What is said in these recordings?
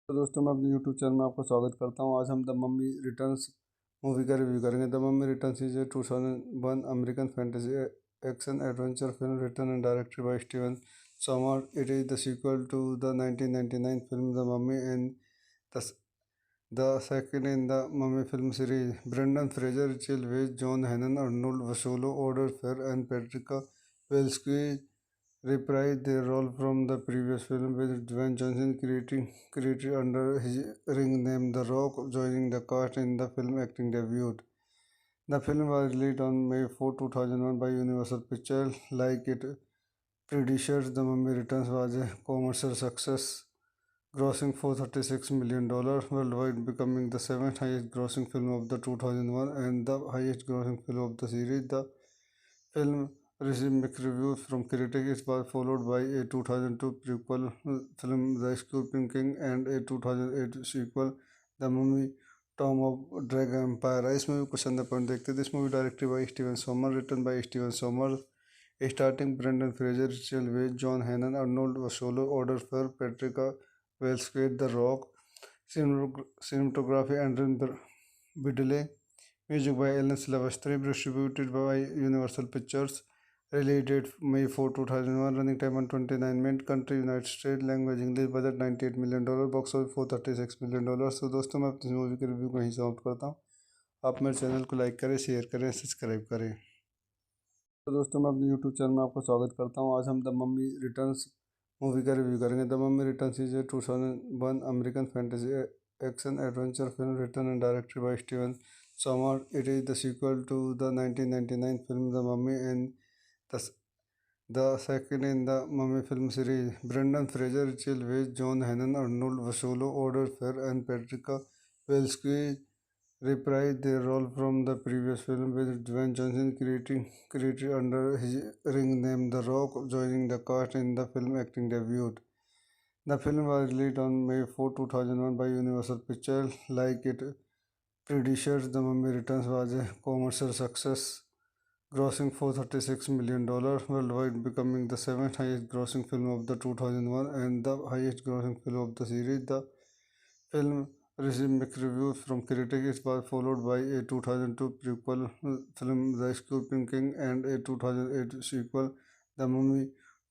तो दोस्तों मैं अपने यूट्यूब चैनल में आपका स्वागत करता हूँ। आज हम द मम्मी रिटर्न्स मूवी का रिव्यू करेंगे। The mummy returns is a 2001 American fantasy action adventure film written and directed by Steven Somer. It is the sequel to the 1999 film the mummy and the second in the Mummy film series. Brendan Fraser, Rachel Weisz, John Hannon, Arnold Vosloo, Oder Fer, and Patricia Welsky reprised their role from the previous film, with Dwayne Johnson created under his ring name The Rock joining the cast in the film acting debut. The film was released on May 4, 2001 by Universal Pictures. Like its predecessors, The Mummy Returns was a commercial success, grossing $436 million worldwide, becoming the seventh highest grossing film of the 2001 and the highest grossing film of the series. The film received mixed reviews from critics. It was followed by a 2002 prequel film, The Scorpion King, and a 2008 sequel, The Mummy Tomb of Dragon Empire. इस movie को संदर्भ point देखते थे। This movie directed by Steven Somer, written by Steven Somer, starting Brendan Fraser, Rachel Weisz, John Hannon, Arnold Vosloo, Oder Fer, Patricia Welsky, The Rock, cinematography Andrew Biddle, music by Alan Silvestri, distributed by Universal Pictures. Release date May 4, 2001, running time 129 minutes, country United States, language English, budget $98 million, box office $436 million। तो दोस्तों मैं अपनी movie के review को यहीं समाप्त करता हूँ। आप मेरे चैनल को लाइक करें, शेयर करें, सब्सक्राइब करें। तो दोस्तों मैं अपने यूट्यूब चैनल में आपका स्वागत करता हूँ। आज हम द मम्मी रिटर्न्स मूवी का रिव्यू करेंगे। The mummy returns is a 2001 American fantasy action adventure film written and directed by Steven Somer. It is the sequel to the 1999 film the mummy and the second in the Mummy film series. Brendan Fraser, Rachel Weisz, John Hannon, Arnold Vosloo, Oder Fer, and Patricia Welsky reprised their role from the previous film, with Dwayne Johnson created under his ring name The Rock joining the cast in the film acting debut. The film was released on May 4, 2001 by Universal Pictures. Like its predecessors, The Mummy Returns was a commercial success, grossing $436 million worldwide, becoming the seventh highest grossing film of the 2001 and the highest grossing film of the series. The film received mixed reviews from critics. It was followed by a 2002 prequel film, The Scorpion King, and a 2008 sequel, The Mummy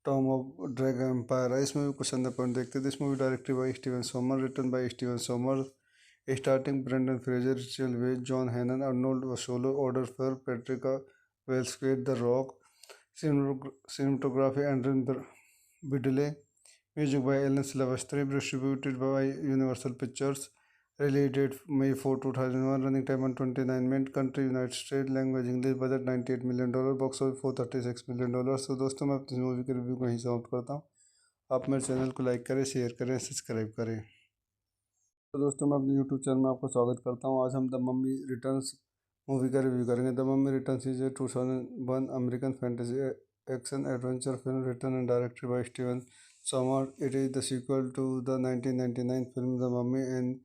Tomb of Dragon Empire. इस movie को संदर्भ point देखते थे। This movie directed by Steven Somer, written by Steven Somer, starting Brendan Fraser, Rachel Weisz, John Hannon, Arnold Vosloo, Oder Fer, Patricia Welsky, The Rock, cinematography Andrew Biddle, music by Alan Silvestri, distributed by Universal Pictures. Release date May 4, 2001, running time 129 minutes, country United States, language English, budget $98 million, box office $436 million। तो दोस्तों मैं अपनी movie के review को यहीं समाप्त करता हूँ। आप मेरे चैनल को लाइक करें, शेयर करें, सब्सक्राइब करें। तो दोस्तों मैं अपने यूट्यूब चैनल में आपका स्वागत करता हूँ। आज हम द मम्मी रिटर्न्स मूवी का रिव्यू करेंगे। The mummy returns is a 2001 American fantasy action adventure film written and directed by Steven Somer. It is the sequel to the 1999 film the mummy and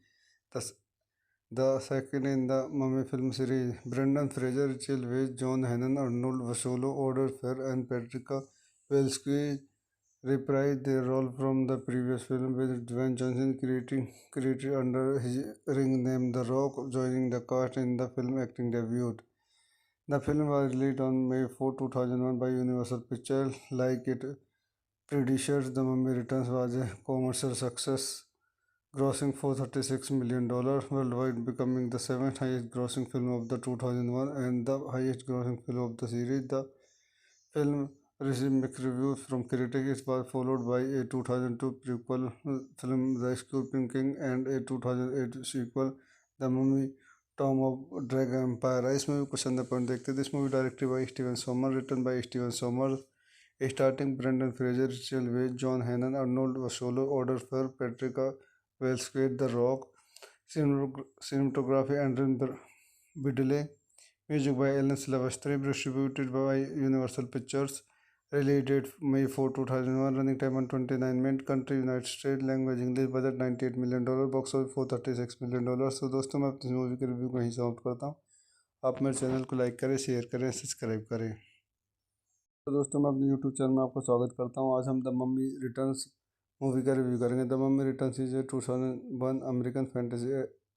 the second in the Mummy film series. Brendan Fraser, Rachel Weisz, John Hannon, Arnold Vosloo, Oder Fer, and Patricia Welsky reprised their role from the previous film, with Dwayne Johnson created under his ring name The Rock joining the cast in the film acting debut. The film was released on May 4, 2001 by Universal Pictures. Like its predecessors, The Mummy Returns was a commercial success, grossing $436 million worldwide, becoming the seventh highest grossing film of the 2001 and the highest grossing film of the series. The film received mixed reviews from critics. It was followed by a 2002 prequel film, The Scorpion King, and a 2008 sequel, The Mummy Tomb of Dragon Empire. इस movie को संदर्भ point देखते थे। This movie directed by Steven Somer, written by Steven Somer, starting Brendan Fraser, Rachel Weisz, John Hannon, Arnold Vosloo, Oder Fer, Patricia Welsky, The Rock, cinematography Andrew Biddle, music by Alan Silvestri, distributed by Universal Pictures. Release date May 4, 2001, running time 129 minutes, country United States, language English, budget $98 million, box office $436 million। तो दोस्तों मैं अपनी movie के review को यहीं समाप्त करता हूँ। आप मेरे चैनल को लाइक करें, शेयर करें, सब्सक्राइब करें। तो दोस्तों मैं अपने यूट्यूब चैनल में आपका स्वागत करता हूँ। आज हम द मम्मी रिटर्न्स मूवी का रिव्यू करेंगे। The mummy returns is a 2001 American fantasy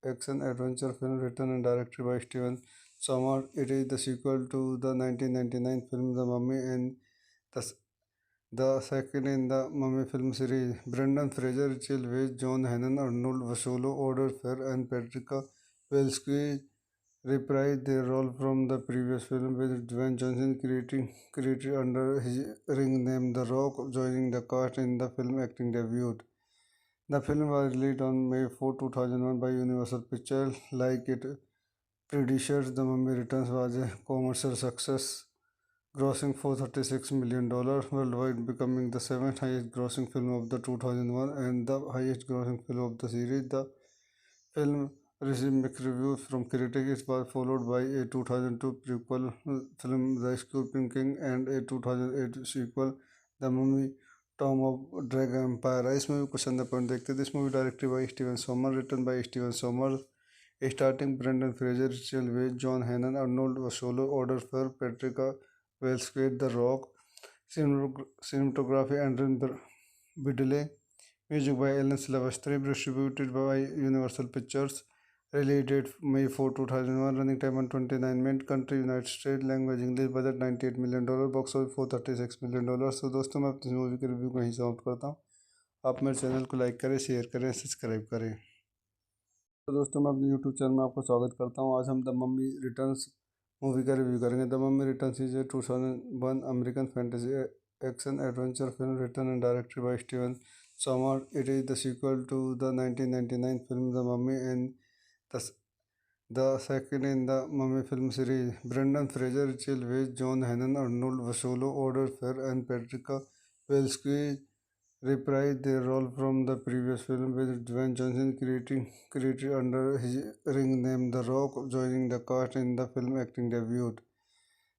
action adventure film written and directed by Steven Sommers. It is the sequel to the 1999 film The Mummy and the, the second in the Mummy film series. Brendan Fraser, Rachel Weisz, John Hannon, Arnold Vosloo, Oded Fehr, and Patricia Welsky reprised their role from the previous film, with Dwayne Johnson created under his ring name The Rock joining the cast in the film acting debut. The film was released on May 4, 2001 by Universal Pictures. Like it predecessors, The Mummy Returns was a commercial success, grossing $436 million worldwide, becoming the seventh highest grossing film of the 2001 and the highest grossing film of the series. The film received mixed reviews from critics. It was followed by a 2002 prequel film, The Scorpion King, and a 2008 sequel, The Mummy Tomb of Dragon Empire. इस movie को संदर्भ point देखते हैं। This movie directed by Steven Somer, written by Steven Somer, starting Brendan Fraser, Rachel Weisz, John Hannon, Arnold Vosloo, Oded Fehr, Patricia Welsky, The Rock, cinematography Andrew Biddle, music by Alan Silvestri, distributed by Universal Pictures. Release date May 4, 2001. Running time 129 minutes. Country United States. Language English. Budget $98 million. Box office $436 million. तो दोस्तों मैं अपनी movie के review को यहीं समाप्त करता हूँ। आप मेरे चैनल को लाइक करें, शेयर करें, सब्सक्राइब करें। तो दोस्तों मैं अपने यूट्यूब चैनल में आपका स्वागत करता हूँ। आज हम द मम्मी रिटर्न्स मूवी का रिव्यू करेंगे। The mummy returns is a 2001 American fantasy action adventure film written and directed by Steven Sommers. It is the sequel to the 1999 film The Mummy and the, the second in the Mummy film series. Brendan Fraser, Rachel Weisz, John Hannon, Arnold Vosloo, Oded Fehr, and Patricia Welsky reprised their role from the previous film, with Dwayne Johnson created under his ring name The Rock joining the cast in the film acting debut.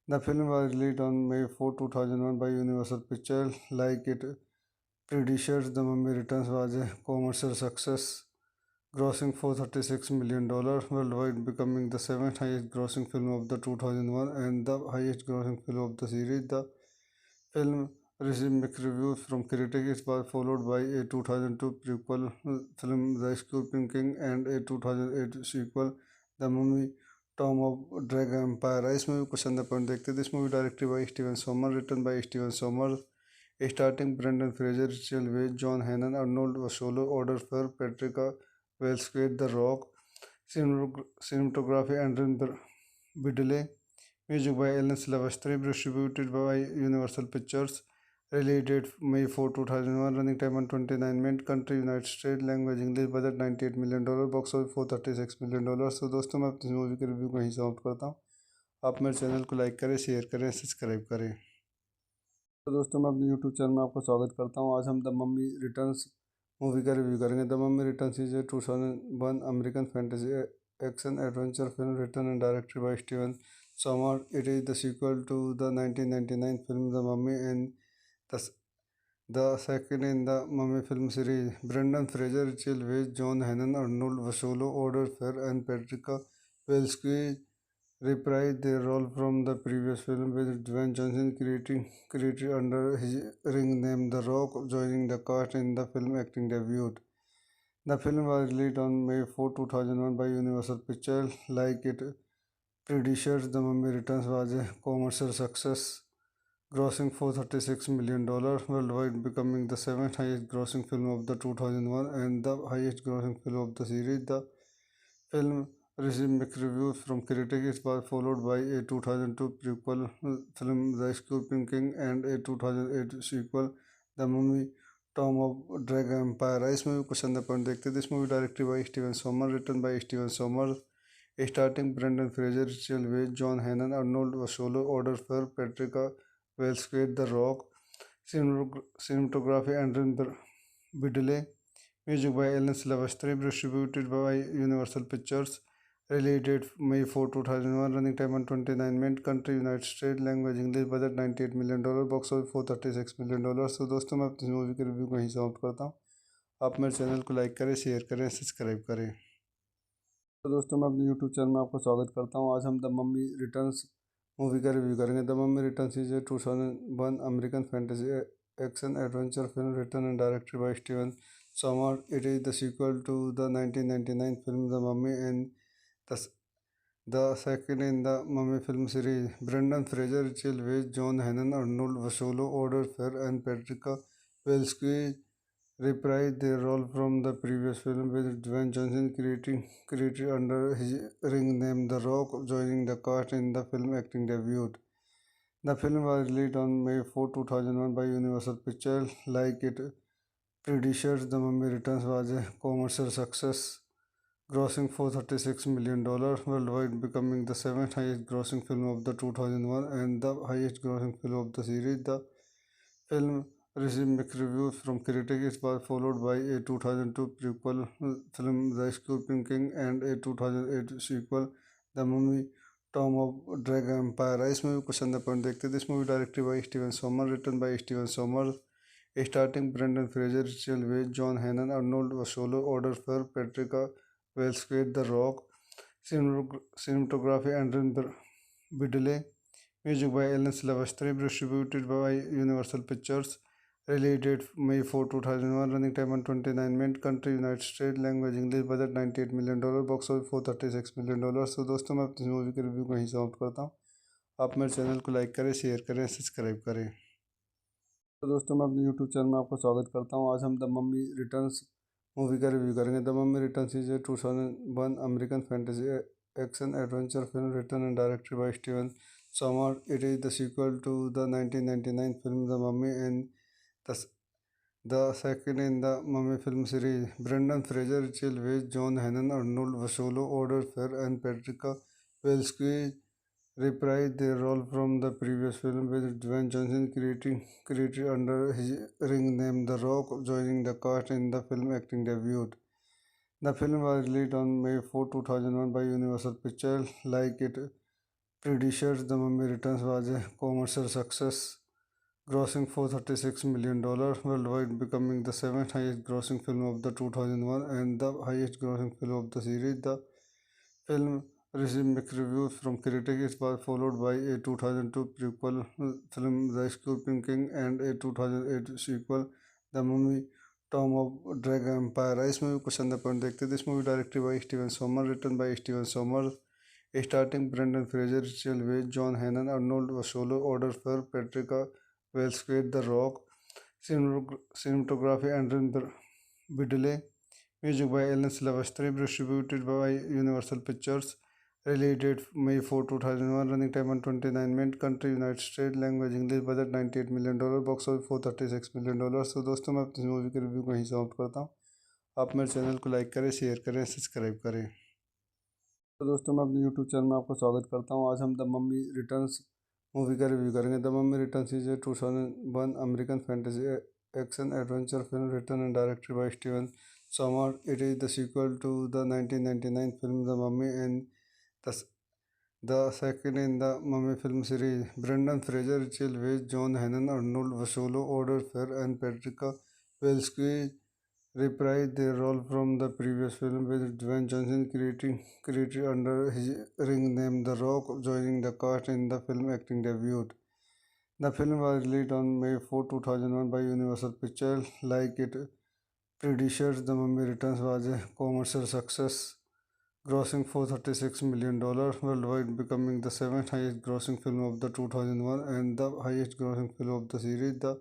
The film was released on May 4, 2001 by Universal Pictures. Like it predecessors, The Mummy Returns was a commercial success, grossing $436 million worldwide, becoming the seventh highest grossing film of the 2001 and the highest grossing film of the series. The film received mixed reviews from critics. It was followed by a 2002 prequel film, The Scorpion King, and a 2008 sequel, The Mummy Tomb of Dragon Empire. इस movie को संदर्भ point देखते हैं। This movie directed by Steven Somer, written by Steven Somer, starting Brendan Fraser, Rachel Weisz, John Hannon, Arnold Vosloo, Oded Fehr, Patricia Welsky, The Rock, cinematography Andrew Biddle, music by Alan Silvestri, distributed by Universal Pictures. Release date May 4, 2001. Running time 129 minutes. Country United States. Language English. Budget $98 million. Box office $436 million. तो दोस्तों मैं अपनी movie के review को यहीं समाप्त करता हूँ। आप मेरे चैनल को लाइक करें, शेयर करें, सब्सक्राइब करें। तो दोस्तों मैं अपने यूट्यूब चैनल में आपका स्वागत करता हूँ। आज हम द मम्मी रिटर्न्स मूवी का रिव्यू करेंगे। The mummy returns is a 2001 American fantasy action adventure film written and directed by Steven Sommers. It is the sequel to the 1999 film The Mummy and the second in the Mummy film series. Brendan Fraser, Rachel Weisz, John Hannon, Arnold Vosloo, Oded Fehr, and Patricia Welsky reprised their role from the previous film, with Dwayne Johnson created under his ring name The Rock joining the cast in the film acting debut. The film was released on May 4, 2001 by Universal Pictures. Like it predecessors, The Mummy Returns was a commercial success, grossing $436 million worldwide, becoming the seventh highest grossing film of the 2001 and the highest grossing film of the series. The film received mixed reviews from critics. It was followed by a 2002 prequel film, The Scorpion King, and a 2008 sequel, The Mummy Tomb of Dragon Empire. इस movie को संदर्भ point देखते हैं। This movie directed by Steven Somer, written by Steven Somer, starting Brendan Fraser, Rachel Weisz, John Hannon, Arnold Vosloo, Oded Fehr, Patricia Welsky, The Rock, cinematography Andrew Biddle, music by Alan Silvestri, distributed by Universal Pictures. Release date May 4, 2001. Running time 129 minutes. Country United States. Language English. Budget $98 million. Box office $436 million. तो दोस्तों मैं अपनी movie के review को यहीं समाप्त करता हूँ। आप मेरे चैनल को लाइक करें, शेयर करें, सब्सक्राइब करें। तो दोस्तों मैं अपने यूट्यूब चैनल में आपका स्वागत करता हूँ। आज हम द मम्मी रिटर्न्स मूवी का रिव्यू करेंगे। The mummy returns is a 2001 American fantasy action adventure film written and directed by Steven Sommers. It is the sequel to the 1999 film The Mummy and the, the second in the Mummy film series. Brendan Fraser, Rachel Weisz, John Hannon, Arnold Vosloo, Odor Fair, and Patricia Welsky reprised their role from the previous film, with Dwayne Johnson created under his ring name The Rock joining the cast in the film acting debut. The film was released on May 4, 2001 by Universal Pictures. Like its predecessors, The Mummy Returns was a commercial success, grossing $436 million worldwide, becoming the seventh highest grossing film of the 2001 and the highest grossing film of the series. The film received mixed reviews from critics. It was followed by a 2002 prequel film, The Scorpion King, and a 2008 sequel, The Mummy Tomb of Dragon Empire. इस movie को चंदा point देखते थे. इस movie directed by Steven Somer, written by Steven Sommer, starring Brendan Fraser, Rachel Weisz, John Hannah, Arnold Vosloo, ऑर्डर Fehr, Patricia Velasquez, the Rock. Cinematography Adrian Biddle. Music by Alan Silvestri. Distributed by Universal Pictures. Release date May 4, 2001. Running time 129 minutes. Country United States. Language English. Budget $98 million. Box office $436 million. So दोस्तों मैं अपनी movie के review को यहीं समाप्त करता हूँ. आप मेरे चैनल को लाइक करें, शेयर करें, सब्सक्राइब करें. तो दोस्तों मैं अपने यूट्यूब चैनल में आपका स्वागत करता हूँ. आज हम द मम्मी रिटर्न्स मूवी का रिव्यू करेंगे. The mummy returns is a 2001 American fantasy action adventure film written and directed by Steven Sommers. It is the sequel to the 1999 film The Mummy and the, the second in the Mummy film series. Brendan Fraser, Rachel Weisz, John Hannon, Arnold Vosloo, Odor Fair, and Patricia Welsky reprised their role from the previous film, with Dwayne Johnson created under his ring name The Rock joining the cast in the film acting debut. The film was released on May 4, 2001 by Universal Pictures. Like its predecessors, The Mummy Returns was a commercial success, grossing $436 million worldwide, becoming the seventh highest grossing film of the 2001 and the highest grossing film of the series. The film received mixed reviews from critics. It was followed by a 2002 prequel film, The Scorpion King, and a 2008 sequel, The Mummy Tomb of Dragon Empire. इस movie को चंदा point देखते थे. इस movie directed by Steven Somer, written by Steven Sommer, starring Brendan Fraser, Rachel Weisz, John Hannah, Arnold Vosloo, ऑर्डर Fehr, Patricia Velasquez, the Rock. Cinematography Adrian Biddle. Music by Alan Silvestri. Distributed by Universal Pictures. Release date May 4, 2001. Running time 129 minutes. Country United States. Language English. Budget $98 million. Box office $436 million. So दोस्तों मैं अपनी movie के review को यहीं समाप्त करता हूँ. आप मेरे चैनल को लाइक करें, शेयर करें, सब्सक्राइब करें. तो दोस्तों मैं अपने यूट्यूब चैनल में आपका स्वागत करता हूँ. आज हम द मम्मी रिटर्न्स मूवी का रिव्यू करेंगे. The mummy returns is a 2001 American fantasy action adventure film written and directed by Steven Sommers. It is the sequel to the 1999 film The Mummy and the second in the Mummy film series. Brendan Fraser, Rachel Weisz, John Hannon, Arnold Vosloo, Odor Fair, and Patricia Welsky reprised their role from the previous film, with Dwayne Johnson created under his ring name The Rock joining the cast in the film acting debut. The film was released on May 4, 2001 by Universal Pictures. Like its predecessors, The Mummy Returns was a commercial success, grossing $436 million worldwide, becoming the seventh highest grossing film of the 2001 and the highest grossing film of the series. The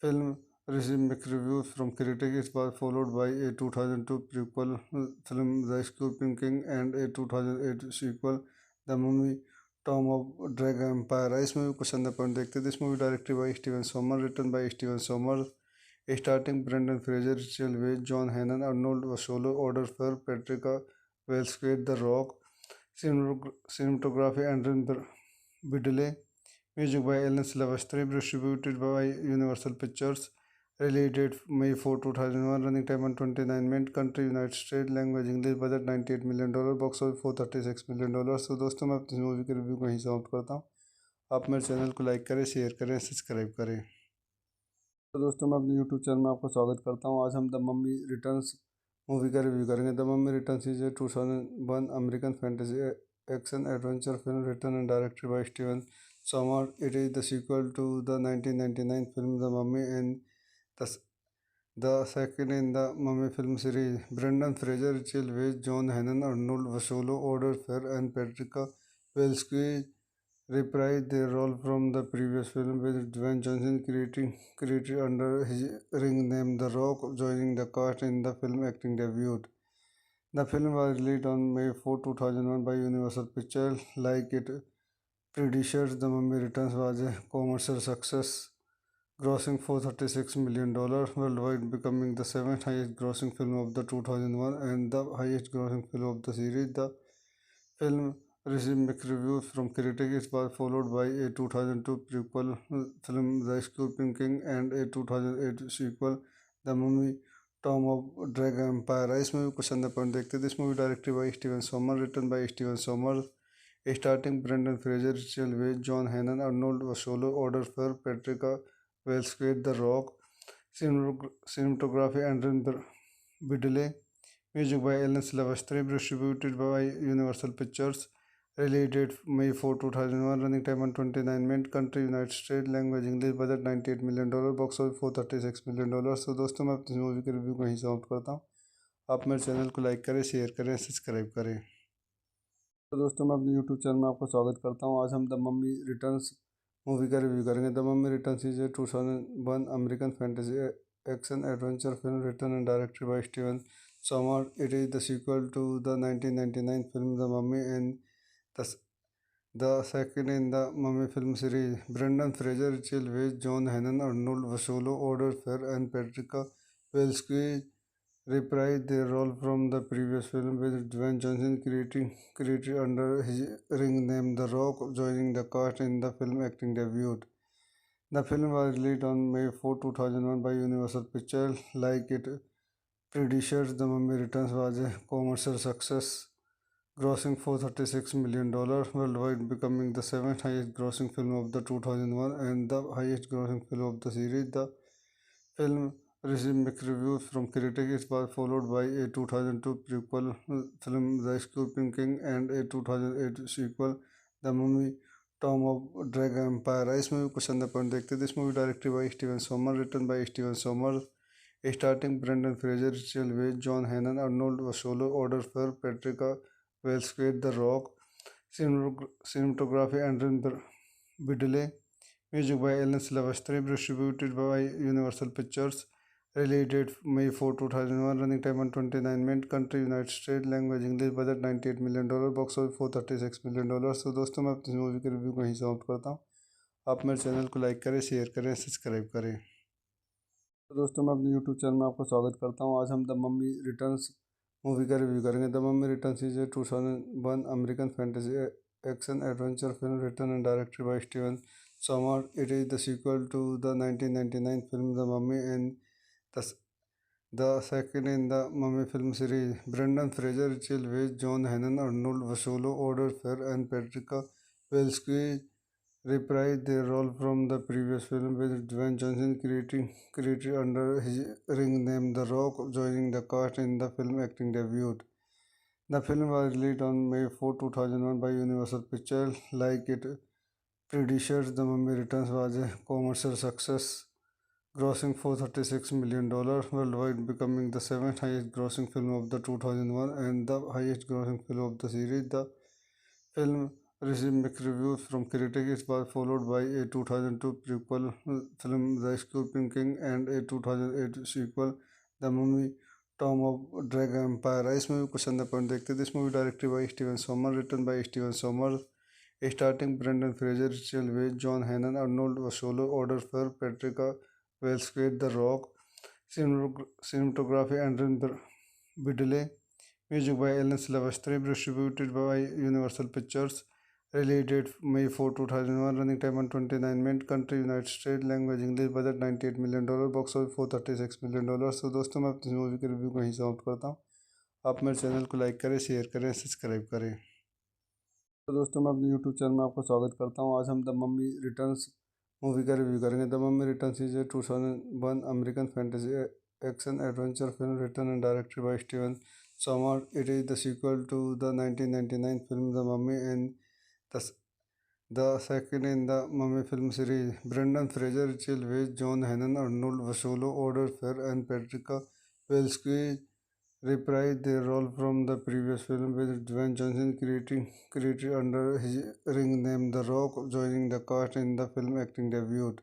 film received mixed reviews from critics. It was followed by a 2002 prequel film, The Scorpion King, and a 2008 sequel, The Mummy Tomb of Dragon Empire. इस movie को चंदा point देखते थे. इस movie directed by Steven Somer, written by Steven Sommer, starring Brendan Fraser, Rachel Weisz, John Hannah, Arnold Vosloo, ऑर्डर Fehr, Patricia Velasquez, the Rock. Cinematography Adrian Biddle. Music by Alan Silvestri. Distributed by Universal Pictures. Release date May 4, 2001. Running time 129 minutes. Country United States. Language English. Budget $98 million. Box office $436 million. So दोस्तों मैं अपनी movie के review को यहीं समाप्त करता हूँ. आप मेरे चैनल को लाइक करें, शेयर करें, सब्सक्राइब करें. तो दोस्तों मैं अपने यूट्यूब चैनल में आपका स्वागत करता हूँ. आज हम द मम्मी रिटर्न्स मूवी का रिव्यू करेंगे. The mummy returns is a 2001 American fantasy action adventure film written and directed by Steven Sommer. It is the sequel to the 1999 film The Mummy and the, s- the second in the Mummy film series. Brendan Fraser, Rachel Weisz, John Hannon, Arnold Vosloo, Oder Fair, and Patricia Welsky reprised their role from the previous film, with Dwayne Johnson created under his ring name The Rock joining the cast in the film acting debut. The film was released on May 4, 2001 by Universal Pictures. Like it predecessors, The Mummy Returns was a commercial success, grossing $436 million worldwide, becoming the seventh highest grossing film of the 2001 and the highest grossing film of the series. The film received mixed reviews from critics. It was followed by a 2002 prequel film, The Scorpion King, and a 2008 sequel, The Mummy Tomb of Dragon Empire. इस movie को संदर्भ point देखते थे. This movie directed by Steven Sommers, written by Steven Sommers, starring Brendan Fraser, Rachel Weisz, John Hannon, Arnold Vosloo, Oder Fair, Patricia Welsky, The Rock. Cinematography Andrew Biddle. Music by Alan Silvestri, distributed by Universal Pictures. Release date May 4, 2001. Running time 129 minutes. Country United States. Language English. Budget $98 million. Box office $436 million. So दोस्तों मैं अपनी movie के review कहीं समाप्त करता हूँ. आप मेरे चैनल को लाइक करें, शेयर करें, सब्सक्राइब करें. तो दोस्तों मैं अपने यूट्यूब चैनल में आपका स्वागत करता हूँ. आज हम द मम्मी रिटर्न्स मूवी का रिव्यू करेंगे. The mummy returns is a 2001 American fantasy action adventure film written and directed by Steven Sommer. It is the sequel to the 1999 film The Mummy and the, s- the second in the Mummy film series. Brendan Fraser, Rachel Weisz, John Hannon, Arnold Vosloo, Oder Fair, and Patricia Welsky reprised their role from the previous film, with Dwayne Johnson created under his ring name The Rock joining the cast in the film acting debut. The film was released on May 4, 2001 by Universal Pictures. Like it predecessors, The Mummy Returns was a commercial success, grossing $436 million worldwide, becoming the seventh highest grossing film of the 2001 and the highest grossing film of the series. The film received mixed reviews from critics. It was followed by a 2002 prequel film, The Scorpion King, and a 2008 sequel, The Mummy Tomb of Dragon Empire. इस movie को संदर्भ point देखते थे. This movie directed by Steven Sommers, written by Steven Sommers, starring Brendan Fraser, Rachel Weisz, John Hannon, Arnold Vosloo, Oder Fair, Patricia Welsky, The Rock. Cinematography Andrew Biddle. Music by Alan Silvestri, distributed by Universal Pictures. Release date May 4, 2001. Running time 129 minutes. Country United States. Language English. Budget $98 million. Box office $436 million. So दोस्तों मैं अपनी movie के review कहीं समाप्त करता हूँ. आप मेरे चैनल को लाइक करें, शेयर करें, सब्सक्राइब करें. तो दोस्तों मैं अपने यूट्यूब चैनल में आपका स्वागत करता हूँ. आज हम द मम्मी रिटर्न्स मूवी का रिव्यू करेंगे. The mummy returns is a 2001 American fantasy action adventure film written and directed by Steven Sommer. It is the sequel to the 1999 film The Mummy and the, s- the second in the Mummy film series. Brendan Fraser, Rachel Weisz, John Hannon, Arnold Vosloo, Oder Fair, and Patricia Welsky reprised their role from the previous film, with Dwayne Johnson created under his ring name The Rock joining the cast in the film acting debut. The film was released on May 4, 2001 by Universal Pictures. Like it predecessors, The Mummy Returns was a commercial success, grossing $436 million worldwide, becoming the seventh highest grossing film of the 2001 and the highest grossing film of the series. The film received mixed reviews from critics. It was followed by a 2002 prequel film, The Scorpion King, and a 2008 sequel, The Mummy Tomb of Dragon Empire. इस movie को संदर्भ point देखते थे. This movie directed by Steven Sommers, written by Steven Sommers, starring Brendan Fraser, Rachel Weisz, John Hannon, Arnold Vosloo, Oder Fair, Patricia Welsky, The Rock. Cinematography Andrew Biddle. Music by Alan Silvestri, distributed by Universal Pictures. Release date May 4, 2001. Running time 129 minutes. Country United States. Language English. Budget $98 million. Box office $436 million. So दोस्तों मैं अपनी movie के review कहीं समाप्त करता हूँ. आप मेरे चैनल को लाइक करें, शेयर करें, सब्सक्राइब करें. तो दोस्तों मैं अपने यूट्यूब चैनल में आपका स्वागत करता हूँ. आज हम द मम्मी रिटर्न्स मूवी का रिव्यू करेंगे. The mummy returns is a 2001 American fantasy action adventure film written and directed by Steven Sommer. It is the sequel to the 1999 film The Mummy and the, s- the second in the Mummy film series. Brendan Fraser, Rachel Weisz, John Hannon, Arnold Vosloo, Oded Fehr, and Patricia Welsky reprised their role from the previous film, with Dwayne Johnson created under his ring name The Rock joining the cast in the film acting debut.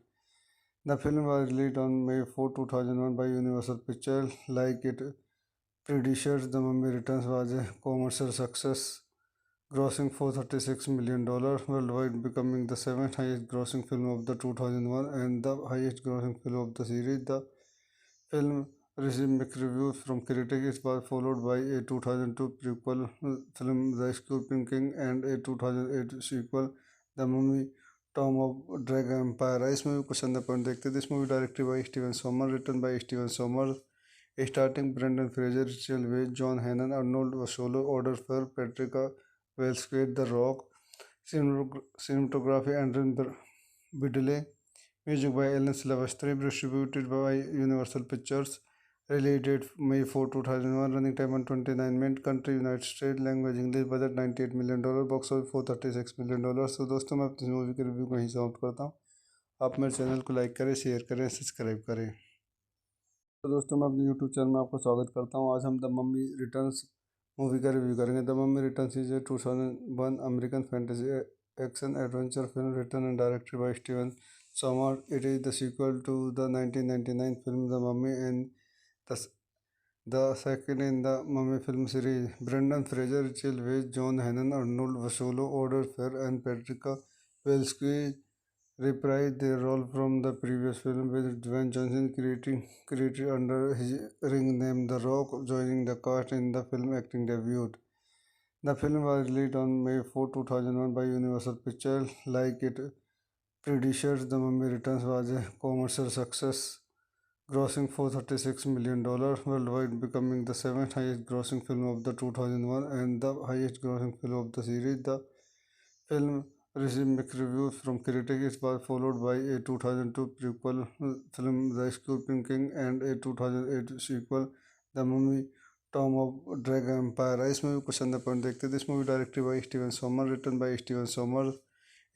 The film was released on May 4, 2001 by Universal Pictures. Like its predecessors, The Mummy Returns was a commercial success, grossing $436 million worldwide, becoming the seventh highest grossing film of the 2001 and the highest grossing film of the series. The film received mixed reviews from critics. It was followed by a 2002 prequel film, The Scorpion King, and a 2008 sequel, The Mummy Tomb of Dragon Empire. इस movie को संदर्भ point देखते हैं. This movie directed by Steven Sommers, written by Steven Sommers, starting Brendan Fraser, Rachel Weisz, John Hannon, Arnold Vosloo, Oded Fehr, Patricia Welsky, The Rock. Cinematography Andrew Biddle. Music by Alan Silvestri, distributed by Universal Pictures. Released May 4, 2001. Running time 129 minutes. Country United States. Language English. Budget $98 million. Box office $436 million. तो दोस्तों मैं अपनी movie के review को यहीं समाप्त करता हूँ. आप मेरे चैनल को लाइक करें, शेयर करें, सब्सक्राइब करें. तो दोस्तों मैं अपने यूट्यूब चैनल में आपका स्वागत करता हूँ. आज हम द मम्मी रिटर्न्स मूवी का रिव्यू करेंगे. The mummy returns is a 2001 American fantasy action adventure film written and directed by Steven Sommers. It is the sequel to the 1999 film The Mummy and the, the second in the Mummy film series. Brendan Fraser, Rachel Weisz, John Hannon, Arnold Vosloo, Oded Fehr, and Patricia Welsky reprised their role from the previous film, with Dwayne Johnson created under his ring name The Rock joining the cast in the film acting debut. The film was released on May 4, 2001 by Universal Pictures. Like its predecessors, The Mummy Returns was a commercial success, grossing $436 million worldwide, becoming the seventh highest grossing film of the 2001 and the highest grossing film of the series. The film received mixed reviews from critics. It was followed by a 2002 prequel film, The Scorpion King, and a 2008 sequel, The Mummy Tomb of Dragon Empire. इस movie को संदर्भ point देखते हैं. This movie directed by Steven Somer, written by Steven Somer,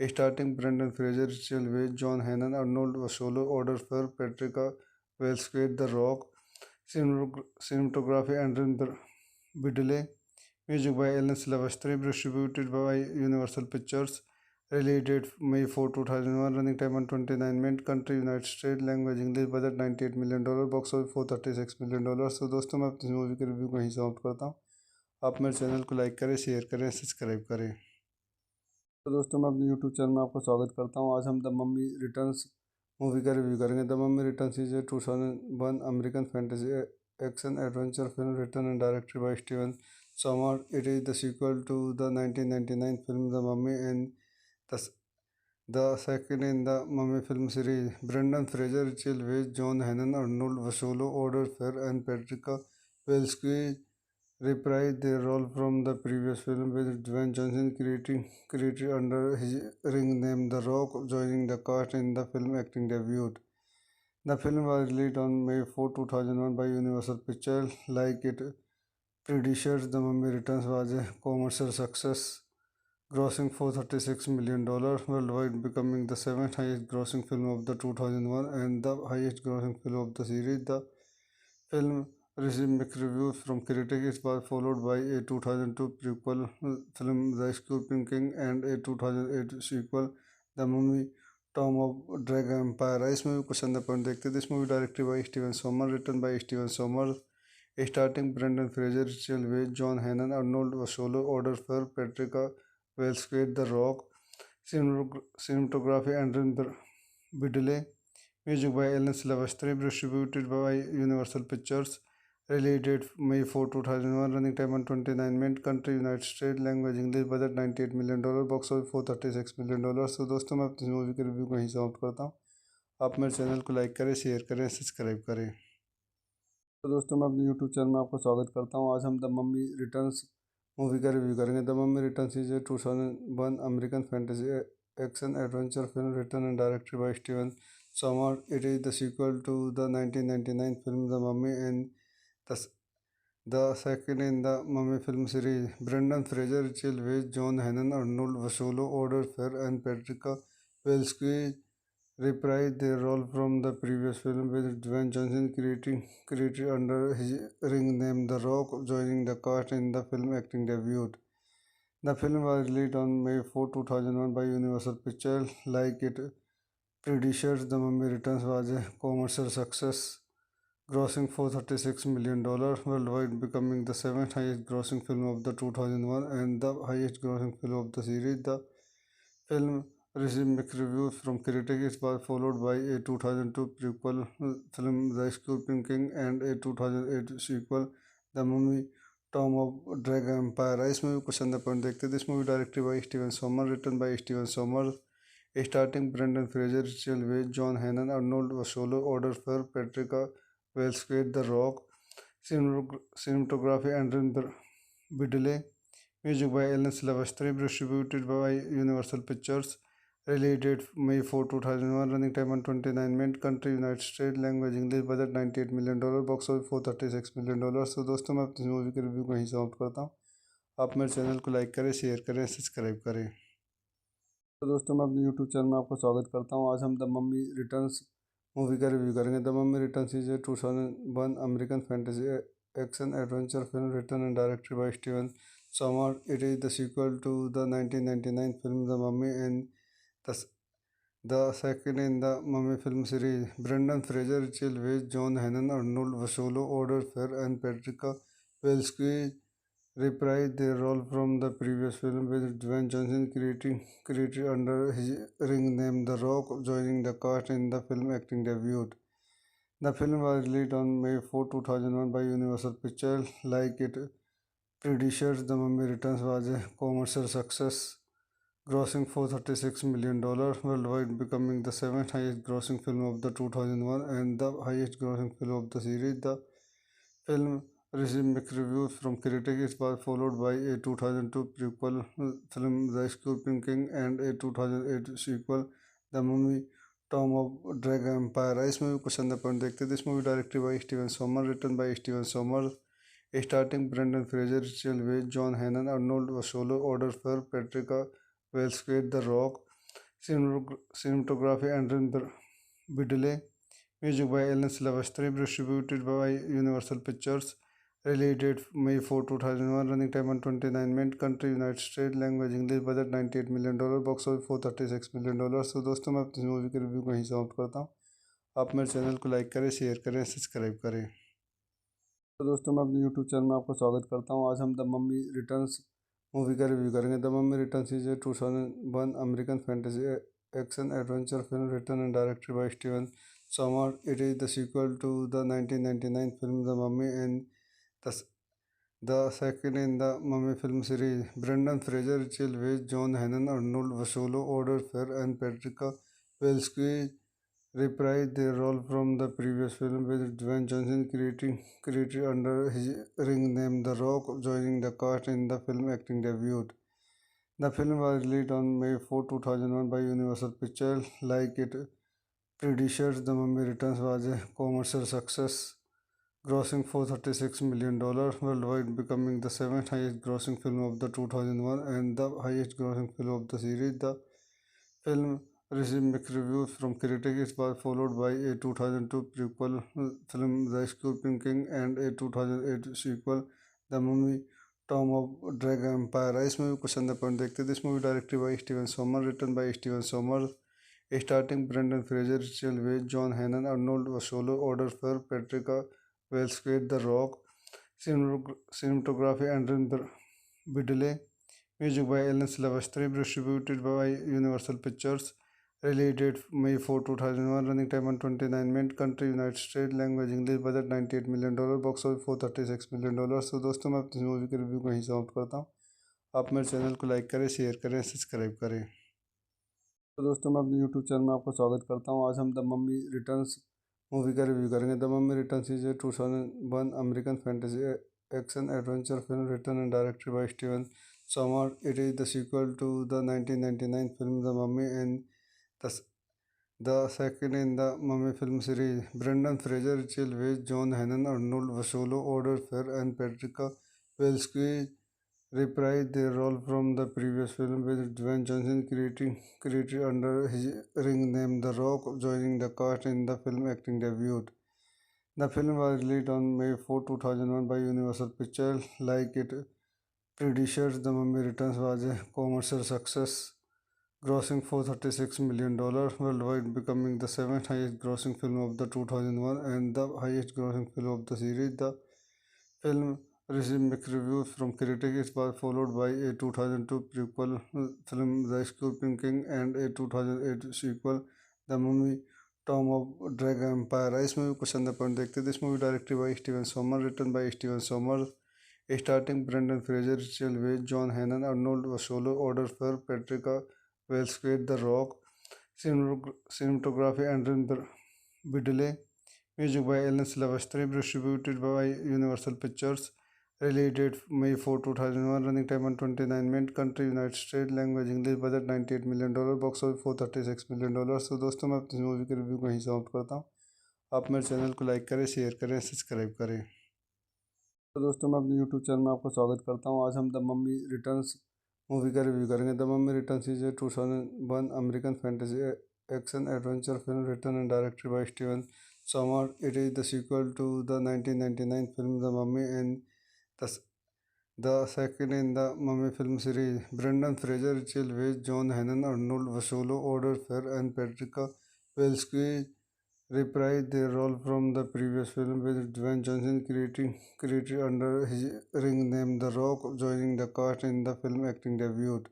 starting Brendan Fraser, Rachel Weisz, John Hannon, Arnold Vosloo, Oded Fehr, Patricia Welsky, The Rock. Cinematography Andrew Biddle. Music by Alan Silvestri, distributed by Universal Pictures. Released May 4, 2001. Running time 129 minutes. Country United States. Language English. Budget $98 million. Box office $436 million. तो दोस्तों मैं अपनी movie के review को यहीं समाप्त करता हूँ. आप मेरे चैनल को लाइक करें, शेयर करें, सब्सक्राइब करें. तो दोस्तों मैं अपने यूट्यूब चैनल में आपका स्वागत करता हूँ. आज हम द मम्मी रिटर्न्स मूवी का रिव्यू करेंगे. The mummy returns is a 2001 American fantasy action adventure film written and directed by Steven Sommers. It is the sequel to the 1999 film The Mummy and the, the second in the Mummy film series. Brendan Fraser, Rachel Weisz, John Hannon, Arnold Vosloo, Oded Fehr, and Patricia Welsky reprised their role from the previous film, with Dwayne Johnson created under his ring name The Rock joining the cast in the film acting debut. The film was released on May 4, 2001 by Universal Pictures. Like its predecessors, The Mummy Returns was a commercial success, grossing $436 million worldwide, becoming the seventh highest grossing film of the 2001 and the highest grossing film of the series. The film received mixed reviews from critics. It was followed by a 2002 prequel film, The Scorpion King, and a 2008 sequel, The Mummy Tomb of Dragon Empire. इस movie को संदर्भ point देखते हैं. This movie directed by Steven Somer, written by Steven Somer, starting Brendan Fraser, Rachel Weisz, John Hannon, Arnold Vosloo, Oded Fehr, Patricia Welsky, The Rock. Cinematography Andrew Biddle. Music by Alan Silvestri, distributed by Universal Pictures. Released May 4, 2001. Running time 129 minutes. Country United States. Language English. Budget $98 million. Box office $436 million. तो दोस्तों मैं अपनी movie के review को यहीं समाप्त करता हूँ. आप मेरे चैनल को लाइक करें, शेयर करें, सब्सक्राइब करें. तो दोस्तों मैं अपने यूट्यूब चैनल में आपका स्वागत करता हूँ. आज हम द मम्मी रिटर्न्स मूवी का रिव्यू करेंगे. The mummy returns is a 2001 American fantasy action adventure film written and directed by Steven Sommers. It is the sequel to the 1999 film The Mummy and the, the second in the Mummy film series. Brendan Fraser, Rachel Weisz, John Hannon, Arnold Vosloo, Odor Fair, and Patricia Welsky reprised their role from the previous film, with Dwayne Johnson created under his ring name The Rock joining the cast in the film acting debut. The film was released on May 4, 2001 by Universal Pictures. Like its predecessor, The Mummy Returns was a commercial success, grossing $436 million worldwide, becoming the seventh highest grossing film of the 2001 and the highest grossing film of the series. The film received mixed reviews from critics. It was followed by a 2002 prequel film, The Scorpion King, and a 2008 sequel, The Mummy Tomb of Dragon Empire. इस movie को संदर्भ point देखते हैं. This movie directed by Steven Sommers, written by Steven Sommers, starting Brendan Fraser, Rachel Weisz, John Hannon, Arnold Vosloo, Odor Fair, Patricia Welsky, The Rock. Cinematography Andrew Biddle. Music by Alan Silvestri, distributed by Universal Pictures. Release date May 4, 2001. Running time 129 minutes. Country United States. Language English. Budget $98 million. Box office $436 million. तो दोस्तों मैं अपनी movie के review को यहीं समाप्त करता हूँ. आप मेरे चैनल को लाइक करें, शेयर करें, सब्सक्राइब करें. तो दोस्तों मैं अपने यूट्यूब चैनल में आपको स्वागत करता हूँ. आज हम द मम्मी रिटर्न्स मूवी का रिव्यू करेंगे. The mummy returns is a 2001 American fantasy action adventure film written and directed by Steven Sommers. It is the sequel to the 1999 film The Mummy and the, the second in the Mummy film series. Brendan Fraser, Rachel Weisz, John Hannon, Arnold Vosloo, Odor Fair, and Patricia Welsky reprised their role from the previous film, with Dwayne Johnson created under his ring name The Rock joining the cast in the film acting debut. The film was released on May 4, 2001 by Universal Pictures. Like its predecessor, The Mummy Returns was a commercial success, grossing $436 million worldwide, becoming the seventh highest grossing film of the 2001 and the highest grossing film of the series. The film received mixed reviews from critics. It was followed by a 2002 prequel film, The Scorpion King, and a 2008 sequel, The Mummy Tomb of Dragon Empire. इस movie को संदर्भ point देखते हैं. This movie directed by Steven Somer, written by Steven Somer, starting Brendan Fraser, Rachel Weisz, John Hannon, Arnold Vosloo, Odor Fair, Patricia Welsky, The Rock. Cinematography Andrew Biddle. Music by Alan Silvestri, distributed by Universal Pictures. Release date May 4, 2001. Running time 129 minutes. Country United States. Language English. Budget $98 million. Box office $436 million. तो दोस्तों मैं अपनी movie के review को यहीं समाप्त करता हूँ. आप मेरे चैनल को लाइक करें, शेयर करें, सब्सक्राइब करें. तो दोस्तों मैं अपने यूट्यूब चैनल में आपको स्वागत करता हूँ. आज हम द मम्मी रिटर्न्स मूवी का रिव्यू करेंगे. The mummy returns is a 2001 American fantasy action adventure film written and directed by Steven Sommers. It is the sequel to the 1999 film The Mummy and the, the second in the Mummy film series. Brendan Fraser, Rachel Weisz, John Hannon, Arnold Vosloo, Odor Fair, and Patricia Welsky reprised their role from the previous film, with Dwayne Johnson created under his ring name The Rock joining the cast in the film acting debut. The film was released on May 4, 2001 by Universal Pictures. Like its predecessor, The Mummy Returns was a commercial success, grossing $436 million worldwide, becoming the seventh highest grossing film of the 2001 and the highest grossing film of the series. The film received mixed reviews from critics. It was followed by a 2002 prequel film, The Scorpion King, and a 2008 sequel, The Mummy Tomb of Dragon Empire. इस movie को संदर्भ point देखते हैं. This movie directed by Steven Somer, written by Steven Somer, starting Brendan Fraser, Rachel Weisz, John Hannon, Arnold Vosloo, Odor Fair, Patricia Welsky, The Rock. Cinematography Andrew Biddle. Music by Alan Silvestri, distributed by Universal Pictures. Release date May 4, 2001. Running time 129 minutes. Country United States. Language English. Budget $98 million. Box office $436 million. तो दोस्तों मैं अपनी movie के review को यहीं समाप्त करता हूँ. आप मेरे चैनल को लाइक करें, शेयर करें, सब्सक्राइब करें. तो दोस्तों मैं अपने यूट्यूब चैनल में आपको स्वागत करता हूँ. आज हम द मम्मी रिटर्न्स मूवी का रिव्यू करेंगे. The mummy returns is a 2001 American fantasy action adventure film written and directed by Steven Sommers. It is the sequel to the 1999 film The Mummy and the, the second in the Mummy film series. Brendan Fraser, Rachel Weisz, John Hannon, Arnold Vosloo, Oded Fehr, and Patricia Welsky reprised their role from the previous film, with Dwayne Johnson created under his ring name The Rock, joining the cast in the film acting debut. The film was released on May 4, 2001 by Universal Pictures. Like it predecessors, The Mummy Returns was a commercial success, grossing $436 million worldwide, becoming the seventh highest grossing film of the 2001 and the highest grossing film of the series. The film received mixed reviews from critics. It was followed by a 2002 prequel film, The Scorpion King, and a 2008 sequel, The Mummy Tomb of Dragon Empire. इस movie को पसंद अपन देखते थे. This movie directed by Steven Sommers, written by Steven Sommers, starting Brendan Fraser, Rachel Weisz, John Hannon, Arnold Vosloo, Oded Fehr, Patricia Welsky, The Rock. Cinematography Andrew Biddle. Music by Alan Silvestri. Distributed by Universal Pictures. Release date May 4, 2001. Running time 129 minutes. Country United States. Language English. Budget $98 million. Box office $436 million. So दोस्तों मैं अपनी movie के review को यहीं समाप्त करता हूँ. आप मेरे चैनल को लाइक करें, शेयर करें, सब्सक्राइब करें. तो दोस्तों मैं अपने यूट्यूब चैनल में आपका स्वागत करता हूँ. आज हम द मम्मी रिटर्न्स मूवी का रिव्यू करेंगे. The mummy returns is a 2001 American fantasy action adventure film written and directed by Steven Sommers. It is the sequel to the 1999 film The Mummy and the, the second in the Mummy film series. Brendan Fraser, Rachel Weisz, John Hannon, Arnold Vosloo, Oded Fehr, and Patricia Welsky reprised their role from the previous film, with Dwayne Johnson created under his ring name The Rock, joining the cast in the film acting debut.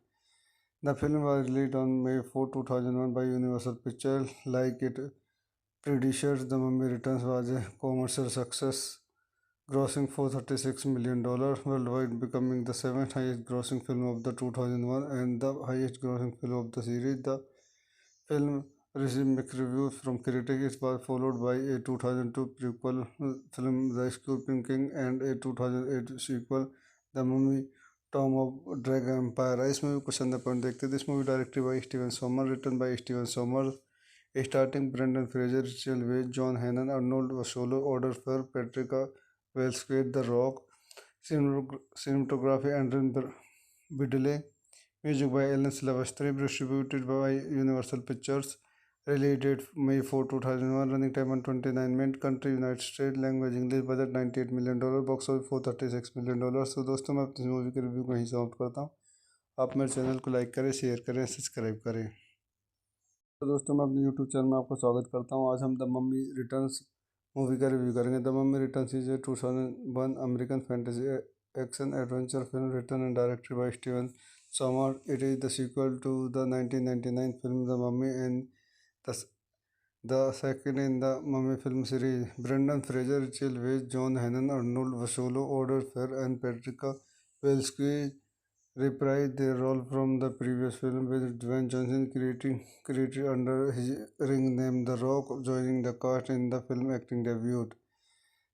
The film was released on May 4, 2001 by Universal Pictures. Like it predecessors, The Mummy Returns was a commercial success, grossing $436 million worldwide, becoming the seventh highest grossing film of the 2001 and the highest grossing film of the series. The film received mixed reviews from critics. It was followed by a 2002 prequel film, The Scorpion King, and a 2008 sequel, The Mummy Tomb of Dragon Empire. इस movie को पसंद अपन देखते थे. This movie directed by Steven Sommers, written by Steven Sommers, starting Brendan Fraser, Rachel Weisz, John Hannon, Arnold Vosloo, Oded Fehr, Patricia Welsky, The Rock. Cinematography Andrew Biddle. Music by Alan Silvestri. Distributed by Universal Pictures. Release date May 4, 2001. Running time 129 minutes. Country United States. Language English. Budget $98 million. Box office $436 million. So दोस्तों मैं अपनी movie के review को यहीं समाप्त करता हूँ. आप मेरे चैनल को लाइक करें, शेयर करें, सब्सक्राइब करें. तो दोस्तों मैं अपने यूट्यूब चैनल में आपका स्वागत करता हूँ. आज हम द मम्मी रिटर्न्स मूवी का रिव्यू करेंगे. The mummy returns is a 2001 American fantasy action adventure film written and directed by Steven Sommers. It is the sequel to the 1999 film The Mummy and the, the second in the Mummy film series. Brendan Fraser, Rachel Weisz, John Hannon, Arnold Vosloo, Oded Fehr, and Patricia Welsky reprised their role from the previous film, with Dwayne Johnson created under his ring name The Rock, joining the cast in the film acting debut.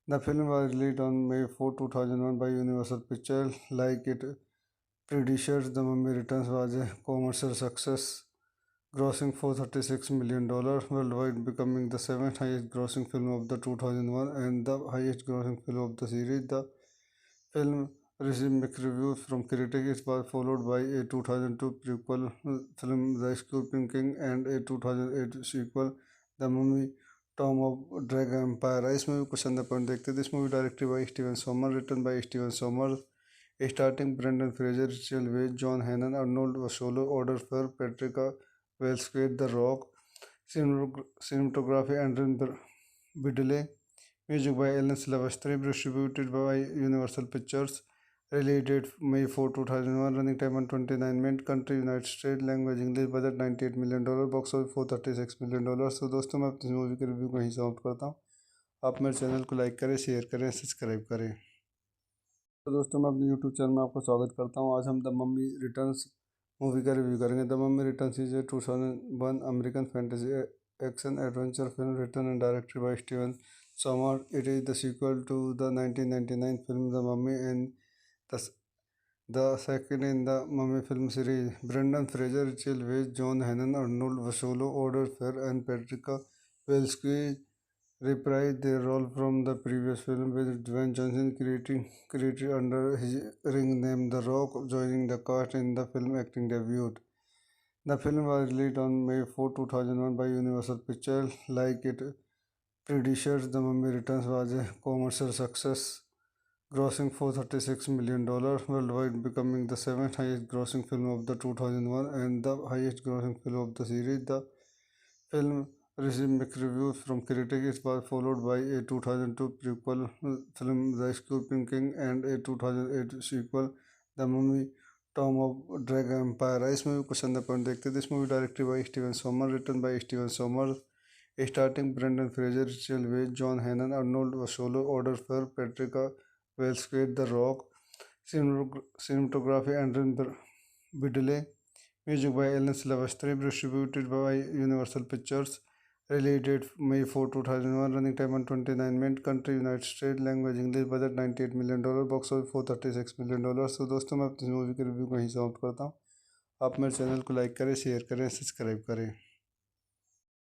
The film was released on May 4, 2001 by Universal Pictures. Like it predecessors, The Mummy Returns was a commercial success, grossing $436 million worldwide, becoming the seventh highest grossing film of the 2001 and the highest grossing film of the series. The film received mixed reviews from critics. It was followed by a 2002 prequel film, The Scorpion King, and a 2008 sequel, The Mummy Tomb of Dragon Empire. इस movie को पसंद अपन देखते थे. This movie directed by Steven Sommers, written by Steven Sommers, starting Brendan Fraser, Rachel Weisz, John Hannon, Arnold Vosloo, Oded Fehr, Patricia Welsky, The Rock. Cinematography Andrew Biddle. Music by Alan Silvestri. Distributed by Universal Pictures. Release date May 4, 2001. Running time 129 minutes. Country United States. Language English. Budget $98 million. Box office $436 million. So दोस्तों मैं अपनी movie के review को यहीं समाप्त करता हूँ. आप मेरे चैनल को लाइक करें, शेयर करें, सब्सक्राइब करें. तो दोस्तों मैं अपने यूट्यूब चैनल में आपका स्वागत करता हूँ. आज हम द मम्मी रिटर्न्स मूवी का रिव्यू करेंगे. The mummy returns is a 2001 American fantasy action adventure film written and directed by Steven Sommers. It is the sequel to the 1999 film The Mummy and the, the second in the Mummy film series. Brendan Fraser, Rachel Weisz, John Hannon, Arnold Vosloo, Oded Fehr, and Patricia Welsky reprised their role from the previous film, with Dwayne Johnson created under his ring name The Rock joining the cast in the film acting debut. The film was released on May 4, 2001 by Universal Pictures. Like its predecessors, The Mummy Returns was a commercial success, grossing $436 million worldwide, becoming the seventh highest grossing film of the 2001 and the highest grossing film of the series. The film received mixed reviews from critics. It was followed by a 2002 prequel film, The Scorpion King, and a 2008 sequel, The Mummy Tomb of Dragon Empire. इस movie को चंदा point देखते थे. This movie directed by Steven Sommers, written by Steven Sommers, starting Brendan Fraser, Rachel Weisz, John Hannon, Arnold Vosloo, Oded Fehr, Patricia Welsky, The Rock, cinematography Andrew Biddle, music by Alan Silvestri, distributed by Universal Pictures. Release date May 4, 2001. Running time 129 minutes. Country United States. Language English. Budget $98 million. Box office $436 million. तो दोस्तों मैं अपनी movie के review को यहीं समाप्त करता हूँ. आप मेरे चैनल को लाइक करें, शेयर करें, सब्सक्राइब करें.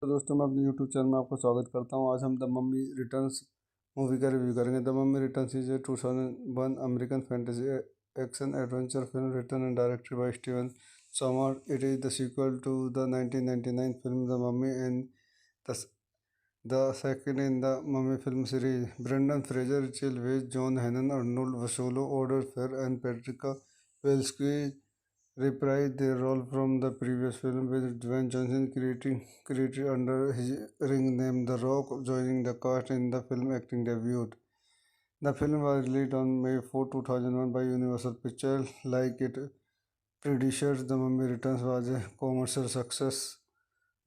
तो दोस्तों मैं अपने यूट्यूब चैनल में आपका स्वागत करता हूँ. आज हम द मम्मी रिटर्न्स मूवी का रिव्यू करेंगे. The mummy returns is a 2001 American fantasy action adventure film written and directed by Steven Somer. It is the sequel to the 1999 film the mummy and the second in the Mummy film series. Brendan Fraser, Rachel Weisz, John Hannon, Arnold Vosloo, Oded Fehr, and Patricia Welsky reprised their role from the previous film, with Dwayne Johnson created under his ring name The Rock joining the cast in the film acting debut. The film was released on May 4, 2001 by Universal Pictures. Like its predecessors, The Mummy Returns was a commercial success,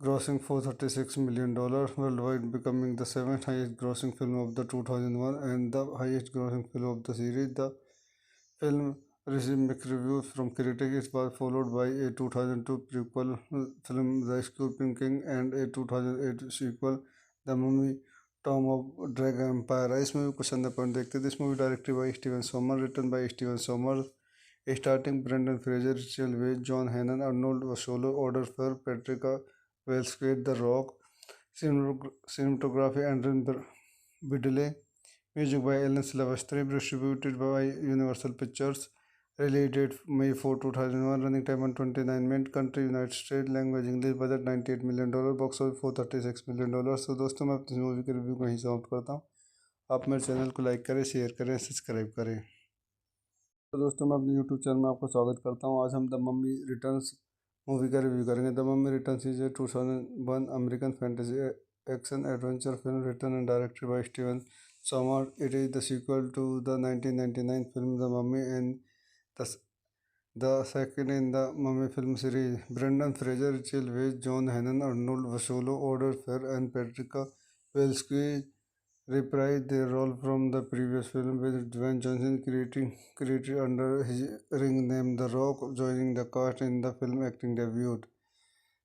grossing $436 million worldwide, becoming the seventh highest grossing film of the 2001 and the highest grossing film of the series. The film received mixed reviews from critics. It was followed by a 2002 prequel film, The Scorpion King, and a 2008 sequel, The Mummy Tomb of Dragon Empire. इस movie को चंदा point देखते थे. This movie directed by Steven Sommers, written by Steven Sommers, starting Brendan Fraser, Rachel Weisz, John Hannon, Arnold Vosloo, Oded Fehr, Patricia Welsky, The Rock, cinematography Andrew Biddle, music by Alan Silvestri, distributed by Universal Pictures. Release date May 4, 2001. Running time 129 minutes. Country United States. Language English. Budget $98 million. Box office $436 million. तो दोस्तों मैं अपनी movie के review को यहीं समाप्त करता हूँ. आप मेरे चैनल को लाइक करें, शेयर करें, सब्सक्राइब करें. तो दोस्तों मैं अपने यूट्यूब चैनल में आपका स्वागत करता हूँ. आज हम द मम्मी रिटर्न्स मूवी का रिव्यू करेंगे. The mummy returns is a 2001 American fantasy action adventure film written and directed by Steven Somer. It is the sequel to the 1999 film the mummy and the second in the Mummy film series. Brendan Fraser, Rachel Weisz, John Hannon, Arnold Vosloo, Oded Fehr, and Patricia Welsky reprised their role from the previous film, with Dwayne Johnson created under his ring name The Rock joining the cast in the film acting debut.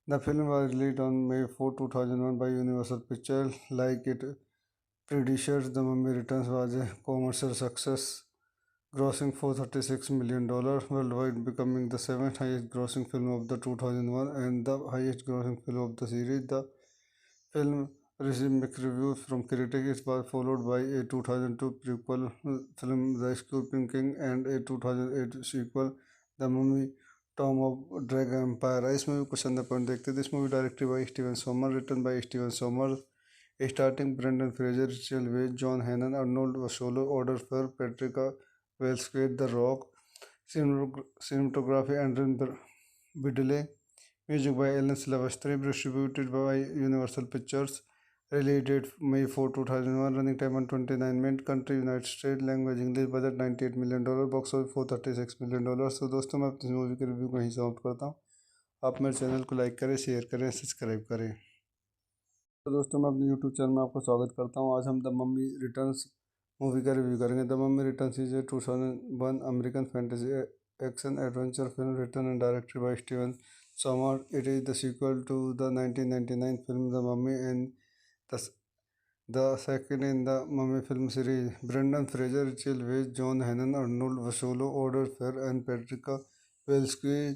The film was released on May 4, 2001 by Universal Pictures. Like its predecessors, The Mummy Returns was a commercial success, grossing $436 million worldwide, becoming the seventh highest grossing film of the 2001 and the highest grossing film of the series. The film received mixed reviews from critics. It was followed by a 2002 prequel film, The Scorpion King, and a 2008 sequel, The Mummy Tomb of Dragon Empire. इस movie को चंदा point देखते थे. This movie directed by Steven Sommers, written by Steven Sommers, starting Brendan Fraser, Rachel Weisz, John Hannon, Arnold Vosloo, Oded Fehr, Patricia Welsky, The Rock, cinematography Andrew Biddle, music by Alan Silvestri, distributed by Universal Pictures. Release date May 4, 2001. Running time 129 minutes. Country United States. Language English. Budget $98 million. Box office $436 million. तो दोस्तों मैं अपनी movie के review को यहीं समाप्त करता हूँ. आप मेरे चैनल को लाइक करें, शेयर करें, सब्सक्राइब करें. तो दोस्तों मैं अपने यूट्यूब चैनल में आपका स्वागत करता हूँ. आज हम द मम्मी रिटर्न्स मूवी का रिव्यू करेंगे. The mummy returns is a 2001 American fantasy action adventure film written and directed by Steven Somer. It is the sequel to the 1999 film the mummy and the second in the Mummy film series. Brendan Fraser, Rachel Weisz, John Hannon, Arnold Vosloo, Odor Fair, and Patricia Welsky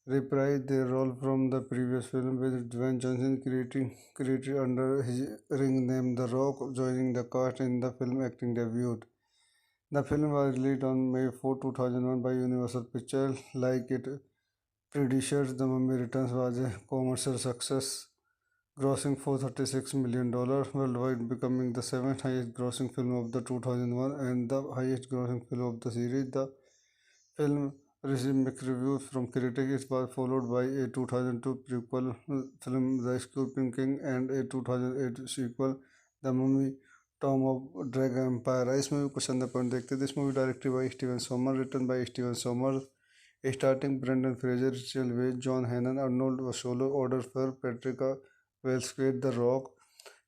reprised their role from the previous film, with Dwayne Johnson created under his ring name The Rock joining the cast in the film acting debut. The film was released on May 4, 2001 by Universal Pictures. Like its predecessors, The Mummy Returns was a commercial success, grossing $436 million worldwide, becoming the seventh highest grossing film of the 2001 and the highest grossing film of the series. The film received mixed reviews from critics. It was followed by a 2002 prequel film, The Scorpion King, and a 2008 sequel, The Mummy Tomb of Dragon Empire. इस movie को संदर्भ point देखते थे. This movie directed by Steven Sommers, written by Steven Sommers, starting Brendan Fraser, Rachel Weisz, John Hannon, Arnold Vosloo, Odor Fair, Patricia Welsky, The Rock.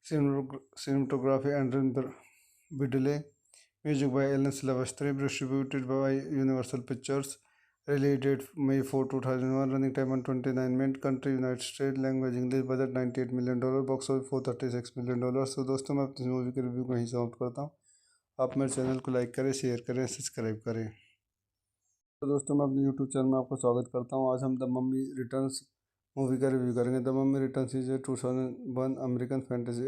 Cinematography Andrew Biddle. Music by Alan Silvestri, distributed by Universal Pictures. Release date May 4, 2001. Running time 129 minutes. Country United States. Language English. Budget $98 million. Box office $436 million. So दोस्तों मैं अपनी movie के review को यहीं समाप्त करता हूँ. आप मेरे चैनल को लाइक करें, शेयर करें, सब्सक्राइब करें. तो दोस्तों मैं अपने यूट्यूब चैनल में आपका स्वागत करता हूँ. आज हम द मम्मी रिटर्न्स मूवी का रिव्यू करेंगे. The mummy returns is a 2001 American fantasy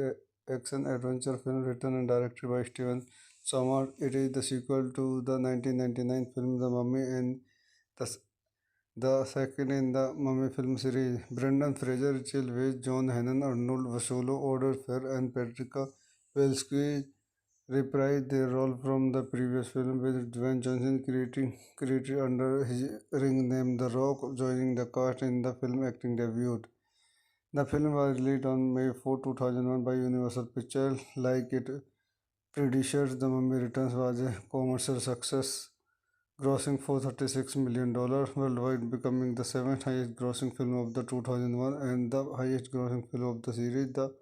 action adventure film written and directed by Steven Sommers. It is the sequel to the 1999 film The Mummy and the, the second in the Mummy film series. Brendan Fraser, Rachel Weisz, John Hannon, Arnold Vosloo, Odor Fair, and Patricia Welsky reprised their role from the previous film, with Dwayne Johnson created under his ring name The Rock joining the cast in the film acting debut. The film was released on May 4, 2001 by Universal Pictures. Like its predecessors, The Mummy Returns was a commercial success, grossing $436 million worldwide, becoming the seventh highest grossing film of the 2001 and the highest grossing film of the series. The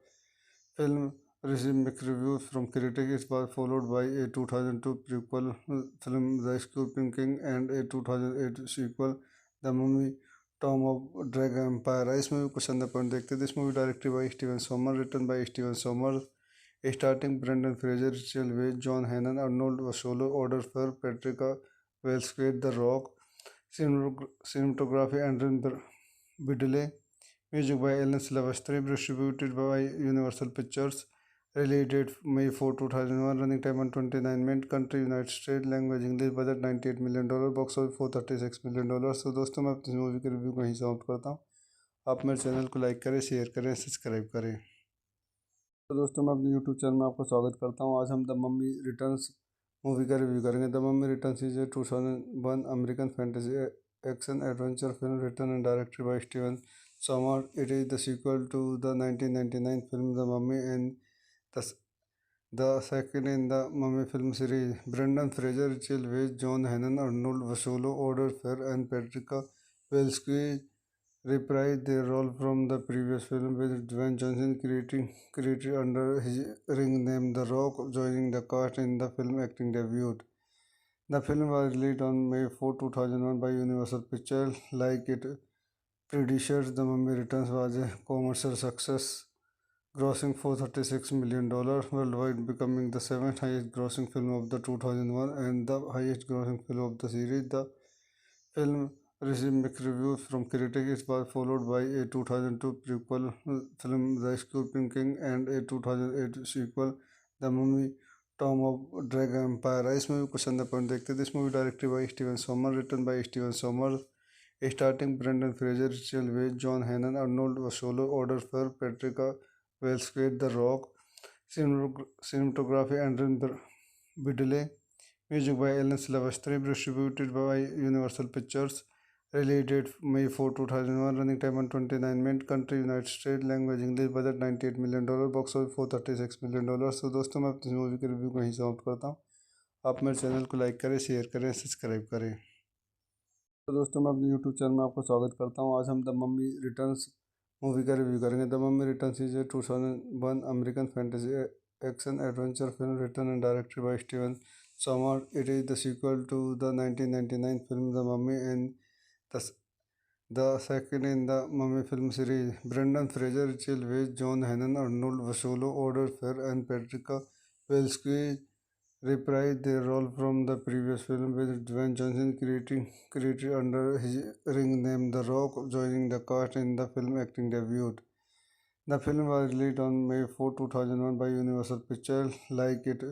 film received mixed reviews from critics. It was followed by a 2002 prequel film, The Scorpion King, and a 2008 sequel, The Mummy Tomb of Dragon Empire. इस movie को संदर्भ point देखते थे. This movie directed by Steven Sommers, written by Steven Sommers, starring Brendan Fraser, Rachel Weisz, John Hannon, Arnold Vosloo, Odor Fair, Patricia Welsky, The Rock. Cinematography Andrew Biddle. Music by Alan Silvestri, distributed by Universal Pictures. Release date May 4, 2001. Running time 129 minutes. Country United States. Language English. Budget $98 million. Box office $436 million. So दोस्तों मैं अपनी movie के review को यहीं समाप्त करता हूँ. आप मेरे चैनल को लाइक करें, शेयर करें, सब्सक्राइब करें. तो दोस्तों मैं अपने यूट्यूब चैनल में आपका स्वागत करता हूँ. आज हम द मम्मी रिटर्न्स मूवी का रिव्यू करेंगे. The mummy returns is a 2001 American fantasy action adventure film written and directed by Steven Sommers. 。 。 。 。 。 。 . 。 。 . 。 . 。 . 。 . 。 . 。 。 . 。 . 。 . 。 。 . 。 。 . 。 。 . 。 。 . 。 。 . 。 。 . 。 。 . 。 。 . 。 。 . 。 。 . . 。 The second in the Mummy film series. Brendan Fraser, Rachel Weisz, John Hannon, Arnold Vosloo, Odor Fair, and Patricia Welsky reprised their role from the previous film, with Dwayne Johnson created under his ring name The Rock joining the cast in the film acting debut. The film was released on May 4, 2001 by Universal Pictures. Like its predecessors, The Mummy Returns was a commercial success, grossing $436 million worldwide, becoming the seventh highest grossing film of the 2001 and the highest grossing film of the series. The film received mixed reviews from critics. It was followed by a 2002 prequel film, The Scorpion King, and a 2008 sequel, The Mummy Tomb of Dragon Empire. इस movie को संदर्भ point देखते थे. This movie directed by Steven Sommers, written by Steven Sommers, starring Brendan Fraser, Rachel Weisz, John Hannon, Arnold Vosloo, Odor Fair, Patricia Welsky, The Rock. Cinematography Andrew Biddle. Music by Alan Silvestri, distributed by Universal Pictures. Release date May 4, 2001. Running time 129 minutes. Country United States. Language English. Budget $98 million. Box office $436 million. So दोस्तों मैं अपनी movie के review को यहीं समाप्त करता हूँ. आप मेरे चैनल को लाइक करें, शेयर करें, सब्सक्राइब करें. तो दोस्तों मैं अपने यूट्यूब चैनल में आपका स्वागत करता हूँ. आज हम द मम्मी रिटर्न्स मूवी का रिव्यू करेंगे. The mummy returns is a 2001 American fantasy action adventure film written and directed by Steven Sommers. It is the sequel to the 1999 film The Mummy and the the second in the Mummy film series. Brendan Fraser, Rachel Weisz, John Hannon, Arnold Vosloo, Oded Fehr, and Patricia Welsky reprised their role from the previous film, with Dwayne Johnson created under his ring name The Rock, joining the cast in the film acting debut. The film was released on May 4, 2001 by Universal Pictures. Like its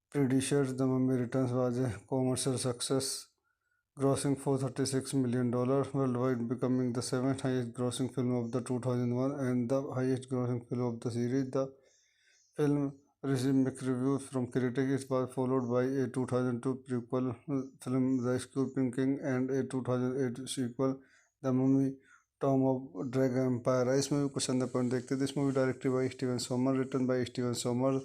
predecessors, The Mummy Returns was a commercial success, grossing $436 million worldwide, becoming the seventh highest grossing film of the 2001 and the highest grossing film of the series. The film received mixed reviews from critics. It was followed by a 2002 prequel film, The Scorpion King, and a 2008 sequel, The Mummy Tomb of Dragon Empire. इस movie को संदर्भ पर देखते हैं. This movie directed by Steven Sommers, written by Steven Sommers,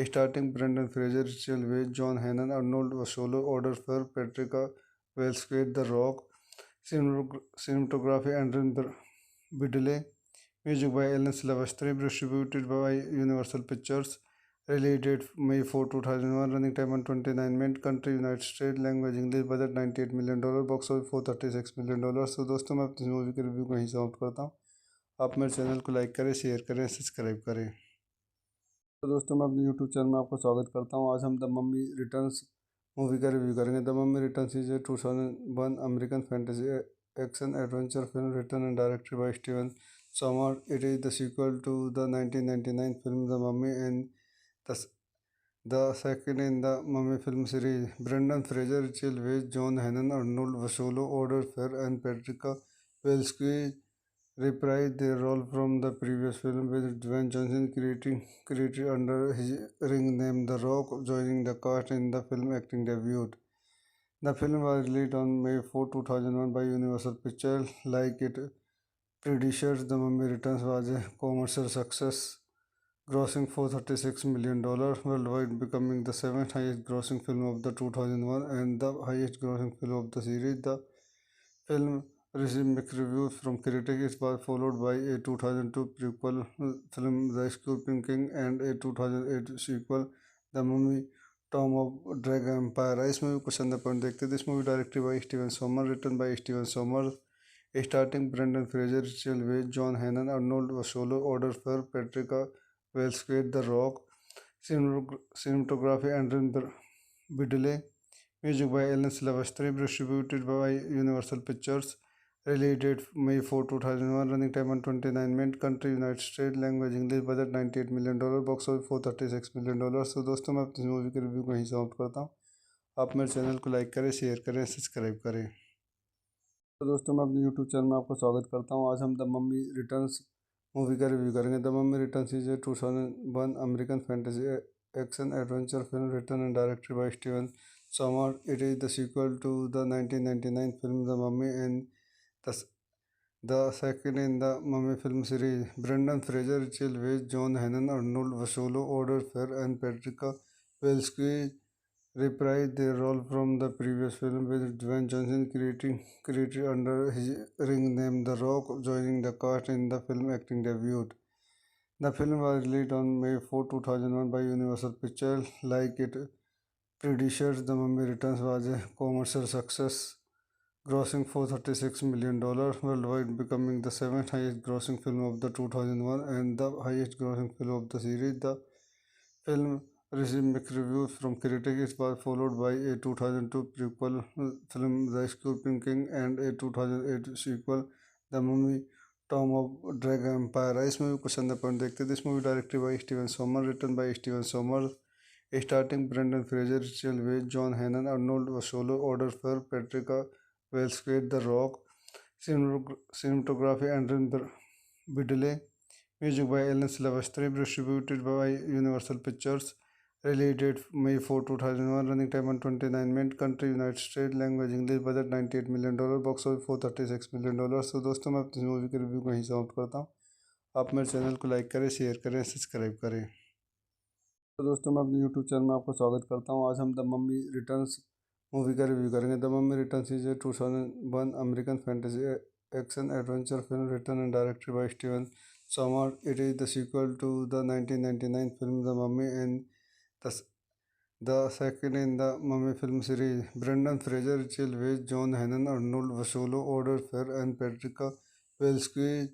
starting Brendan Fraser, Rachel Weisz, John Hannon, Arnold Vosloo, Oded Fehr, Patricia Welsky, The Rock. Cinematography Andrew Biddle. Music by Alan Silvestri. Distributed by Universal Pictures. Release date May 4, 2001. Running time 129 minutes. Country United States. Language English. Budget $98 million. Box office $436 million. तो दोस्तों मैं अपनी movie के review को यहीं समाप्त करता हूँ. आप मेरे चैनल को लाइक करें, शेयर करें, सब्सक्राइब करें. तो दोस्तों मैं अपने यूट्यूब चैनल में आपका स्वागत करता हूँ. आज हम द मम्मी रिटर्न्स मूवी का रिव्यू करेंगे. The mummy returns is a 2001 American fantasy action adventure film written and directed by Steven Somer. It is the sequel to the 1999 film the mummy and the second in the Mummy film series. Brendan Fraser, Rachel Weisz, John Hannon, Arnold Vosloo, Oded Fehr, and Patricia Welsky reprised their role from the previous film, with Dwayne Johnson created under his ring name The Rock, joining the cast in the film acting debut. The film was released on May 4, 2001 by Universal Pictures. Like its predecessors, The Mummy Returns was a commercial success, grossing $436 million worldwide, becoming the seventh highest grossing film of the 2001 and the highest grossing film of the series. The film received mixed reviews from critics. It was followed by a 2002 prequel film, The Scorpion King, and a 2008 sequel, The Mummy Tomb of Dragon Empire. इस movie को संदर्भ पर देखते हैं. This movie directed by Steven Somer, written by Steven Sommer, starring Brendan Fraser, Rachel Weisz, John Hannah, Arnold Vosloo, ऑर्डर Fehr, Patricia Velasquez, the Rock. Cinematography Andrew Biddle. Music by Alan Silvestri. Distributed by Universal Pictures. Release date May 4, 2001. Running time 129 minutes. Country United States. Language English. Budget $98 million. Box office $436 million. तो दोस्तों मैं अपनी movie के review को यहीं समाप्त करता हूँ. आप मेरे चैनल को लाइक करें, शेयर करें, सब्सक्राइब करें. तो दोस्तों मैं अपने यूट्यूब चैनल में आपका स्वागत करता हूँ. आज हम द मम्मी रिटर्न्स मूवी का रिव्यू करेंगे. The mummy returns is a 2001 American fantasy action adventure film written and directed by Steven Somer. It is the sequel to the 1999 film the mummy and the second in the Mummy film series. Brendan Fraser, Rachel Weisz, John Hannon, Arnold Vosloo, Oded Fehr, and Patricia Welsky reprised their role from the previous film, with Dwayne Johnson created under his ring name The Rock, joining the cast in the film acting debut. The film was released on May 4, 2001 by Universal Pictures. Like its predecessors, The Mummy Returns was a commercial success, grossing $436 million worldwide, becoming the seventh highest grossing film of the 2001 and the highest grossing film of the series. The film received mixed reviews from critics. It was followed by a 2002 prequel film, The Scorpion King, and a 2008 sequel, The Mummy Tomb of Dragon Empire. इस movie को संदर्भ पर देखते हैं. This movie directed by Steven Somer, written by Steven Sommer, starring Brendan Fraser, Rachel Weisz, John Hannah, Arnold Vosloo, ऑर्डर Fehr, Patricia Velasquez, the Rock. Cinematography Andrew Biddle. Music by Alan Silvestri. Distributed by Universal Pictures. Release date May 4, 2001. Running time 129 minutes. Country United States. Language English. Budget $98 million. Box office $436 million. तो दोस्तों मैं अपनी movie के review को यहीं समाप्त करता हूँ. आप मेरे चैनल को लाइक करें, शेयर करें, सब्सक्राइब करें. तो दोस्तों मैं अपने यूट्यूब चैनल में आपका स्वागत करता हूँ. आज हम द मम्मी रिटर्न्स मूवी का रिव्यू करेंगे. The mummy returns is a 2001 American fantasy action adventure film written and directed by Steven Somer. It is the sequel to the 1999 film the mummy and the second in the Mummy film series. Brendan Fraser, Rachel Weisz, John Hannon, Arnold Vosloo, Oded Fehr, and Patricia Welsky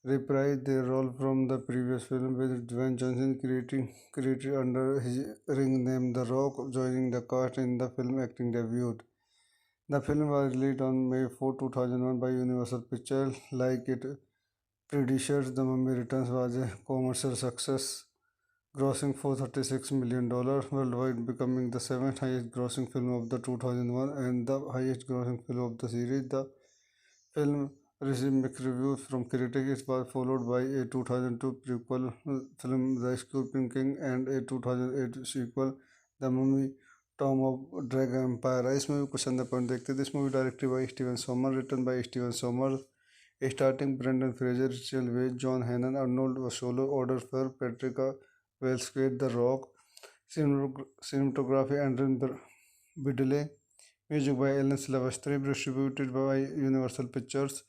reprised their role from the previous film, with Dwayne Johnson created under his ring name The Rock joining the cast in the film acting debut. The film was released on May 4, 2001 by Universal Pictures. Like its predecessors, The Mummy Returns was a commercial success, grossing $436 million worldwide, becoming the seventh highest grossing film of the 2001 and the highest grossing film of the series. The film received mixed reviews from critics. It was followed by a 2002 prequel film, The Scorpion King, and a 2008 sequel, The Mummy Tomb of Dragon Empire. इस movie को चंदा point देखते थे. This movie directed by Steven Sommers, written by Steven Sommers, starting Brendan Fraser, Rachel Weisz, John Hannon, Arnold Vosloo, Oded Fehr, Patricia Welsky, The Rock. Cinematography Andrew Biddle. Music by Alan Silvestri, distributed by Universal Pictures.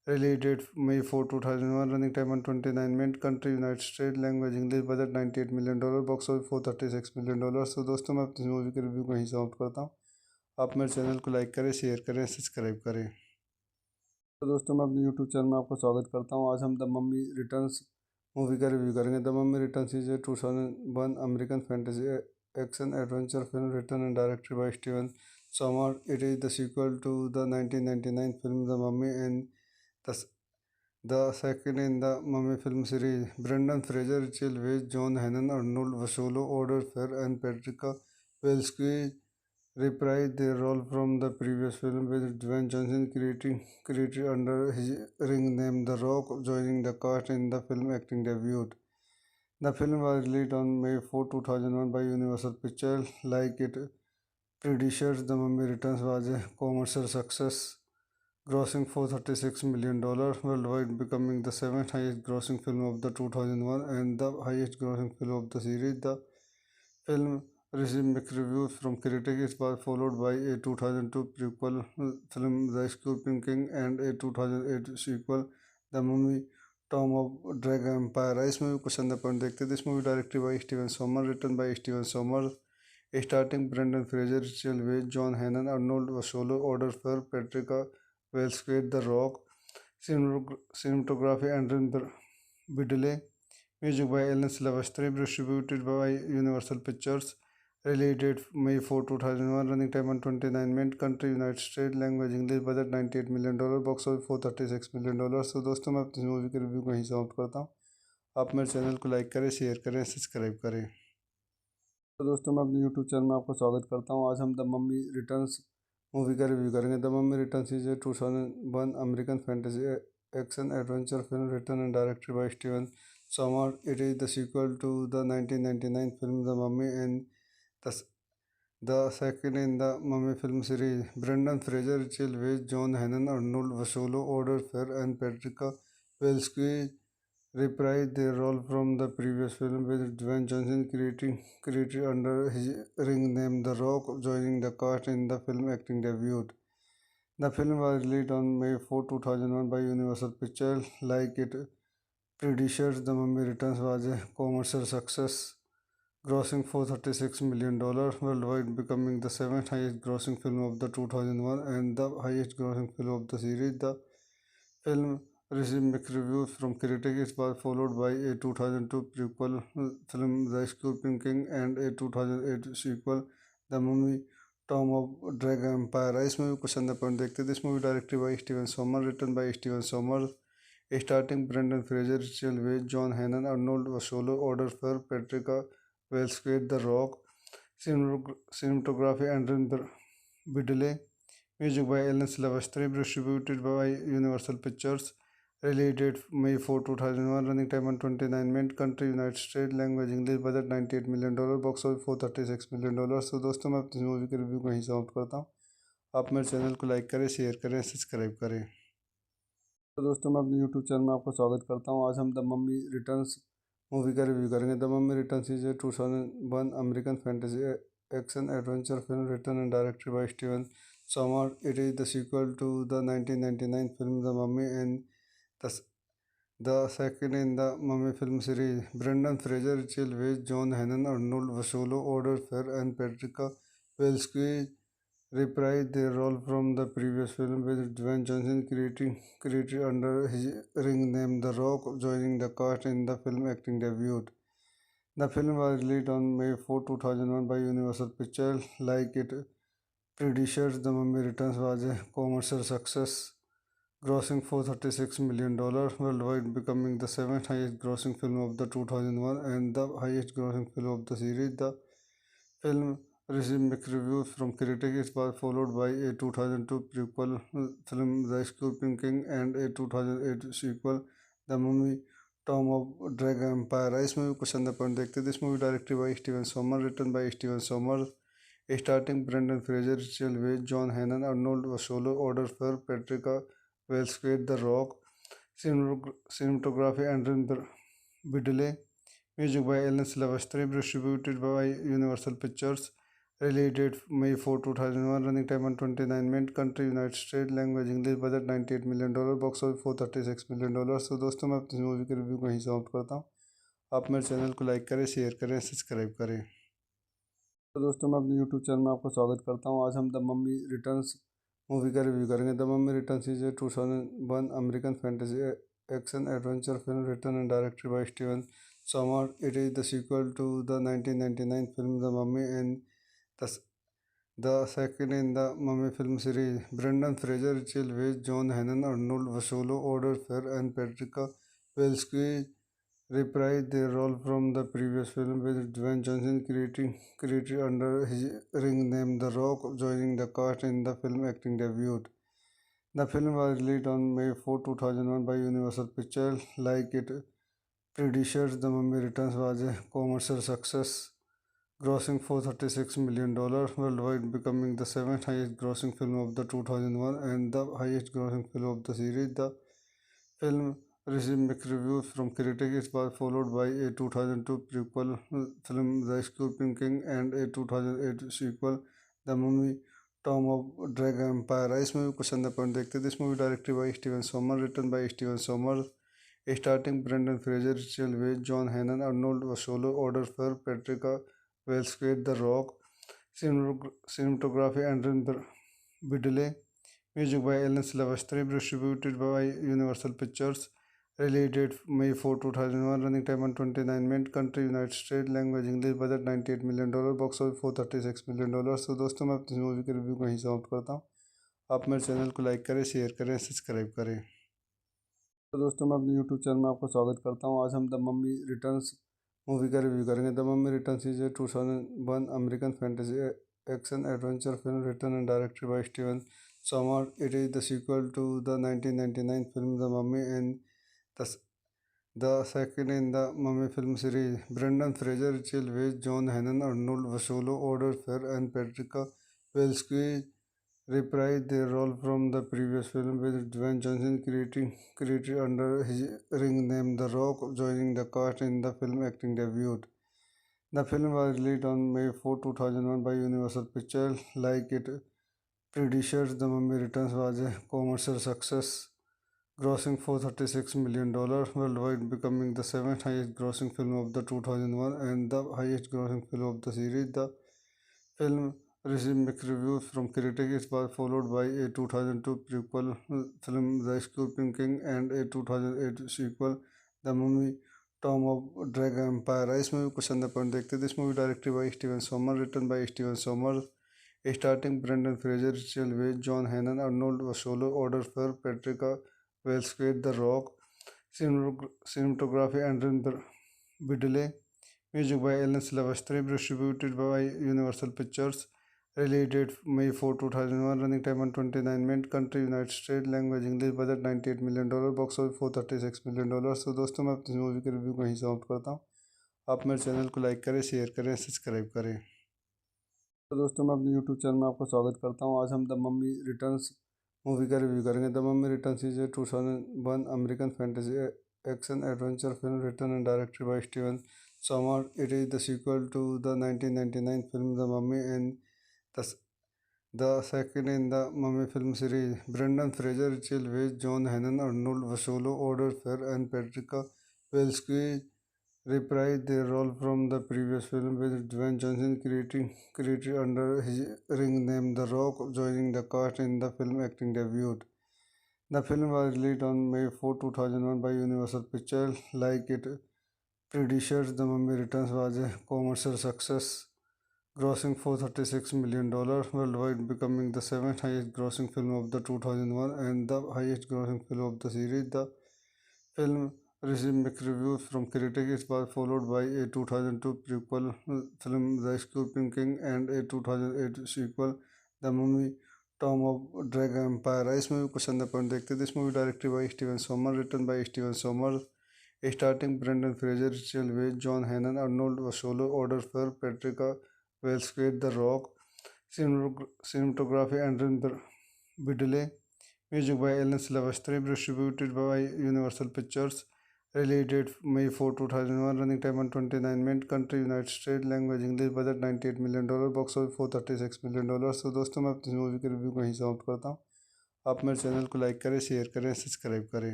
Release date May 4, 2001. Running time 129 minutes. Country United States. Language English. Budget $98 million. Box office $436 million. So दोस्तों मैं अपनी movie के review को यहीं समाप्त करता हूँ. आप मेरे चैनल को लाइक करें, शेयर करें, सब्सक्राइब करें. तो दोस्तों मैं अपने यूट्यूब चैनल में आपका स्वागत करता हूँ. आज हम द मम्मी रिटर्न्स मूवी का रिव्यू करेंगे. The mummy returns is a 2001 American fantasy action adventure film written and directed by Steven Sommers. It is the sequel to the 1999 film The Mummy and the, the second in the Mummy film series. Brendan Fraser, Rachel Weisz, John Hannon, Arnold Vosloo, Oded Fehr, and Patricia Welsky reprised their role from the previous film, with Dwayne Johnson created under his ring name The Rock joining the cast in the film acting debut. The film was released on May 4, 2001 by Universal Pictures. Like its predecessors, The Mummy Returns was a commercial success, grossing $436 million worldwide, becoming the seventh highest grossing film of the 2001 and the highest grossing film of the series. The film received mixed reviews from critics. It was followed by a 2002 prequel film, The Scorpion King, and a 2008 sequel, The Mummy Tomb of Dragon Empire. इस movie को चंदा point देखते थे. This movie directed by Steven Sommers, written by Steven Sommers, starting Brendan Fraser, Rachel Weisz, John Hannon, Arnold Vosloo, Oded Fehr, Patricia Welsky, The Rock. Cinematography Andrew Biddle. Music by Alan Silvestri, distributed by Universal Pictures. Release date May 4, 2001. Running time 129 minutes. Country United States. Language English. Budget $98 million. Box office $436 million. So दोस्तों मैं अपनी movie के review को यहीं समाप्त करता हूँ. आप मेरे चैनल को लाइक करें, शेयर करें, सब्सक्राइब करें. तो दोस्तों मैं अपने यूट्यूब चैनल में आपका स्वागत करता हूँ. आज हम द मम्मी रिटर्न्स मूवी का रिव्यू करेंगे. The mummy returns is a 2001 American fantasy action adventure film written and directed by Steven Sommers. It is the sequel to the 1999 film The Mummy and the, the second in the Mummy film series. Brendan Fraser, Rachel Weisz, John Hannon, Arnold Vosloo, Oded Fehr, and Patricia Welsky reprised their role from the previous film, with Dwayne Johnson created under his ring name The Rock joining the cast in the film acting debut. The film was released on May 4, 2001 by Universal Pictures. Like its predecessors, The Mummy Returns was a commercial success, grossing $436 million worldwide, becoming the seventh highest grossing film of the 2001 and the highest grossing film of the series. The film received mixed reviews from critics. It was followed by a 2002 prequel film, The Scorpion King, and a 2008 sequel, The Mummy Tomb of Dragon Empire. इस movie को चंदा point देखते थे. This movie directed by Steven Sommers, written by Steven Sommers, starting Brendan Fraser, Rachel Weisz, John Hannon, Arnold Vosloo, Oded Fehr, Patricia Welsky, The Rock. Cinematography Andrew Biddle. Music by Alan Silvestri, distributed by Universal Pictures. Release date May 4, 2001. Running time 129 minutes. Country United States. Language English. Budget $98 million. Box office $436 million. So दोस्तों मैं अपनी movie के review को यहीं समाप्त करता हूँ. आप मेरे चैनल को लाइक करें, शेयर करें, सब्सक्राइब करें. तो दोस्तों मैं अपने यूट्यूब चैनल में आपका स्वागत करता हूँ. आज हम द मम्मी रिटर्न्स मूवी का रिव्यू करेंगे. The mummy returns is a 2001 American fantasy action adventure film written and directed by Steven Sommers. It is the sequel to the 1999 film The Mummy and the, the second in the Mummy film series. Brendan Fraser, Rachel Weisz, John Hannon, Arnold Vosloo, Oder Fair, and Patricia Welsky reprised their role from the previous film, with Dwayne Johnson created under his ring name The Rock joining the cast in the film acting debut. The film was released on May 4, 2001 by Universal Pictures. Like it predecessors, The Mummy Returns was a commercial success, grossing $436 million worldwide, becoming the seventh highest grossing film of the 2001 and the highest grossing film of the series. The film received mixed reviews from critics. It was followed by a 2002 prequel film, The Scorpion King, and a 2008 sequel, The Mummy Tomb of Dragon Empire. इस movie को संदर्भ point देखते हैं. This movie directed by Steven Sommers, written by Steven Sommers, starting Brendan Fraser, Rachel Weisz, John Hannon, Arnold Vosloo, Oder Fair, Patricia Welsky, The Rock. Cinematography Andrew Biddle. Music by Alan Silvestri, distributed by Universal Pictures. Release date May 4, 2001. Running time 129 minutes. Country United States. Language English. Budget $98 million. Box office $436 million. So दोस्तों मैं अपनी movie के review कहीं समाप्त करता हूँ. आप मेरे चैनल को लाइक करें, शेयर करें, सब्सक्राइब करें. तो दोस्तों मैं अपने यूट्यूब चैनल में आपको स्वागत करता हूँ. आज हम द मम्मी रिटर्न्स मूवी का रिव्यू करेंगे. The mummy returns is a 2001 American fantasy action adventure film written and directed by Steven Sommers. It is the sequel to the 1999 film The Mummy and the, the second in the Mummy film series. Brendan Fraser, Rachel Weisz, John Hannon, Arnold Vosloo, Oder Fair, and Patricia Welsky reprised their role from the previous film, with Dwayne Johnson created under his ring name The Rock joining the cast in the film acting debut. The film was released on May 4, 2001 by Universal Pictures. Like it predecessors, The Mummy Returns was a commercial success, grossing $436 million worldwide, becoming the seventh highest grossing film of the 2001 and the highest grossing film of the series. The film received mixed reviews from critics. It was followed by a 2002 prequel film, The Scorpion King, and a 2008 sequel, The Mummy Tomb of Dragon Empire. इस movie को संदर्भ point देखते हैं. This movie directed by Steven Somer, written by Steven Somer, starting Brendan Fraser, Rachel Weisz, John Hannon, Arnold Vosloo, Oder Fair, Patricia Welsky, The Rock. Cinematography Andrew Biddle. Music by Alan Silvestri, distributed by Universal Pictures. Release date May 4, 2001. Running time 129 minutes. Country United States. Language English. Budget $98 million. Box office $436 million. So दोस्तों मैं अपनी movie के review कहीं समाप्त करता हूँ. आप मेरे चैनल को लाइक करें, शेयर करें, सब्सक्राइब करें. तो दोस्तों मैं अपने यूट्यूब चैनल में आपको स्वागत करता हूँ. आज हम द मम्मी रिटर्न्स मूवी का रिव्यू करेंगे. The mummy returns is a 2001 American fantasy action adventure film written and directed by Steven Sommers. It is the sequel to the 1999 film The Mummy and the, the second in the Mummy film series. Brendan Fraser, Rachel Weisz, John Hannon, Arnold Vosloo, Oder Fair, and Patricia Welsky reprised their role from the previous film, with Dwayne Johnson created under his ring name The Rock joining the cast in the film acting debut. The film was released on May 4, 2001 by Universal Pictures. Like it predecessors, The Mummy Returns was a commercial success, grossing $436 million worldwide, becoming the seventh highest grossing film of the 2001 and the highest grossing film of the series. The film received mixed reviews from critics. It was followed by a 2002 prequel film, The Scorpion King, and a 2008 sequel, The Mummy Tomb of Dragon Empire. इस movie को संदर्भ point देखते हैं. This movie directed by Steven Somer, written by Steven Somer, starting Brendan Fraser, Rachel Weisz, John Hannon, Arnold Vosloo, Oder Fair, Patricia Welsky, The Rock. Cinematography Andrew Biddle. Music by Alan Silvestri, distributed by Universal Pictures. Release date May 4, 2001. Running time 129 minutes. Country United States. Language English. Budget $98 million. Box office $436 million. So दोस्तों मैं अपनी movie के review कहीं समाप्त करता हूँ. आप मेरे चैनल को लाइक करें, शेयर करें, सब्सक्राइब करें. तो दोस्तों मैं अपने यूट्यूब चैनल में आपको स्वागत करता हूँ. आज हम द मम्मी रिटर्न्स मूवी का रिव्यू करेंगे. The mummy returns is a 2001 American fantasy action adventure film written and directed by Steven Sommers. It is the sequel to the 1999 film The Mummy and the, the second in the Mummy film series. Brendan Fraser, Rachel Weisz, John Hannon, Arnold Vosloo, Oded Fehr, and Patricia Welsky reprised their role from the previous film, with Dwayne Johnson created under his ring name The Rock joining the cast in the film acting debut. The film was released on May 4, 2001 by Universal Pictures. Like its predecessors, The Mummy Returns was a commercial success, grossing $436 million worldwide, becoming the seventh highest grossing film of the 2001 and the highest grossing film of the series. The film received mixed reviews from critics. It was followed by a 2002 prequel film, The Scorpion King, and a 2008 sequel, The Mummy Tomb of Dragon Empire. इस movie को संदर्भ point देखते हैं. This movie directed by Steven Sommers, written by Steven Sommers, starting Brendan Fraser, Rachel Weisz, John Hannon, Arnold Vosloo, Oded Fehr, Patricia Welsky, The Rock, cinematography Andrew Biddle, music by Alan Silvestri, distributed by Universal Pictures. Release date May 4, 2001. Running time 129 minutes. Country United States. Language English. Budget $98 million. Box office $436 million. तो दोस्तों मैं अपनी movie के review को यहीं समाप्त करता हूँ. आप मेरे चैनल को लाइक करें, शेयर करें, सब्सक्राइब करें.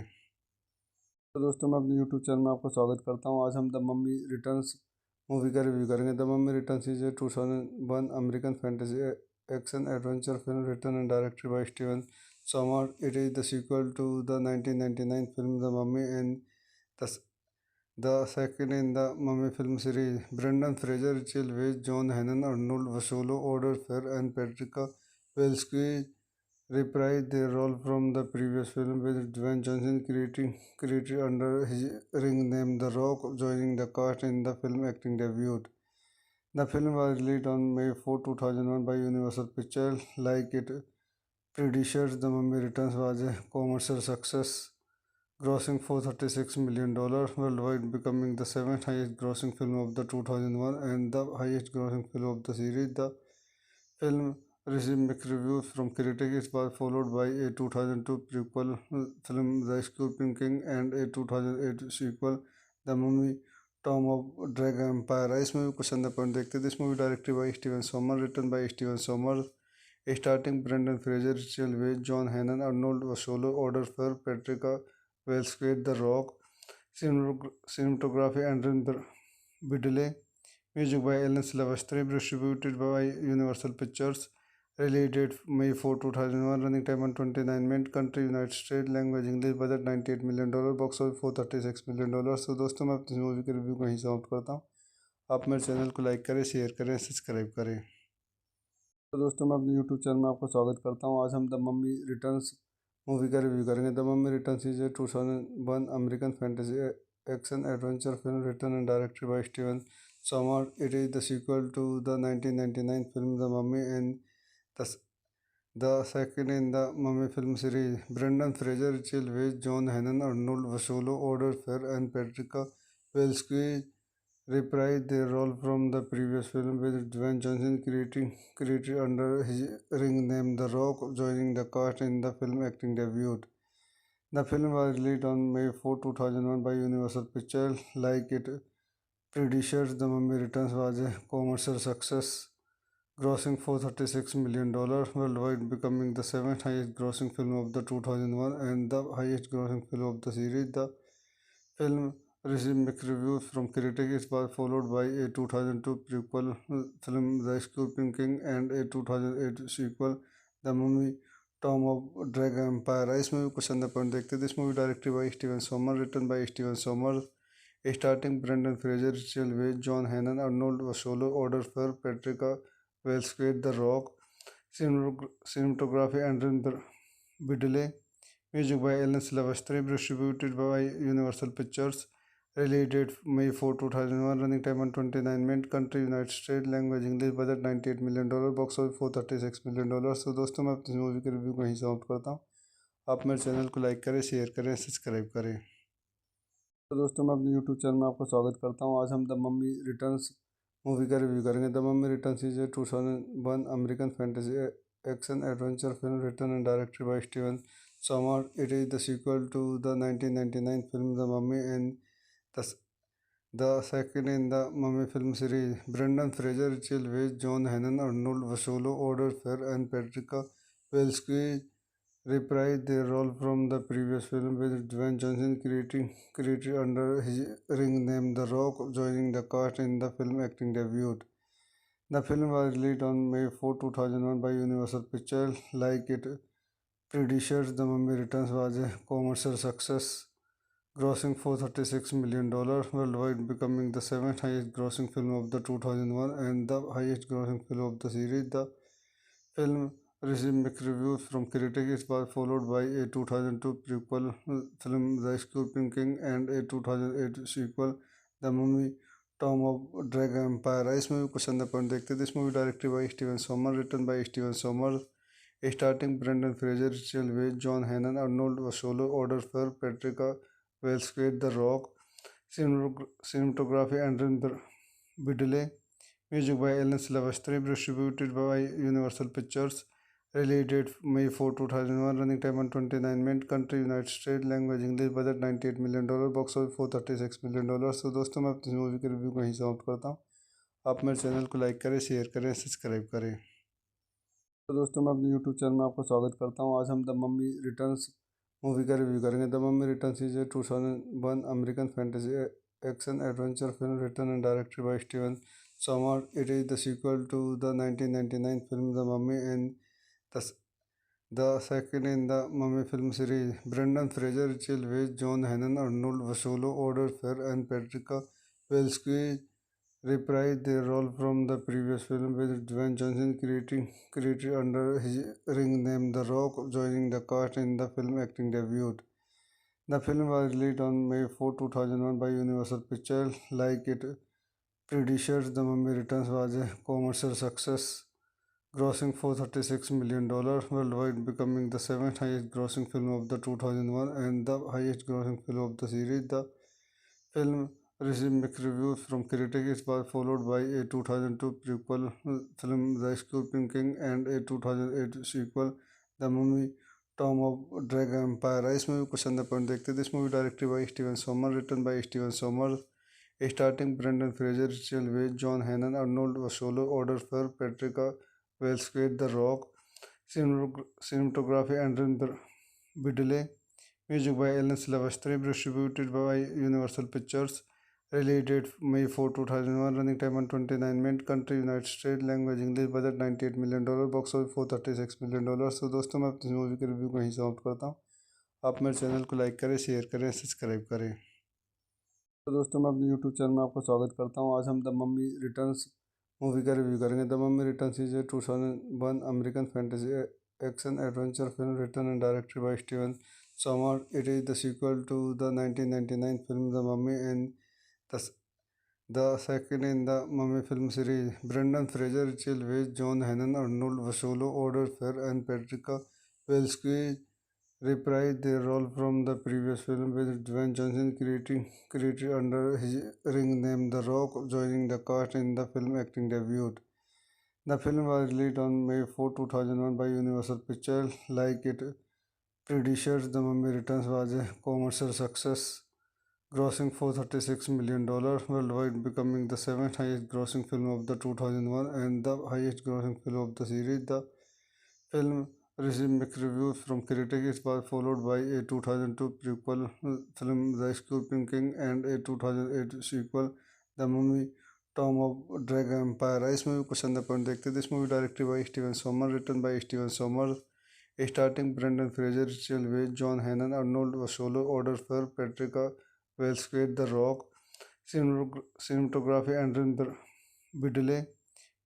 तो दोस्तों मैं अपने यूट्यूब चैनल में आपका स्वागत करता हूँ. आज हम द मम्मी रिटर्न्स मूवी का रिव्यू करेंगे. The mummy returns is a 2001 American fantasy action adventure film written and directed by Steven Somer. It is the sequel to the 1999 film the mummy and the second in the Mummy film series. Brendan Fraser, Rachel Weisz, John Hannon, Arnold Vosloo, Oded Fehr, and Patricia Welsky reprised their role from the previous film, with Dwayne Johnson created under his ring name The Rock joining the cast in the film acting debut. The film was released on May 4, 2001 by Universal Pictures. Like its predecessors, The Mummy Returns was a commercial success, grossing $436 million worldwide, becoming the seventh highest grossing film of the 2001 and the highest grossing film of the series. The film received mixed reviews from critics. It was followed by a 2002 prequel film, The Scorpion King, and a 2008 sequel, The Mummy Tomb of Dragon Empire. इस movie को संदर्भ point देखते हैं. This movie directed by Steven Somer, written by Steven Somer, starting Brendan Fraser, Rachel Weisz, John Hannon, Arnold Vosloo, Oded Fehr, Patricia Welsky, The Rock, cinematography Andrew Biddle, music by Alan Silvestri, distributed by Universal Pictures. Release date May 4, 2001. Running time 129 minutes. Country United States. Language English. Budget $98 million. Box office $436 million. तो दोस्तों मैं अपनी movie के review को यहीं समाप्त करता हूँ. आप मेरे चैनल को लाइक करें, शेयर करें, सब्सक्राइब करें. तो दोस्तों मैं अपने यूट्यूब चैनल में आपका स्वागत करता हूँ. आज हम द मम्मी रिटर्न्स मूवी का रिव्यू करेंगे. The mummy returns is a 2001 American fantasy action adventure film written and directed by Steven Somer. It is the sequel to the 1999 film the mummy and the second in the Mummy film series. Brendan Fraser, Rachel Weisz, John Hannon, Arnold Vosloo, Oded Fehr, and Patricia Welsky reprised their role from the previous film, with Dwayne Johnson created under his ring name The Rock joining the cast in the film acting debut. The film was released on May 4, 2001 by Universal Pictures. Like its predecessors, The Mummy Returns was a commercial success, grossing $436 million worldwide, becoming the seventh highest grossing film of the 2001 and the highest grossing film of the series. The film received mixed reviews from critics. It was followed by a 2002 prequel film, The Scorpion King, and a 2008 sequel, The Mummy Tomb of Dragon Empire. इस movie को संदर्भ point देखते हैं. This movie directed by Steven Somer, written by Steven Somer, starting Brendan Fraser, Rachel Weisz, John Hannon, Arnold Vosloo, Oded Fehr, Patricia Welsky, The Rock, cinematography Andrew Biddle, music by Alan Silvestri, distributed by Universal Pictures. Release date May 4, 2001. Running time 129 minutes. Country United States. Language English. Budget $98 million. Box office $436 million. तो दोस्तों मैं अपनी movie के review को यहीं समाप्त करता हूँ. आप मेरे चैनल को लाइक करें, शेयर करें, सब्सक्राइब करें. तो दोस्तों मैं अपने यूट्यूब चैनल में आपका स्वागत करता हूँ. आज हम द मम्मी रिटर्न्स मूवी का रिव्यू करेंगे. The mummy returns is a 2001 American fantasy action adventure film written and directed by Steven Somer. It is the sequel to the 1999 film the mummy and the second in the Mummy film series. Brendan Fraser, Rachel Weisz, John Hannon, Arnold Vosloo, Odor Fair, and Patricia Welsky reprised their role from the previous film, with Dwayne Johnson created under his ring name The Rock joining the cast in the film acting debut. The film was released on May 4, 2001 by Universal Pictures. Like its predecessor, The Mummy Returns was a commercial success, grossing $436 million worldwide, becoming the seventh highest grossing film of the 2001 and the highest grossing film of the series. The film received mixed reviews from critics. It was followed by a 2002 prequel film, The Scorpion King, and a 2008 sequel, The Mummy Tomb of Dragon Empire. इस movie को संदर्भ point देखते हैं. This movie directed by Steven Sommers, written by Steven Sommers, starting Brendan Fraser, Rachel Weisz, John Hannon, Arnold Vosloo, Odor Fair, Patricia Welsky, The Rock. Cinematography Andrew Biddle. Music by Alan Silvestri, distributed by Universal Pictures. Release date May 4, 2001. Running time 129 minutes. Country United States. Language English. Budget $98 million. Box office $436 million. So दोस्तों मैं अपनी movie के review को यहीं समाप्त करता हूँ. आप मेरे चैनल को लाइक करें, शेयर करें, सब्सक्राइब करें. तो दोस्तों मैं अपने यूट्यूब चैनल में आपका स्वागत करता हूँ. आज हम द मम्मी रिटर्न्स मूवी का रिव्यू करेंगे. The mummy returns is a 2001 American fantasy action adventure film written and directed by Steven Sommers. It is the sequel to the 1999 film The Mummy and the, the second in the Mummy film series. Brendan Fraser, Rachel Weisz, John Hannon, Arnold Vosloo, Odor Fair, and Patricia Welsky reprised their role from the previous film, with Dwayne Johnson created under his ring name The Rock joining the cast in the film acting debut. The film was released on May 4, 2001 by Universal Pictures. Like its predecessor, The Mummy Returns was a commercial success, grossing $436 million worldwide, becoming the seventh highest grossing film of the 2001 and the highest grossing film of the series. The film received mixed reviews from critics. It was followed by a 2002 prequel film, The Scorpion King, and a 2008 sequel, The Mummy Tomb of Dragon Empire. इस movie को संदर्भ point देखते हैं. This movie directed by Steven Somer, written by Steven Somer, starting Brendan Fraser, Rachel Weisz, John Hannon, Arnold Vosloo, Odor Fair, Patricia Welsky, The Rock. Cinematography Andrew Biddle. Music by Alan Silvestri, distributed by Universal Pictures. Release date May 4, 2001. Running time 129 minutes. Country United States. Language English. Budget $98 million. Box office $436 million. So दोस्तों मैं अपनी movie के review को यहीं समाप्त करता हूँ. आप मेरे चैनल को लाइक करें, शेयर करें, सब्सक्राइब करें. तो दोस्तों मैं अपने यूट्यूब चैनल में आपका स्वागत करता हूँ. आज हम द मम्मी रिटर्न्स मूवी का रिव्यू करेंगे. The mummy returns is a 2001 American fantasy action adventure film written and directed by Steven Sommers. It is the sequel to the 1999 film The Mummy and the, the second in the Mummy film series. Brendan Fraser, Rachel Weisz, John Hannon, Arnold Vosloo, Odor Fair, and Patricia Welsky reprised their role from the previous film, with Dwayne Johnson created under his ring name The Rock joining the cast in the film acting debut. The film was released on May 4, 2001 by Universal Pictures. Like its predecessor, The Mummy Returns was a commercial success, grossing $436 million worldwide, becoming the seventh highest grossing film of the 2001 and the highest grossing film of the series. The film received mixed reviews from critics. It was followed by a 2002 prequel film, The Scorpion King, and a 2008 sequel, The Mummy Tomb of Dragon Empire. इस movie को संदर्भ point देखते हैं. This movie directed by Steven Somer, written by Steven Somer, starting Brendan Fraser, Rachel Weisz, John Hannon, Arnold Vosloo, Odor Fair, Patricia Welsky, The Rock. Cinematography Andrew Biddle.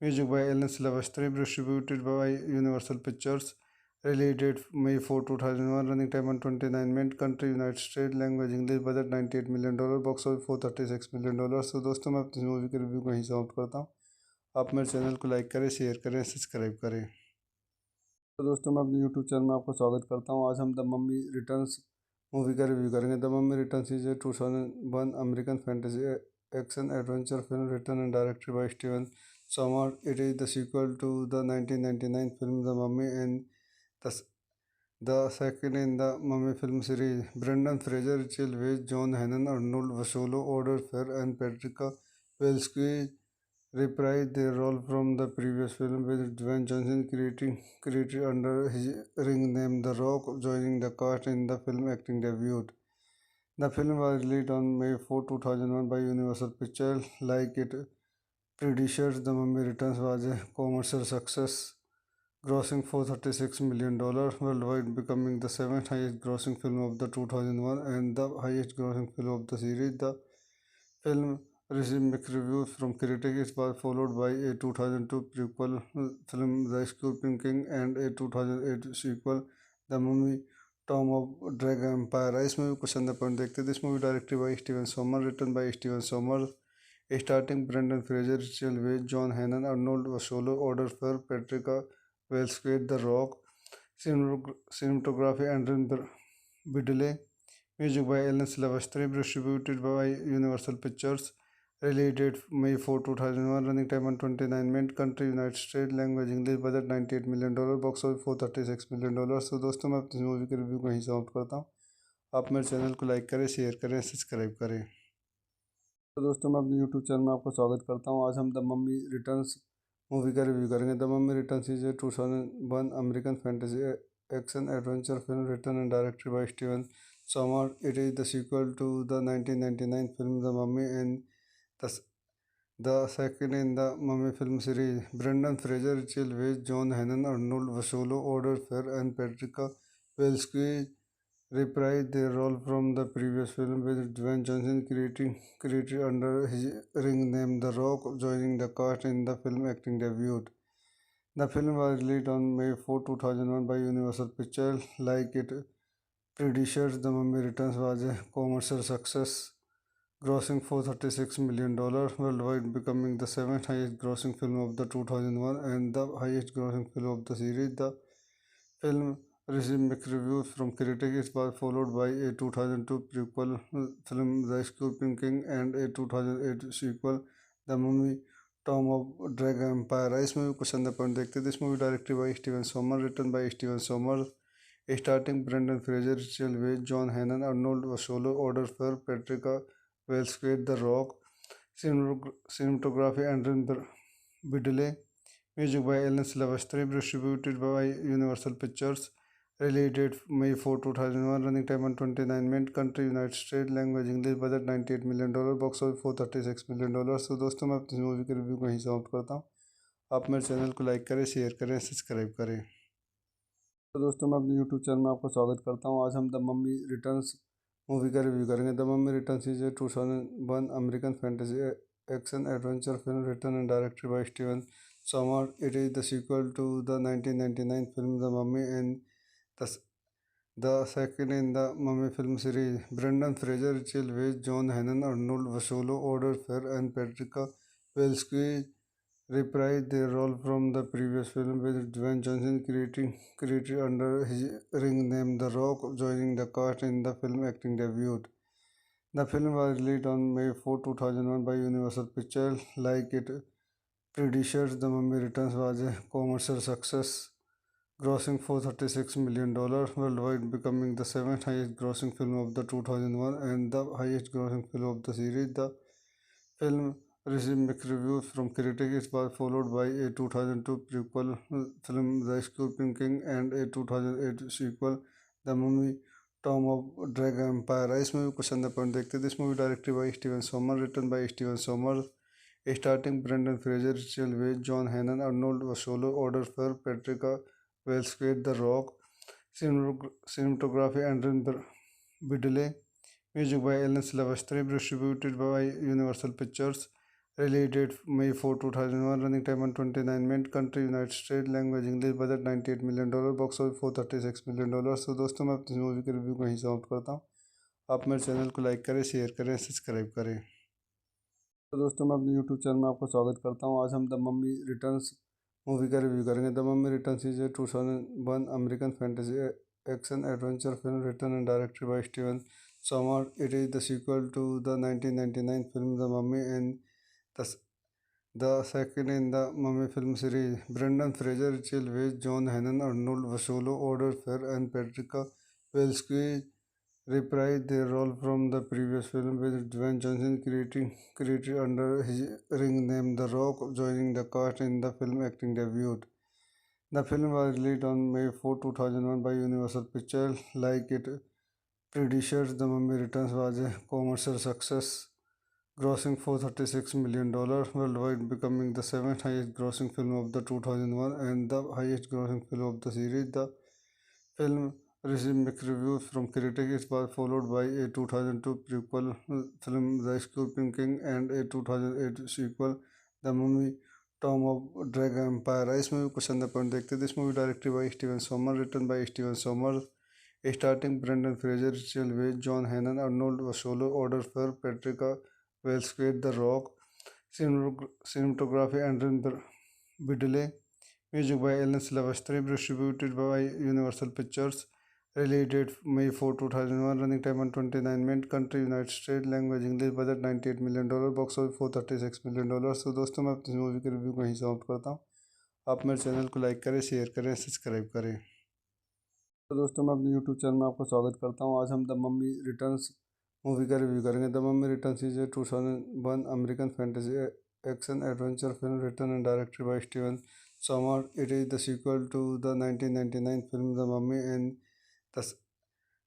Music by Alan Silvestri, distributed by Universal Pictures. Release date May 4, 2001. Running time 129 minutes. Country United States. Language English. Budget $98 million. Box office $436 million. So दोस्तों मैं अपनी movie के review को यहीं समाप्त करता हूँ. आप मेरे चैनल को लाइक करें, शेयर करें, सब्सक्राइब करें. तो दोस्तों मैं अपने यूट्यूब चैनल में आपका स्वागत करता हूँ. आज हम द मम्मी रिटर्न्स मूवी का रिव्यू करेंगे. The mummy returns is a 2001 American fantasy action adventure film written and directed by Steven Sommers. It is the sequel to the 1999 film The Mummy and the, the second in the Mummy film series. Brendan Fraser, Rachel Weisz, John Hannon, Arnold Vosloo, Oded Fehr, and Patricia Welsky reprised their role from the previous film, with Dwayne Johnson created under his ring name The Rock, joining the cast in the film acting debut. The film was released on May 4, 2001 by Universal Pictures. Like it predecessors, The Mummy Returns was a commercial success, grossing $436 million worldwide, becoming the seventh highest grossing film of the 2001 and the highest grossing film of the series. The film received mixed reviews from critics. It was followed by a 2002 prequel film, The Scorpion King, and a 2008 sequel, The Mummy Tomb of Dragon Empire. इस movie को संदर्भ point देखते हैं. This movie directed by Steven Sommers, written by Steven Sommers, starting Brendan Fraser, Rachel Weisz, John Hannon, Arnold Vosloo, Oded Fehr, Patricia Welsky, The Rock. Cinematography Andrew Biddle. Music by Alan Silvestri. Distributed by Universal Pictures. Release date May 4, 2001. Running time 129 minutes. Country United States. Language English. Budget $98 million. Box office $436 million. तो दोस्तों मैं अपनी movie के review को यहीं समाप्त करता हूँ. आप मेरे चैनल को लाइक करें, शेयर करें, सब्सक्राइब करें. तो दोस्तों मैं अपने यूट्यूब चैनल में आपका स्वागत करता हूँ. आज हम द मम्मी रिटर्न्स मूवी का रिव्यू करेंगे. The mummy returns is a 2001 American fantasy action adventure film written and directed by Steven Somer. It is the sequel to the 1999 film the mummy and the second in the Mummy film series. Brendan Fraser, Rachel Weisz, John Hannon, Arnold Vosloo, Oded Fehr, and Patricia Welsky reprised their role from the previous film, with Dwayne Johnson created under his ring name The Rock, joining the cast in the film acting debut. The film was released on May 4, 2001 by Universal Pictures. Like it predecessors, The Mummy Returns was a commercial success, grossing $436 million worldwide, becoming the seventh highest grossing film of the 2001 and the highest grossing film of the series. The film received mixed reviews from critics. It was followed by a 2002 prequel film, The Scorpion King, and a 2008 sequel, The Mummy Tomb of Dragon Empire. इस movie को संदर्भ point देखते हैं. This movie directed by Steven Somer, written by Steven Somer, starting Brendan Fraser, Rachel Weisz, John Hannon, Arnold Vosloo, Oded Fehr, Patricia Welsky, The Rock. Cinematography Andrew Biddle. Music by Alan Silvestri. Distributed by Universal Pictures. Release date May 4, 2001. Running time 129 minutes. Country United States. Language English. Budget $98 million. Box office $436 million. तो दोस्तों मैं अपनी movie के review को यहीं समाप्त करता हूँ. आप मेरे चैनल को लाइक करें, शेयर करें, सब्सक्राइब करें. तो दोस्तों मैं अपने यूट्यूब चैनल में आपका स्वागत करता हूँ. आज हम द मम्मी रिटर्न्स मूवी का रिव्यू करेंगे. The mummy returns is a 2001 American fantasy action adventure film written and directed by Steven Somer. It is the sequel to the 1999 film the mummy and the second in the Mummy film series. Brendan Fraser, Rachel Weisz, John Hannon, Arnold Vosloo, Oded Fehr, and Patricia Welsky reprised their role from the previous film, with Dwayne Johnson created under his ring name The Rock, joining the cast in the film acting debut. The film was released on May 4, 2001 by Universal Pictures. Like it predecessors, The Mummy Returns was a commercial success, grossing $436 million worldwide, becoming the seventh highest grossing film of the 2001 and the highest grossing film of the series. The film received mixed reviews from critics. It was followed by a 2002 prequel film, The Scorpion King, and a 2008 sequel, The Mummy Tomb of Dragon Empire. इस movie को संदर्भ point देखते हैं. This movie directed by Steven Somer, written by Steven Somer, starting Brendan Fraser, Rachel Weisz, John Hannon, Arnold Vosloo, Oded Fehr, Patricia Welsky, The Rock. Cinematography Andrew Biddle. Music by Alan Silvestri. Distributed by Universal Pictures. Release date May 4, 2001. Running time 129 minutes. Country United States. Language English. Budget $98 million. Box office $436 million. तो दोस्तों मैं अपनी movie के review को यहीं समाप्त करता हूँ. आप मेरे चैनल को लाइक करें, शेयर करें, सब्सक्राइब करें. तो दोस्तों मैं अपने यूट्यूब चैनल में आपका स्वागत करता हूँ. आज हम द मम्मी रिटर्न्स मूवी का रिव्यू करेंगे. The mummy returns is a 2001 American fantasy action adventure film written and directed by Steven Somer. It is the sequel to the 1999 film the mummy and the second in the Mummy film series. Brendan Fraser, Rachel Weisz, John Hannon, Arnold Vosloo, Oded Fehr, and Patricia Welsky reprised their role from the previous film, with Dwayne Johnson created under his ring name The Rock joining the cast in the film acting debut. The film was released on May 4, 2001 by Universal Pictures. Like its predecessors, The Mummy Returns was a commercial success, grossing $436 million worldwide, becoming the seventh highest grossing film of the 2001 and the highest grossing film of the series. The film received mixed reviews from critics. It was followed by a 2002 prequel film, The Scorpion King, and a 2008 sequel, The Mummy Tomb of Dragon Empire. इस movie को चंदा point देखते थे. This movie directed by Steven Sommers, written by Steven Sommers, starting Brendan Fraser, Rachel Weisz, John Hannon, Arnold Vosloo, Oded Fehr, Patricia Welsky, The Rock, cinematography Andrew Biddle, music by Alan Silvestri, distributed by Universal Pictures. Release date May 4, 2001. Running time 129 minutes. Country United States. Language English. Budget $98 million. Box office $436 million. तो दोस्तों मैं अपनी movie के review को यहीं समाप्त करता हूँ. आप मेरे चैनल को लाइक करें, शेयर करें, सब्सक्राइब करें. तो दोस्तों मैं अपने यूट्यूब चैनल में आपका स्वागत करता हूँ. आज हम द मम्मी रिटर्न्स मूवी का रिव्यू करेंगे. The mummy returns is a 2001 American fantasy action adventure film written and directed by Steven Sommers. It is the sequel to the 1999 film The Mummy and the,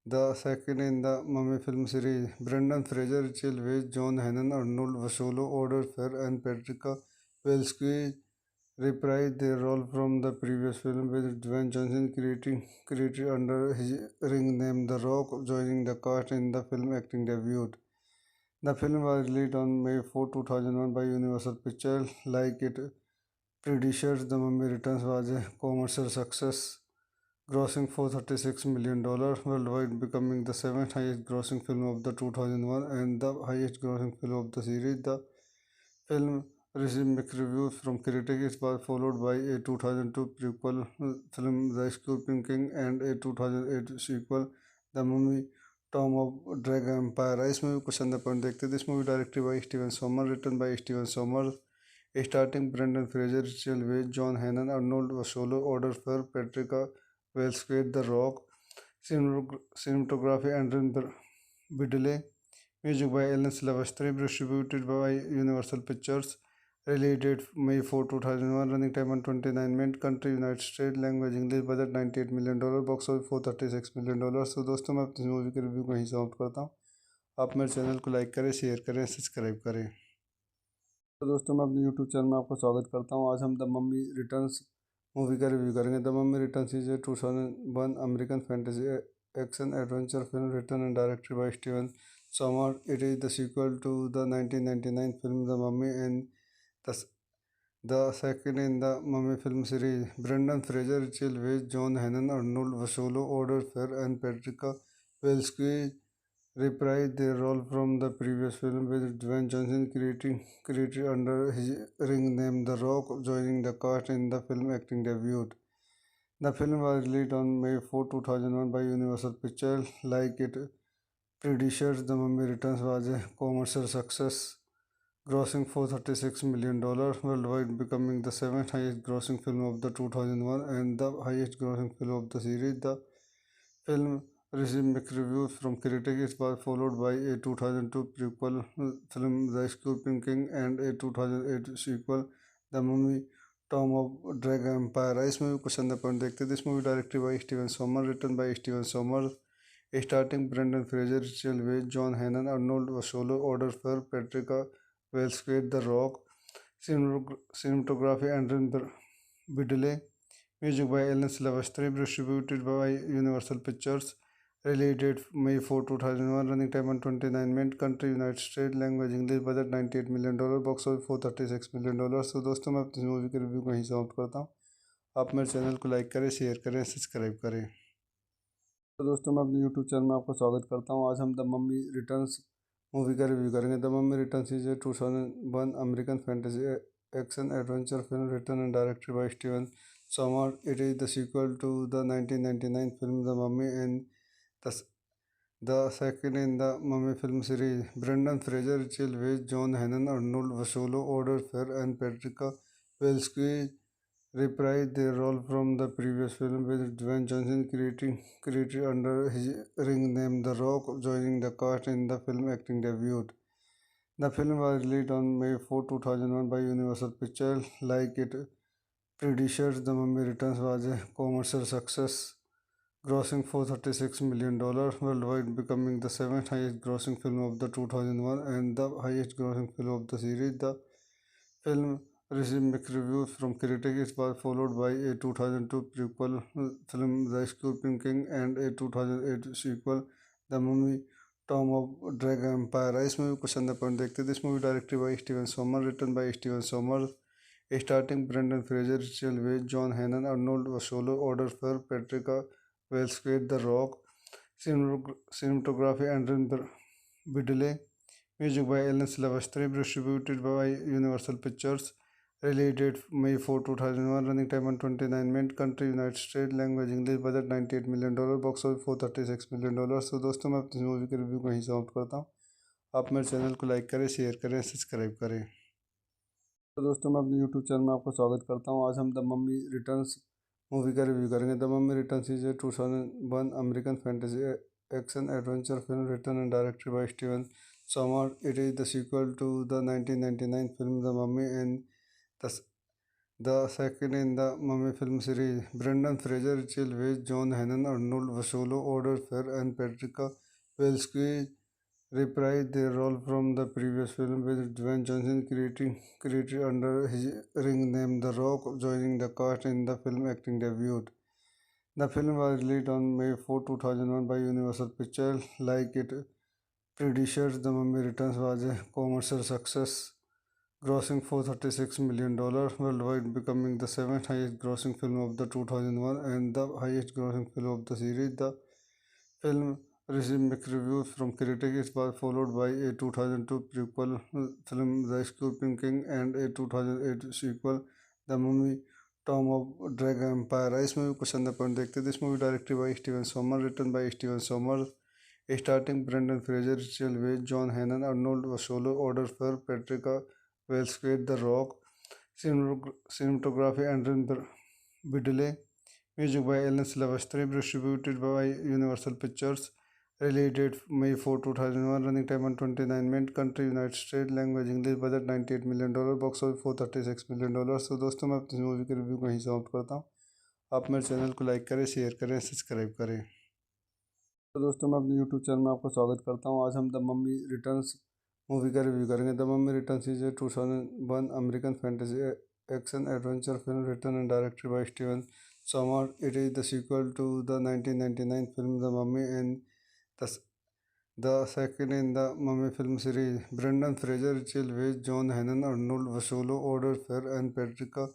the second in the Mummy film series. Brendan Fraser, Rachel Weisz, John Hannon, Arnold Vosloo, Oded Fehr, and Patricia Welsky reprised their role from the previous film, with Dwayne Johnson created under his ring name The Rock joining the cast in the film acting debut. The film was released on May 4, 2001 by Universal Pictures. Like its predecessors, The Mummy Returns was a commercial success, grossing $436 million worldwide, becoming the seventh highest grossing film of the 2001 and the highest grossing film of the series. The film received mixed reviews from critics. It was followed by a 2002 prequel film, The Scorpion King, and a 2008 sequel, The Mummy Tomb of Dragon Empire. इस movie को चंदा point देखते थे. This movie directed by Steven Sommers, written by Steven Sommers, starting Brendan Fraser, Rachel Weisz, John Hannon, Arnold Vosloo, Oded Fehr, Patricia Welsky, The Rock, cinematography Andrew Biddle, music by Alan Silvestri, distributed by Universal Pictures. Release date May 4, 2001. Running time 129 minutes. Country United States. Language English. Budget $98 million. Box office $436 million. तो दोस्तों मैं अपनी movie के review को यहीं समाप्त करता हूँ. आप मेरे चैनल को लाइक करें, शेयर करें, सब्सक्राइब करें. तो दोस्तों मैं अपने यूट्यूब चैनल में आपका स्वागत करता हूँ. आज हम द मम्मी रिटर्न्स मूवी का रिव्यू करेंगे. The mummy returns is a 2001 American fantasy action adventure film written and directed by Steven Sommers. It is the sequel to the 1999 film The Mummy and the, the second in the Mummy film series. Brendan Fraser, Rachel Weisz, John Hannon, Arnold Vosloo, Oded Fehr, and Patricia Welsky reprised their role from the previous film, with Dwayne Johnson created under his ring name The Rock joining the cast in the film acting debut. The film was released on May 4, 2001 by Universal Pictures. Like its predecessors, The Mummy Returns was a commercial success, grossing $436 million worldwide, becoming the seventh highest grossing film of the 2001 and the highest grossing film of the series. The film received mixed reviews from critics. It was followed by a 2002 prequel film, The Scorpion King, and a 2008 sequel, The Mummy Tomb of Dragon Empire. इस movie को चंदा point देखते थे. This movie directed by Steven Sommers, written by Steven Sommers, starting Brendan Fraser, Rachel Weisz, John Hannon, Arnold Vosloo, Oded Fehr, Patricia Welsky, The Rock, cinematography Andrew Biddle, music by Alan Silvestri, distributed by Universal Pictures. Release date May 4, 2001. Running time 129 minutes. Country United States. Language English. Budget $98 million. Box office $436 million. तो दोस्तों मैं अपनी movie के review को यहीं समाप्त करता हूँ. आप मेरे चैनल को लाइक करें, शेयर करें, सब्सक्राइब करें. तो दोस्तों मैं अपने यूट्यूब चैनल में आपका स्वागत करता हूँ. आज हम द मम्मी रिटर्न्स मूवी का रिव्यू करेंगे. The mummy returns is a 2001 American fantasy action adventure film written and directed by Steven Sommers. It is the sequel to the 1999 film The Mummy and the, the second in the Mummy film series. Brendan Fraser, Rachel Weisz, John Hannon, Arnold Vosloo, Oder Fair, and Patricia Welsky reprised their role from the previous film, with Dwayne Johnson created under his ring name The Rock joining the cast in the film acting debut. The film was released on May 4, 2001 by Universal Pictures. Like its predecessors, The Mummy Returns was a commercial success, grossing $436 million worldwide, becoming the seventh highest grossing film of the 2001 and the highest grossing film of the series. The film received mixed reviews from critics. It was followed by a 2002 prequel film, The Scorpion King, and a 2008 sequel, The Mummy Tomb of Dragon Empire. इस movie को संदर्भ point देखते थे. This movie directed by Steven Sommers, written by Steven Sommers, starting Brendan Fraser, Rachel Weisz, John Hannon, Arnold Vosloo, Oder Fair, Patricia Welsky, The Rock, cinematography Andrew Biddle, music by Alan Silvestri, distributed by Universal Pictures. Release date May 4, 2001. Running time 129 minutes. Country United States. Language English. Budget $98 million. Box office $436 million. So दोस्तों मैं अपनी movie के review को यहीं समाप्त करता हूँ. आप मेरे चैनल को लाइक करें, शेयर करें, सब्सक्राइब करें. तो दोस्तों मैं अपने यूट्यूब चैनल में आपका स्वागत करता हूँ. आज हम द मम्मी रिटर्न्स मूवी का रिव्यू करेंगे. The mummy returns is a 2001 American fantasy action adventure film written and directed by Steven Sommers. It is the sequel to the 1999 film The Mummy and the, the second in the Mummy film series. Brendan Fraser, Rachel Weisz, John Hannon, Arnold Vosloo, Oder Fair, and Patricia Welsky reprised their role from the previous film, with Dwayne Johnson created under his ring name The Rock joining the cast in the film acting debut. The film was released on May 4, 2001 by Universal Pictures. Like its predecessors, The Mummy Returns was a commercial success, grossing $436 million worldwide, becoming the seventh highest grossing film of the 2001 and the highest grossing film of the series. The film received mixed reviews from critics. It was followed by a 2002 prequel film, The Scorpion King, and a 2008 sequel, The Mummy Tomb of Dragon Empire. इस movie को संदर्भ point देखते थे. This movie directed by Steven Sommers, written by Steven Sommers, starting Brendan Fraser, Rachel Weisz, John Hannon, Arnold Vosloo, Oder Fair, Patricia Welsky, The Rock, cinematography Andrew Biddle, music by Alan Silvestri, distributed by Universal Pictures. Release date May 4, 2001. Running time 129 minutes. Country United States. Language English. Budget $98 million. Box office $436 million. So दोस्तों मैं अपनी movie के review को यहीं समाप्त करता हूँ. आप मेरे चैनल को लाइक करें, शेयर करें, सब्सक्राइब करें. तो दोस्तों मैं अपने यूट्यूब चैनल में आपका स्वागत करता हूँ. आज हम द मम्मी रिटर्न्स मूवी का रिव्यू करेंगे. The mummy returns is a 2001 American fantasy action adventure film written and directed by Steven Sommers. 。 It is the sequel to the 1999 film The Mummy and the, the second in the Mummy film series. Brendan Fraser, Rachel Weisz, John Hannon, Arnold Vosloo, Oder Fair, Patricia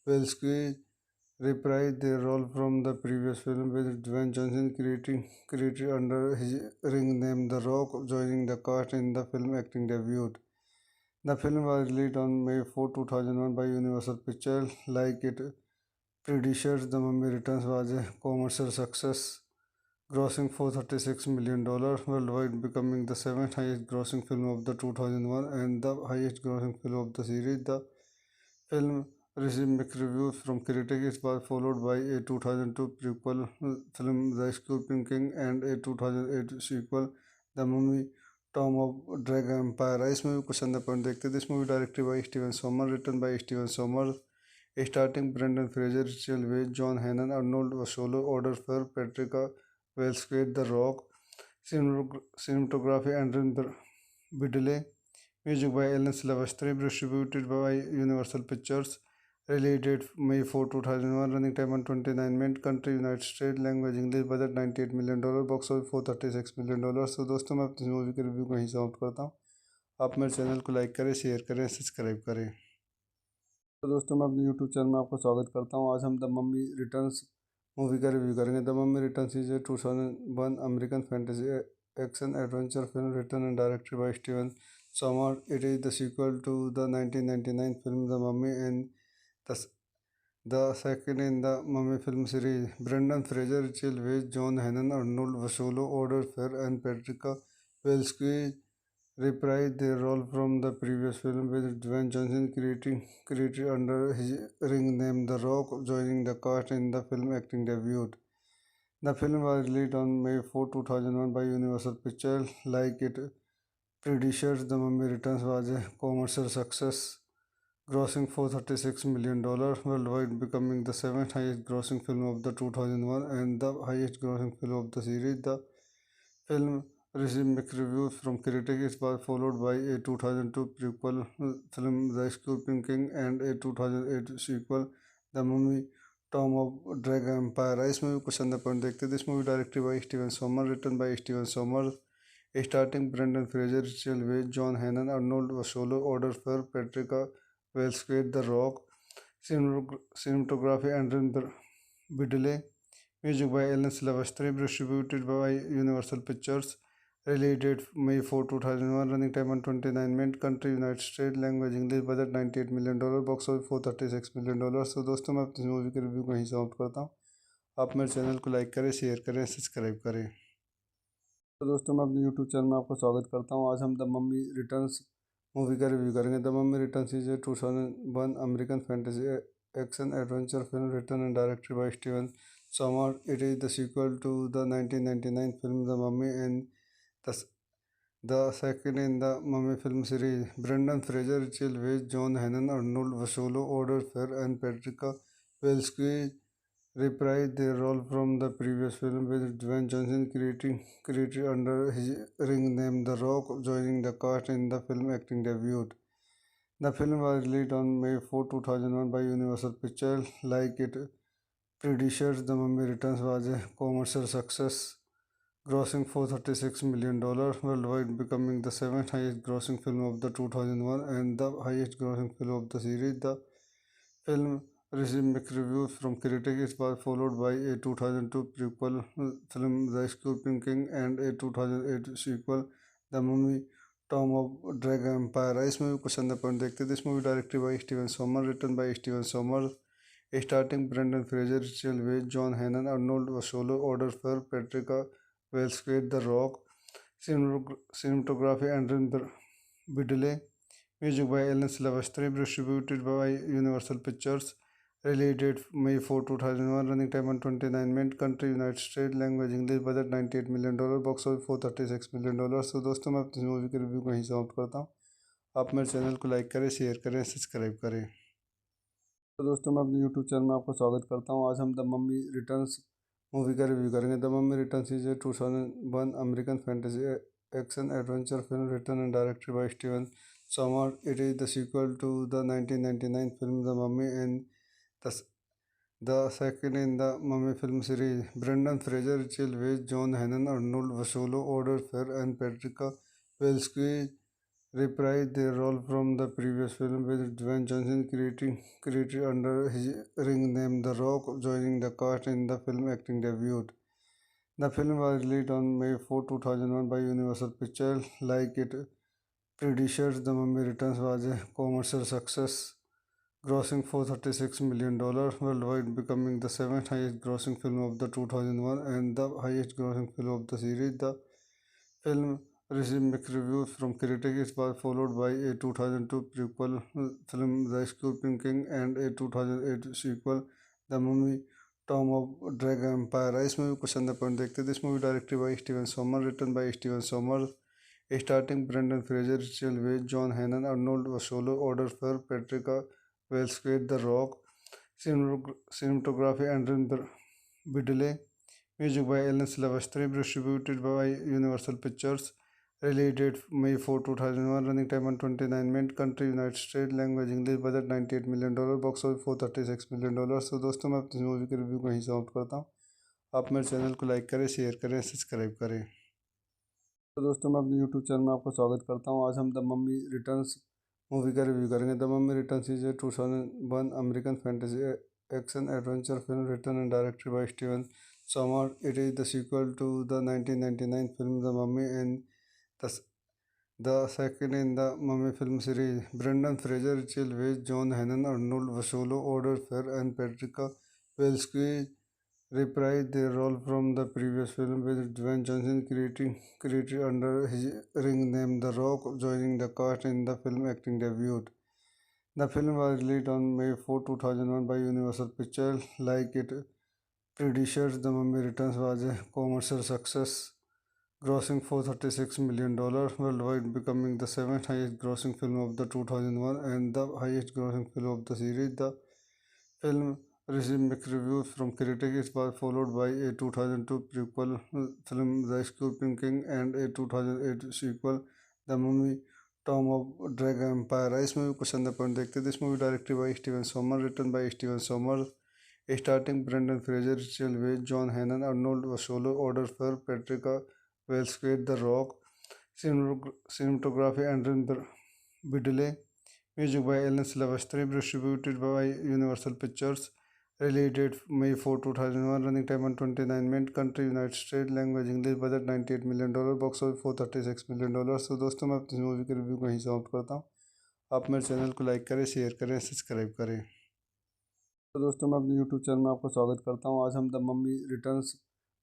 Welsky, The Rock, cinematography Andrew Biddle, music by Alan Silvestri, distributed by Universal Pictures. Release date May 4, 2001. Running time 129 minutes. Country United States. Language English. Budget $98 million. Box office $436 million. So दोस्तों मैं अपनी movie के review को यहीं समाप्त करता हूँ. आप मेरे चैनल को लाइक करें, शेयर करें, सब्सक्राइब करें. The second in the Mummy film series. Brendan Fraser, Rachel Weisz, John Hannon, Arnold Vosloo, Oder Fair, and Patricia Welsky reprised their role from the previous film, with Dwayne Johnson created under his ring name The Rock joining the cast in the film acting debut. The film was released on May 4, 2001 by Universal Pictures. Like its predecessors, The Mummy Returns was a commercial success, grossing $436 million worldwide, becoming the seventh highest grossing film of the 2001 and the highest grossing film of the series. The film received mixed reviews from critics. It was followed by a 2002 prequel film, The Scorpion King, and a 2008 sequel, The Mummy Tomb of Dragon Empire. इस movie को संदर्भ point देखते थे. This movie directed by Steven Sommers, written by Steven Sommers, starting Brendan Fraser, Rachel Weisz, John Hannon, Arnold Vosloo, Oder Fair, Patricia Welsky, The Rock, cinematography Andrew Biddle, music by Alan Silvestri, distributed by Universal Pictures. Release date May 4, 2001. Running time 129 minutes. Country United States. Language English. Budget $98 million. Box office $436 million. So दोस्तों मैं अपनी movie के review को यहीं समाप्त करता हूँ. आप मेरे चैनल को लाइक करें, शेयर करें, सब्सक्राइब करें. तो दोस्तों मैं अपने यूट्यूब चैनल में आपका स्वागत करता हूँ. आज हम द मम्मी रिटर्न्स मूवी का रिव्यू करेंगे. The mummy returns is a 2001 American fantasy action adventure film written and directed by Steven Sommers. It is the sequel to the 1999 film The Mummy and the, the second in the Mummy film series. Brendan Fraser, Rachel Weisz, John Hannon, Arnold Vosloo, Oded Fehr, and Patricia Welsky reprised their role from the previous film, with Dwayne Johnson created under his ring name The Rock, joining the cast in the film acting debut. The film was released on May 4, 2001 by Universal Pictures. Like it predecessors, The Mummy Returns was a commercial success, grossing $436 million worldwide, becoming the seventh highest grossing film of the 2001 and the highest grossing film of the series. The film received mixed reviews from critics. It was followed by a 2002 prequel film, The Scorpion King, and a 2008 sequel, The Mummy Tomb of Dragon Empire. इस movie को संदर्भ point देखते हैं. This movie directed by Steven Sommers, written by Steven Sommers, starting Brendan Fraser, Rachel Weisz, John Hannon, Arnold Vosloo, Oded Fehr, Patricia Welsky, The Rock, cinematography Andrew Biddle, music by Alan Silvestri, distributed by Universal Pictures. Release date May 4, 2001. Running time 129 minutes. Country United States. Language English. Budget $98 million. Box office $436 million. तो दोस्तों मैं अपनी movie के review को यहीं समाप्त करता हूँ. आप मेरे चैनल को लाइक करें, शेयर करें, सब्सक्राइब करें. तो दोस्तों मैं अपने यूट्यूब चैनल में आपका स्वागत करता हूँ. आज हम द मम्मी रिटर्न्स मूवी का रिव्यू करेंगे. The mummy returns is a 2001 American fantasy action adventure film written and directed by Steven Somer. It is the sequel to the 1999 film the mummy and the second in the Mummy film series. Brendan Fraser, Rachel Weisz, John Hannon, Arnold Vosloo, Oded Fehr, and Patricia Welsky reprised their role from the previous film, with Dwayne Johnson created under his ring name The Rock, joining the cast in the film acting debut. The film was released on May 4, 2001 by Universal Pictures. Like it predecessors, The Mummy Returns was a commercial success, grossing $436 million worldwide, becoming the seventh highest grossing film of the 2001 and the highest grossing film of the series. The film received mixed reviews from critics. It was followed by a 2002 prequel film, The Scorpion King, and a 2008 sequel, The Mummy Tomb of Dragon Empire. इस movie को संदर्भ point देखते हैं. This movie directed by Steven Somer, written by Steven Somer, starting Brendan Fraser, Rachel Weisz, John Hannon, Arnold Vosloo, Oded Fehr, Patricia Welsky, The Rock, cinematography Andrew Biddle, music by Alan Silvestri, distributed by Universal Pictures. Release date May 4, 2001. Running time 129 minutes. Country United States. Language English. Budget $98 million. Box office $436 million. तो दोस्तों मैं अपनी movie के review को यहीं समाप्त करता हूँ. आप मेरे चैनल को लाइक करें, शेयर करें, सब्सक्राइब करें. तो दोस्तों मैं अपने यूट्यूब चैनल में आपका स्वागत करता हूँ. आज हम द मम्मी रिटर्न्स मूवी का रिव्यू करेंगे. The mummy returns is a 2001 American fantasy action adventure film written and directed by Steven Somer. It is the sequel to the 1999 film the mummy and the second in the Mummy film series. Brendan Fraser, Rachel Weisz, John Hannon, Arnold Vosloo, Oded Fehr, and Patricia Welsky reprised their role from the previous film, with Dwayne Johnson created under his ring name The Rock, joining the cast in the film acting debut. The film was released on May 4, 2001 by Universal Pictures. Like it predecessors, The Mummy Returns was a commercial success, grossing $436 million worldwide, becoming the seventh highest grossing film of the 2001 and the highest grossing film of the series. The film received mixed reviews from critics. It was followed by a 2002 prequel film, The Scorpion King, and a 2008 sequel, The Mummy Tomb of Dragon Empire. इस movie को संदर्भ point देखते हैं. This movie directed by Steven Somer, written by Steven Somer, starting Brendan Fraser, Rachel Weisz, John Hannon, Arnold Vosloo, Oded Fehr, Patricia Welsky, The Rock, cinematography Andrew Biddle, music by Alan Silvestri, distributed by Universal Pictures. Release date May 4, 2001. Running time 129 minutes. Country United States. Language English. Budget $98 million. Box office $436 million. तो दोस्तों मैं अपनी movie के review को यहीं समाप्त करता हूँ. आप मेरे चैनल को लाइक करें, शेयर करें, सब्सक्राइब करें. तो दोस्तों मैं अपने यूट्यूब चैनल में आपका स्वागत करता हूँ. आज हम द मम्मी रिटर्न्स मूवी का रिव्यू करेंगे. The mummy returns is a 2001 American fantasy action adventure film written and directed by Steven Somer. It is the sequel to the 1999 film the mummy and the second in the Mummy film series. Brendan Fraser, Rachel Weisz, John Hannon, Arnold Vosloo, Odor Fair, and Patricia Welsky reprised their role from the previous film, with Dwayne Johnson created under his ring name The Rock joining the cast in the film acting debut. The film was released on May 4, 2001 by Universal Pictures. Like its predecessors, The Mummy Returns was a commercial success, grossing $436 million worldwide, becoming the seventh highest grossing film of the 2001 and the highest grossing film of the series. The film received mixed reviews from critics. It was followed by a 2002 prequel film, The Scorpion King, and a 2008 sequel, The Mummy Tomb of Dragon Empire. इस movie को चंदा point देखते थे. This movie directed by Steven Sommers, written by Steven Sommers, starting Brendan Fraser, Rachel Weisz, John Hannon, Arnold Vosloo, Odor Fair, Patricia Welsky, The Rock, cinematography Andrew Biddle, music by Alan Silvestri, distributed by Universal Pictures. Release date May 4, 2001. Running time 129 minutes. Country United States. Language English. Budget $98 million. Box office $436 million. तो दोस्तों मैं अपनी movie के review को यहीं समाप्त करता हूँ. आप मेरे चैनल को लाइक करें, शेयर करें, सब्सक्राइब करें. तो दोस्तों मैं अपने यूट्यूब चैनल में आपका स्वागत करता हूँ. आज हम द मम्मी रिटर्न्स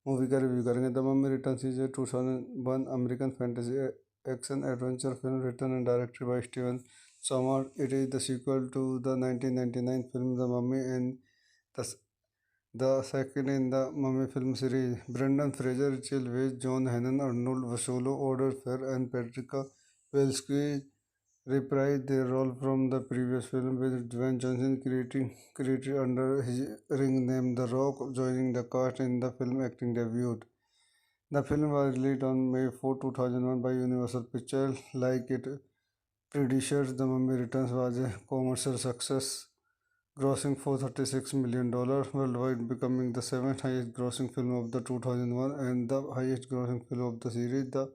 मूवी का रिव्यू करेंगे. The mummy returns is a 2001 American fantasy action adventure film written and directed by Steven Sommer. It is the sequel to the 1999 film The Mummy and the, the second in the Mummy film series. Brendan Fraser, Rachel Weisz, John Hannon, Arnold Vosloo, Odor Fair, and Patricia Welsky reprised their role from the previous film, with Dwayne Johnson created under his ring name The Rock joining the cast in the film acting debut. The film was released on May 4, 2001 by Universal Pictures. Like its predecessors, The Mummy Returns was a commercial success, grossing $436 million worldwide, becoming the seventh highest grossing film of the 2001 and the highest grossing film of the series. The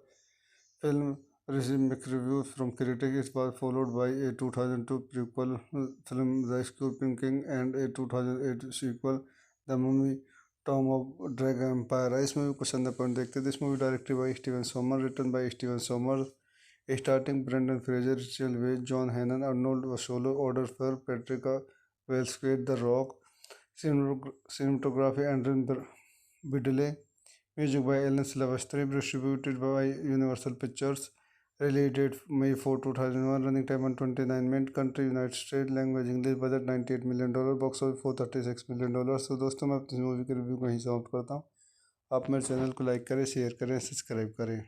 film received mixed reviews from critics. It was followed by a 2002 prequel film, The Scorpion King, and a 2008 sequel, The Mummy Tomb of Dragon Empire. इस movie को चंदा point देखते थे. This movie directed by Steven Sommers, written by Steven Sommers, starting Brendan Fraser, Rachel Weisz, John Hannon, Arnold Vosloo, Odor Fair, Patricia Welsky, The Rock, cinematography Andrew Biddle, music by Alan Silvestri, distributed by Universal Pictures. Release date May 4, 2001. Running time 129 minutes. Country United States. Language English. Budget $98 million. Box office $436 million. तो दोस्तों मैं अपनी movie के review को यहीं समाप्त करता हूँ. आप मेरे चैनल को लाइक करें, शेयर करें, सब्सक्राइब करें.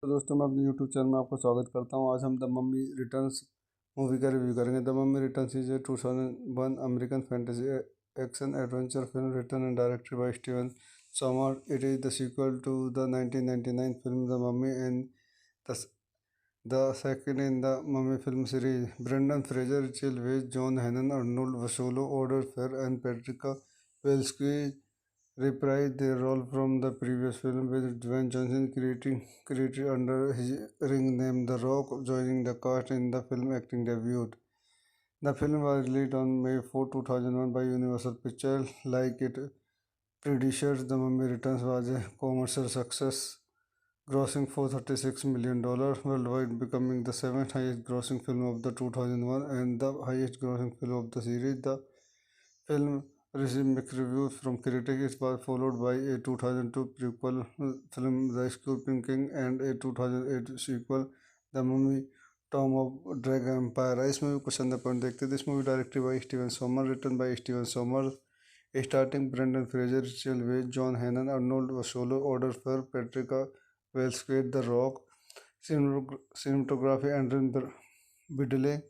तो दोस्तों मैं अपने यूट्यूब चैनल में आपका स्वागत करता हूँ. आज हम द मम्मी रिटर्न्स मूवी का रिव्यू करेंगे. The mummy returns is a 2001 American fantasy action adventure film written and directed by Steven Sommer. It is the sequel to the 1999 film The Mummy and the, the second in the Mummy film series. Brendan Fraser, Rachel Weisz, John Hannon, Arnold Vosloo, Odor Fair, and Patricia Welsky reprised their role from the previous film, with Dwayne Johnson created under his ring name The Rock joining the cast in the film acting debut. The film was released on May 4, 2001 by Universal Pictures. Like its predecessors, The Mummy Returns was a commercial success, grossing $436 million worldwide, becoming the seventh highest grossing film of the 2001 and the highest grossing film of the series. The film received mixed reviews from critics. It was followed by a 2002 prequel film, The Scorpion King, and a 2008 sequel, The Mummy Tomb of Dragon Empire. इस movie को चंदा point देखते थे. This movie directed by Steven Sommers, written by Steven Sommers, starting Brendan Fraser, Rachel Weisz, John Hannon, Arnold Vosloo, Odor Fair, Patricia Welsky, The Rock, cinematography Andrew Biddle,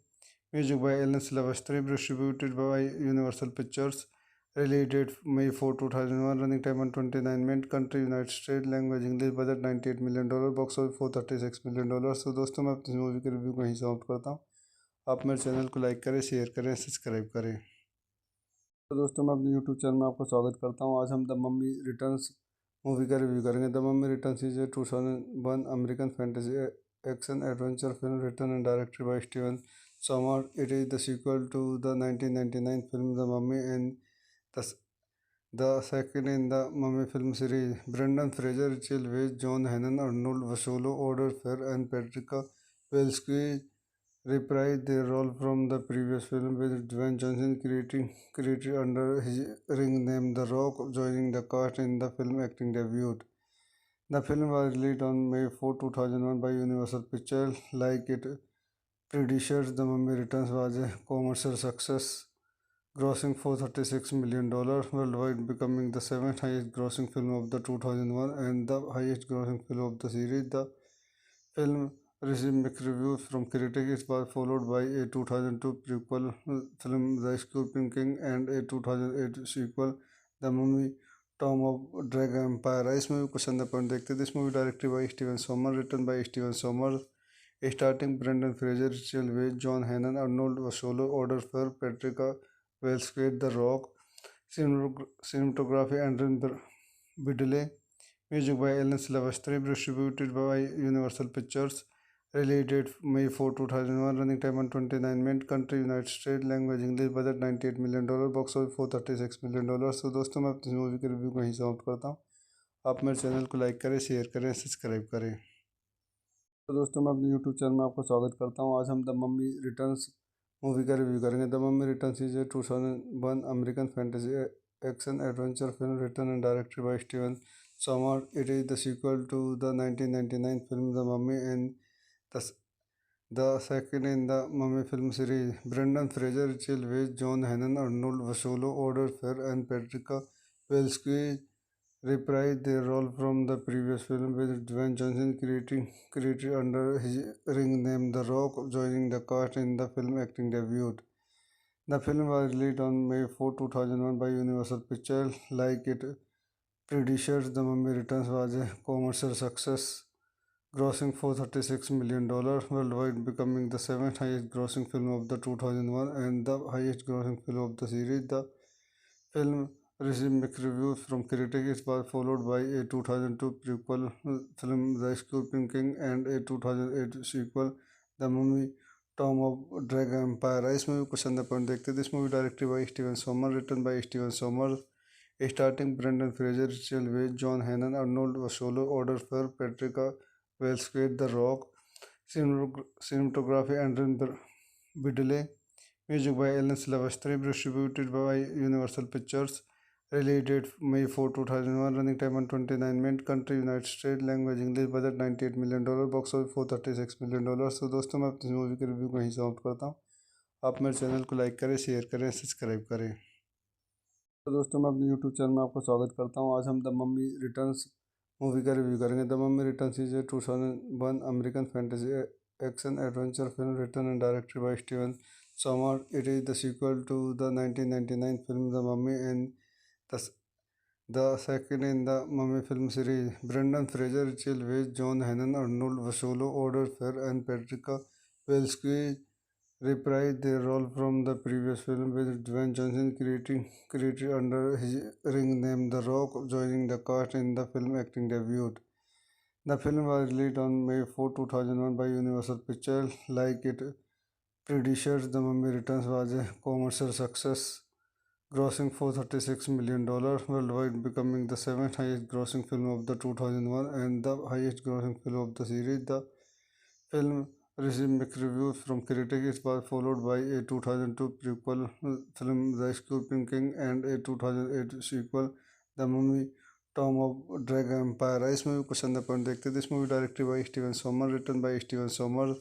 music by Alan Silvestri, distributed by Universal Pictures. Release date May 4, 2001. Running time 129 minutes. Country United States. Language English. Budget $98 million. Box office $436 million. तो दोस्तों मैं अपनी movie के review को यहीं समाप्त करता हूँ. आप मेरे चैनल को लाइक करें, शेयर करें, सब्सक्राइब करें. तो दोस्तों मैं अपने यूट्यूब चैनल में आपका स्वागत करता हूँ. आज हम द मम्मी रिटर्न्स मूवी का रिव्यू करेंगे. The mummy returns is a 2001 American fantasy action adventure film written and directed by Steven Sommer. It is the sequel to the 1999 film The Mummy and the, the second in the Mummy film series. Brendan Fraser, Rachel Weisz, John Hannon, Arnold Vosloo, Oder Fer, and Patricia Welsky reprised their role from the previous film, with Dwayne Johnson created under his ring name The Rock joining the cast in the film acting debut. The film was released on May 4, 2001 by Universal Pictures. Like its predecessors, The Mummy Returns was a commercial success, grossing $436 million worldwide, becoming the seventh highest grossing film of the 2001 and the highest grossing film of the series. The film received mixed reviews from critics. It was followed by a 2002 prequel film, The Scorpion King, and a 2008 sequel, The Mummy Tomb of Dragon Empire. इस movie को संदर्भ point देखते हैं. This movie directed by Steven Sommers, written by Steven Sommers, starting Brendan Fraser, Rachel Weisz, John Hannon, Arnold Vosloo, Oder Fer, Patricia Welsky, The Rock. Cinematography Andrew Biddle. Music by Alan Silvestri, distributed by Universal Pictures. Release date May 4, 2001. Running time 129 minutes. Country United States. Language English. Budget $98 million. Box office $436 million. So दोस्तों मैं अपनी movie के review को यहीं समाप्त करता हूँ. आप मेरे चैनल को लाइक करें, शेयर करें, सब्सक्राइब करें. तो दोस्तों मैं अपने यूट्यूब चैनल में आपका स्वागत करता हूँ. आज हम द मम्मी रिटर्न्स मूवी का रिव्यू करेंगे. The mummy returns is a 2001 American fantasy action adventure film written and directed by Steven Sommers. It is the sequel to the 1999 film The Mummy and the, the second in the Mummy film series. Brendan Fraser, Rachel Weisz, John Hannon, Arnold Vosloo, Oder Fer, and Patricia Welsky reprised their role from the previous film, with Dwayne Johnson created under his ring name The Rock joining the cast in the film acting debut. The film was released on May 4, 2001 by Universal Pictures. Like its predecessors, The Mummy Returns was a commercial success, grossing $436 million worldwide, becoming the seventh highest grossing film of the 2001 and the highest grossing film of the series. The film received mixed reviews from critics. It was followed by a 2002 prequel film, The Scorpion King, and a 2008 sequel, The Mummy Tomb of Dragon Empire. इस movie को संदर्भ point देखते हैं. This movie directed by Steven Somer, written by Steven Somer, starting Brendan Fraser, Rachel Weisz, John Hannon, Arnold Vosloo, Oder Fer, Patricia Welsky, The Rock. Cinematography Andrew Biddle. Music by Alan Silvestri, distributed by Universal Pictures. Release date May 4, 2001. Running time 129 minutes. Country United States. Language English. Budget $98 million. Box office $436 million. So दोस्तों मैं अपनी movie के review को यहीं समाप्त करता हूँ. आप मेरे चैनल को लाइक करें, शेयर करें, सब्सक्राइब करें. तो दोस्तों मैं अपने यूट्यूब चैनल में आपका स्वागत करता हूँ. आज हम द मम्मी रिटर्न्स मूवी का रिव्यू करेंगे. The mummy returns is a 2001 American fantasy action adventure film written and directed by Steven Sommers. It is the sequel to the 1999 film The Mummy and the, the second in the Mummy film series. Brendan Fraser, Rachel Weisz, John Hannon, Arnold Vosloo, Oder Fer, and Patricia Welsky reprised their role from the previous film, with Dwayne Johnson created under his ring name The Rock joining the cast in the film acting debut. The film was released on May 4, 2001 by Universal Pictures. Like its predecessors, The Mummy Returns was a commercial success, grossing $436 million worldwide, becoming the seventh highest grossing film of the 2001 and the highest grossing film of the series. The film received mixed reviews from critics. It was followed by a 2002 prequel film, The Scorpion King, and a 2008 sequel, The Mummy Tomb of Dragon Empire. इस movie को संदर्भ point देखते हैं. This movie directed by Steven Somer, written by Steven Somer,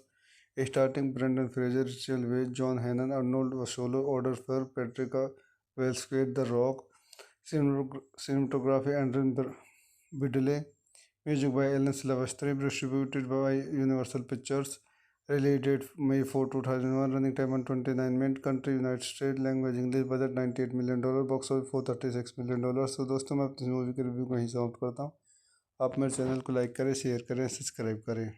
starting Brendan Fraser, Rachel Weisz, John Hannon, Arnold Vosloo, Oder Fer, Patricia Welsky, The Rock. Cinematography Andrew Biddle. Music by Alan Silvestri, distributed by Universal Pictures. Release date May 4, 2001. Running time 129 minutes. Country United States. Language English. Budget $98 million. Box office $436 million. So दोस्तों मैं अपनी movie के review को यहीं समाप्त करता हूँ. आप मेरे चैनल को लाइक करें, शेयर करें, सब्सक्राइब करें.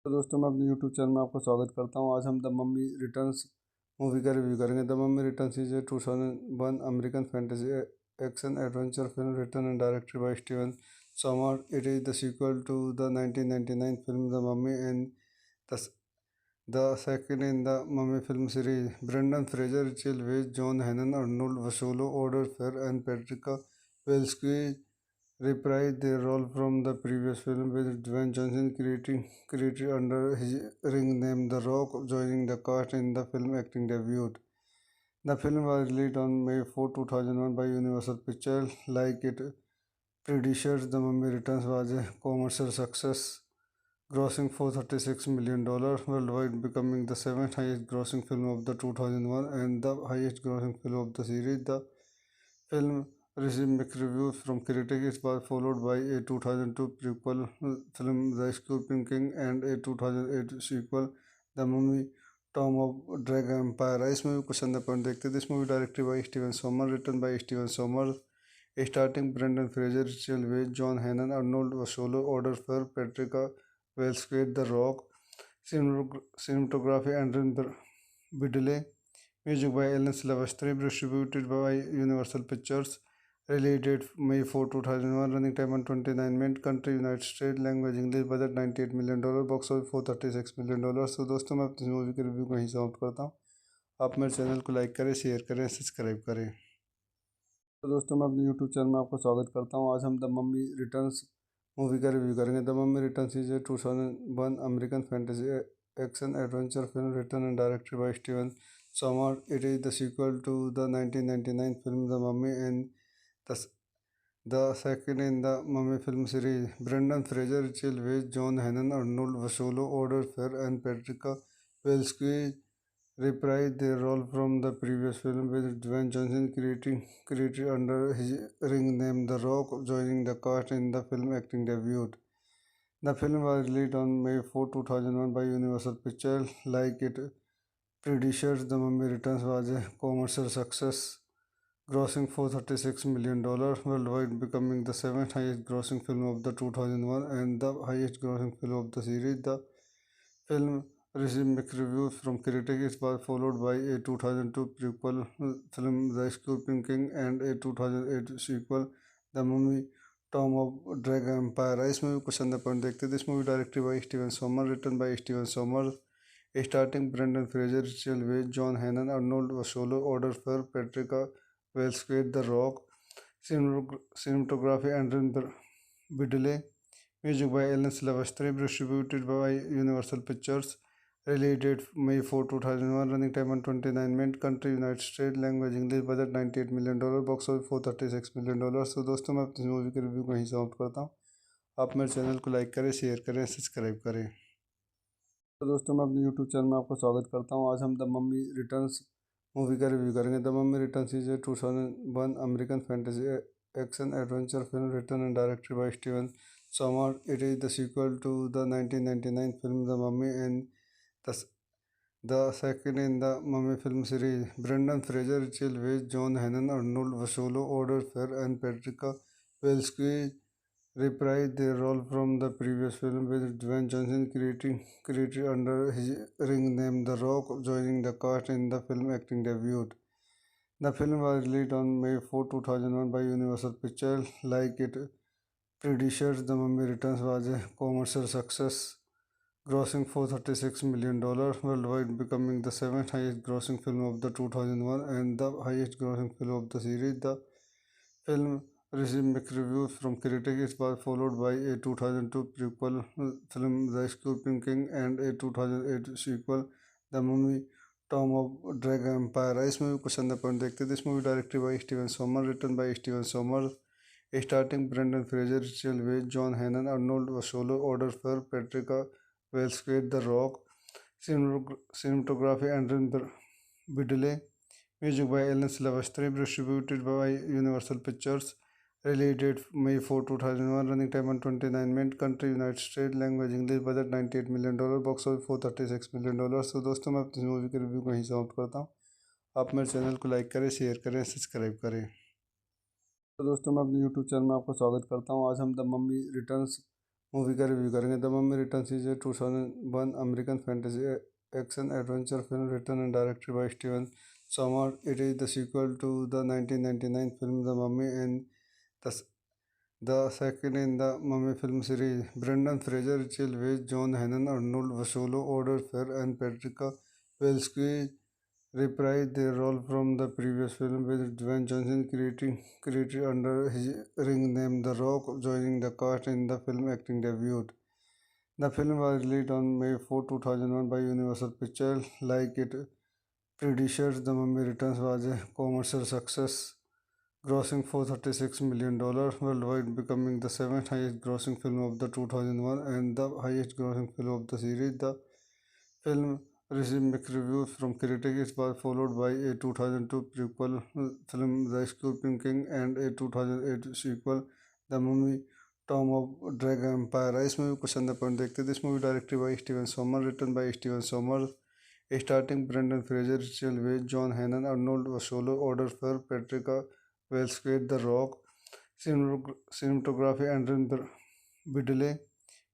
तो दोस्तों मैं अपने यूट्यूब चैनल में आपका स्वागत करता हूँ. आज हम द मम्मी रिटर्न्स मूवी का रिव्यू करेंगे. The mummy returns is a 2001 American fantasy action adventure film written and directed by Steven Sommers. It is the sequel to the 1999 film The Mummy and the, the second in the Mummy film series. Brendan Fraser, Rachel Weisz, John Hannon, Arnold Vosloo, Oded Fehr, and Patricia Welsky reprised their role from the previous film, with Dwayne Johnson created under his ring name The Rock joining the cast in the film acting debut. The film was released on May 4, 2001 by Universal Pictures. Like its predecessors, The Mummy Returns was a commercial success, grossing $436 million worldwide, becoming the seventh highest grossing film of the 2001 and the highest grossing film of the series. The film received mixed reviews from critics. It was followed by a 2002 prequel film, The Scorpion King, and a 2008 sequel, The Mummy Tomb of Dragon Empire. इस movie को संदर्भ point देखते हैं. This movie directed by Steven Sommers, written by Steven Sommers, starting Brendan Fraser, Rachel Weisz, John Hannon, Arnold Vosloo, Oded Fehr, Patricia Welsky, The Rock, cinematography Andrew Biddle, music by Alan Silvestri, distributed by Universal Pictures. Release date May 4, 2001. Running time 129 minutes. Country United States. Language English. Budget $98 million. Box office $436 million. तो दोस्तों मैं अपनी movie के review को यहीं समाप्त करता हूँ. आप मेरे चैनल को लाइक करें, शेयर करें, सब्सक्राइब करें. तो दोस्तों मैं अपने यूट्यूब चैनल में आपका स्वागत करता हूँ. आज हम द मम्मी रिटर्न्स मूवी का रिव्यू करेंगे. The mummy returns is a 2001 American fantasy action adventure film written and directed by Steven Somer. It is the sequel to the 1999 film the mummy and the second in the Mummy film series. Brendan Fraser, Rachel Weisz, John Hannon, Arnold Vosloo, Oded Fehr, and Patricia Welsky reprised their role from the previous film, with Dwayne Johnson created under his ring name The Rock joining the cast in the film acting debut. The film was released on May 4, 2001 by Universal Pictures. Like its predecessors, The Mummy Returns was a commercial success, grossing $436 million worldwide, becoming the seventh highest grossing film of the 2001 and the highest grossing film of the series. The film received mixed reviews from critics. It was followed by a 2002 prequel film, The Scorpion King, and a 2008 sequel, The Mummy Tomb of Dragon Empire. इस movie को संदर्भ point देखते हैं. This movie directed by Steven Somer, written by Steven Somer, starting Brendan Fraser, Rachel Weisz, John Hannon, Arnold Vosloo, Oded Fehr, Patricia Welsky, The Rock, cinematography Andrew Biddle, music by Alan Silvestri, distributed by Universal Pictures. Release date May 4, 2001. Running time 129 minutes. Country United States. Language English. Budget $98 million. Box office $436 million. तो दोस्तों मैं अपनी movie के review को यहीं समाप्त करता हूँ. आप मेरे चैनल को लाइक करें, शेयर करें, सब्सक्राइब करें. तो दोस्तों मैं अपने यूट्यूब चैनल में आपका स्वागत करता हूँ. आज हम द मम्मी रिटर्न्स मूवी का रिव्यू करेंगे. The mummy returns is a 2001 American fantasy action adventure film written and directed by Steven Somer. It is the sequel to the 1999 film the mummy and the second in the Mummy film series. Brendan Fraser, Rachel Weisz, John Hannon, Arnold Vosloo, Oded Fehr, and Patricia Welsky reprised their role from the previous film, with Dwayne Johnson created under his ring name The Rock joining the cast in the film acting debut. The film was released on May 4, 2001 by Universal Pictures. Like its predecessors, The Mummy Returns was a commercial success, grossing $436 million worldwide, becoming the seventh highest grossing film of the 2001 and the highest grossing film of the series. The film received mixed reviews from critics. It was followed by a 2002 prequel film, The Scorpion King, and a 2008 sequel, The Mummy Tomb of Dragon Empire. इस movie को संदर्भ point देखते हैं. This movie directed by Steven Somer, written by Steven Somer, starting Brendan Fraser, Rachel Weisz, John Hannon, Arnold Vosloo, Oded Fehr, Patricia Welsky, The Rock, cinematography Andrew Biddle, music by Alan Silvestri, distributed by Universal Pictures. Release date May 4, 2001. Running time 129 minutes. Country United States. Language English. Budget $98 million. Box office $436 million. तो दोस्तों मैं अपनी movie के review को यहीं समाप्त करता हूँ. आप मेरे चैनल को लाइक करें, शेयर करें, सब्सक्राइब करें. तो दोस्तों मैं अपने यूट्यूब चैनल में आपका स्वागत करता हूँ. आज हम द मम्मी रिटर्न्स मूवी का रिव्यू करेंगे. The mummy returns is a 2001 American fantasy action adventure film written and directed by Steven Somer. It is the sequel to the 1999 film the mummy and the second in the Mummy film series. Brendan Fraser, Rachel Weisz, John Hannon, Arnold Vosloo, Odor Fair, and Patricia Welsky reprised their role from the previous film, with Dwayne Johnson created under his ring name The Rock joining the cast in the film acting debut. The film was released on May 4, 2001 by Universal Pictures. Like its predecessor, The Mummy Returns was a commercial success, grossing $436 million worldwide, becoming the seventh highest grossing film of the 2001 and the highest grossing film of the series. The film received mixed reviews from critics. It was followed by a 2002 prequel film, The Scorpion King, and a 2008 sequel, The Mummy Tomb of Dragon Empire. इस movie को संदर्भ point देखते हैं. This movie directed by Steven Sommers, written by Steven Sommers, starting Brendan Fraser, Rachel Weisz, John Hannon, Arnold Vosloo, Odor Fair, Patricia Welsky, The Rock. Cinematography Andrew Biddle.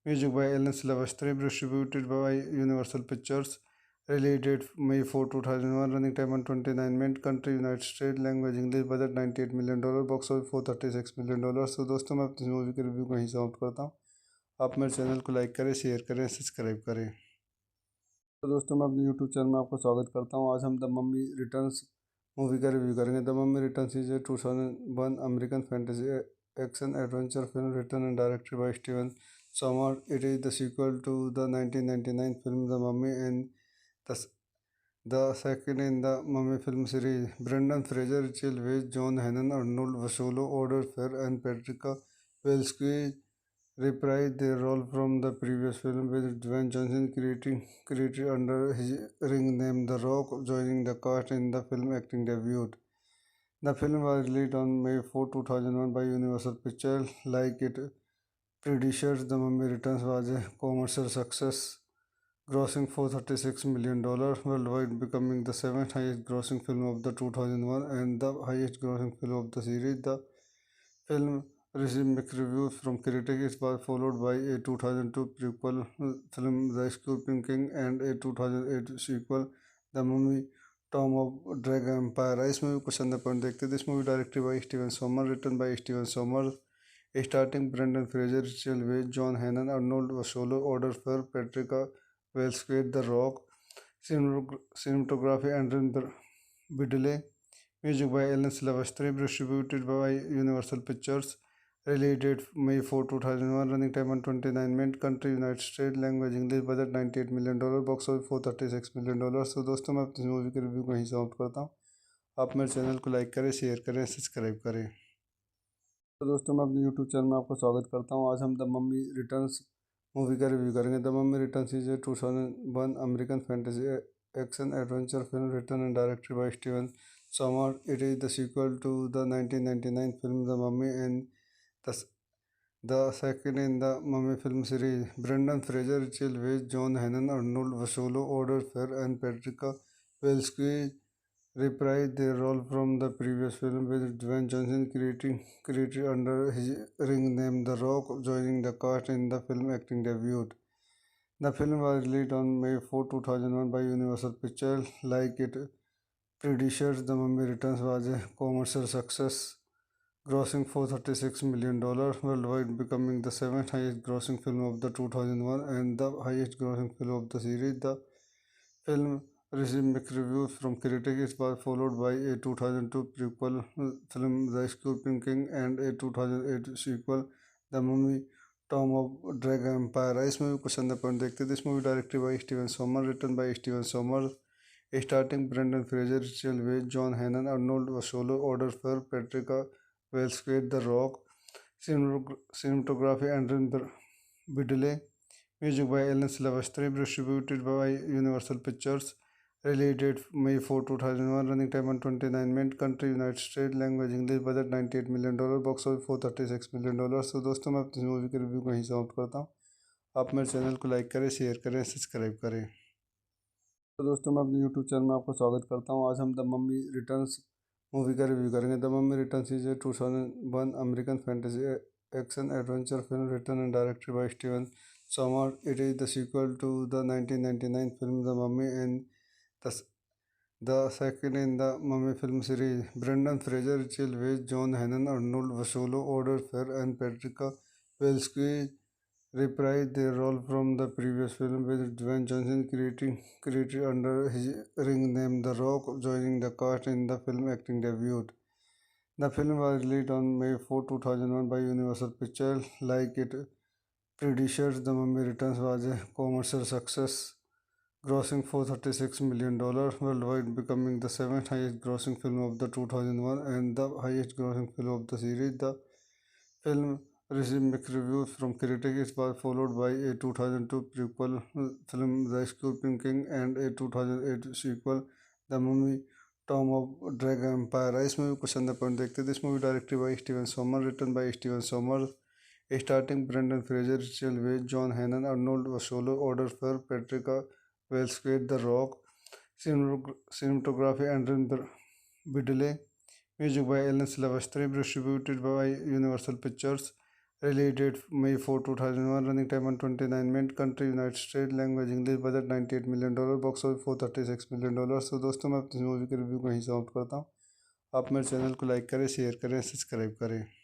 Music by Alan Silvestri, distributed by Universal Pictures. Release date May 4, 2001. Running time 129 minutes. Country United States. Language English. Budget $98 million. Box office $436 million. So दोस्तों मैं अपनी movie के review को यहीं समाप्त करता हूँ. आप मेरे चैनल को लाइक करें, शेयर करें, सब्सक्राइब करें. तो दोस्तों मैं अपने यूट्यूब चैनल में आपको स्वागत करता हूँ. आज हम द मम्मी रिटर्न्स मूवी का रिव्यू करेंगे. The mummy returns is a 2001 American fantasy action adventure film written and directed by Steven Sommers. It is the sequel to the 1999 film The Mummy and the, the second in the Mummy film series. Brendan Fraser, Rachel Weisz, John Hannon, Arnold Vosloo, Odor Fair, and Patricia Welsky reprised their role from the previous film, with Dwayne Johnson created under his ring name The Rock joining the cast in the film acting debut. The film was released on May 4, 2001 by Universal Pictures. Like its predecessor, The Mummy Returns was a commercial success, grossing $436 million worldwide, becoming the seventh highest grossing film of the 2001 and the highest grossing film of the series. The film received mixed reviews from critics. It was followed by a 2002 prequel film, The Scorpion King, and a 2008 sequel, The Mummy Tomb of Dragon Empire. इस movie को संदर्भ point देखते हैं. This movie directed by Steven Somer, written by Steven Sommer, starring Brendan Fraser, Rachel Weisz, John Hannah, Arnold Vosloo, Oded Fehr, Patricia Velasquez, the Rock. Cinematography Andrew Biddle. Music by Alan Silvestri, distributed by Universal Pictures. Release date May 4, 2001. Running time 129 minutes. Country United States. Language English. Budget $98 million. Box office $436 million. So दोस्तों मैं अपनी movie के review को यहीं समाप्त करता हूँ. आप मेरे चैनल को लाइक करें, शेयर करें, सब्सक्राइब करें. तो दोस्तों मैं अपने यूट्यूब चैनल में आपको स्वागत करता हूँ. आज हम द मम्मी रिटर्न्स मूवी का रिव्यू करेंगे. The mummy returns is a 2001 American fantasy action adventure film written and directed by Steven Sommers. It is the sequel to the 1999 film The Mummy and the, the second in the Mummy film series. Brendan Fraser, Rachel Weisz, John Hannon, Arnold Vosloo, Odor Fair, and Patricia Welsky reprised their role from the previous film, with Dwayne Johnson created under his ring name The Rock joining the cast in the film acting debut. The film was released on May 4, 2001 by Universal Pictures. Like its predecessor, The Mummy Returns was a commercial success, grossing $436 million worldwide, becoming the seventh highest grossing film of the 2001 and the highest grossing film of the series. The film received mixed reviews from critics. It was followed by a 2002 prequel film, The Scorpion King, and a 2008 sequel, The Mummy Tomb of Dragon Empire. इस movie को संदर्भ point देखते हैं. This movie directed by Steven Somer, written by Steven Sommer, starring Brendan Fraser, Rachel Weisz, John Hannah, Arnold Vosloo, Oded Fehr, Patricia Velasquez, the Rock. Cinematography Andrew Biddle. Music by Alan Silvestri, distributed by Universal Pictures. Release date May 4, 2001. Running time 129 minutes. Country United States. Language English. Budget $98 million. Box office $436 million. So दोस्तों मैं अपनी movie के review को यहीं समाप्त करता हूँ. आप मेरे चैनल को लाइक करें, शेयर करें, सब्सक्राइब करें. तो दोस्तों मैं अपने यूट्यूब चैनल में आपको स्वागत करता हूँ. आज हम द मम्मी रिटर्न्स मूवी का रिव्यू करेंगे. The mummy returns is a 2001 American fantasy action adventure film written and directed by Steven Sommers. It is the sequel to the 1999 film The Mummy and the, the second in the Mummy film series. Brendan Fraser, Rachel Weisz, John Hannon, Arnold Vosloo, Oder Fer, and Patricia Welsky reprised their role from the previous film, with Dwayne Johnson created under his ring name The Rock joining the cast in the film acting debut. The film was released on May 4, 2001 by Universal Pictures. Like its predecessor, The Mummy Returns was a commercial success, grossing $436 million worldwide, becoming the seventh highest grossing film of the 2001 and the highest grossing film of the series. The film received mixed reviews from critics. It was followed by a 2002 prequel film, The Scorpion King, and a 2008 sequel, The Mummy Tomb of Dragon Empire. इस movie को संदर्भ point देखते थे. This movie directed by Steven Sommers, written by Steven Sommers, starting Brendan Fraser, Rachel Weisz, John Hannon, Arnold Vosloo, Oder Fer, Patricia Welsky, The Rock, cinematography Andrew Biddle, music by Alan Silvestri, distributed by Universal Pictures. Release date May 4, 2001. Running time 129 minutes. Country United States. Language English. Budget $98 million. Box office $436 million. So दोस्तों मैं अपनी movie के review को यहीं समाप्त करता हूँ. आप मेरे चैनल को लाइक करें, शेयर करें, सब्सक्राइब करें.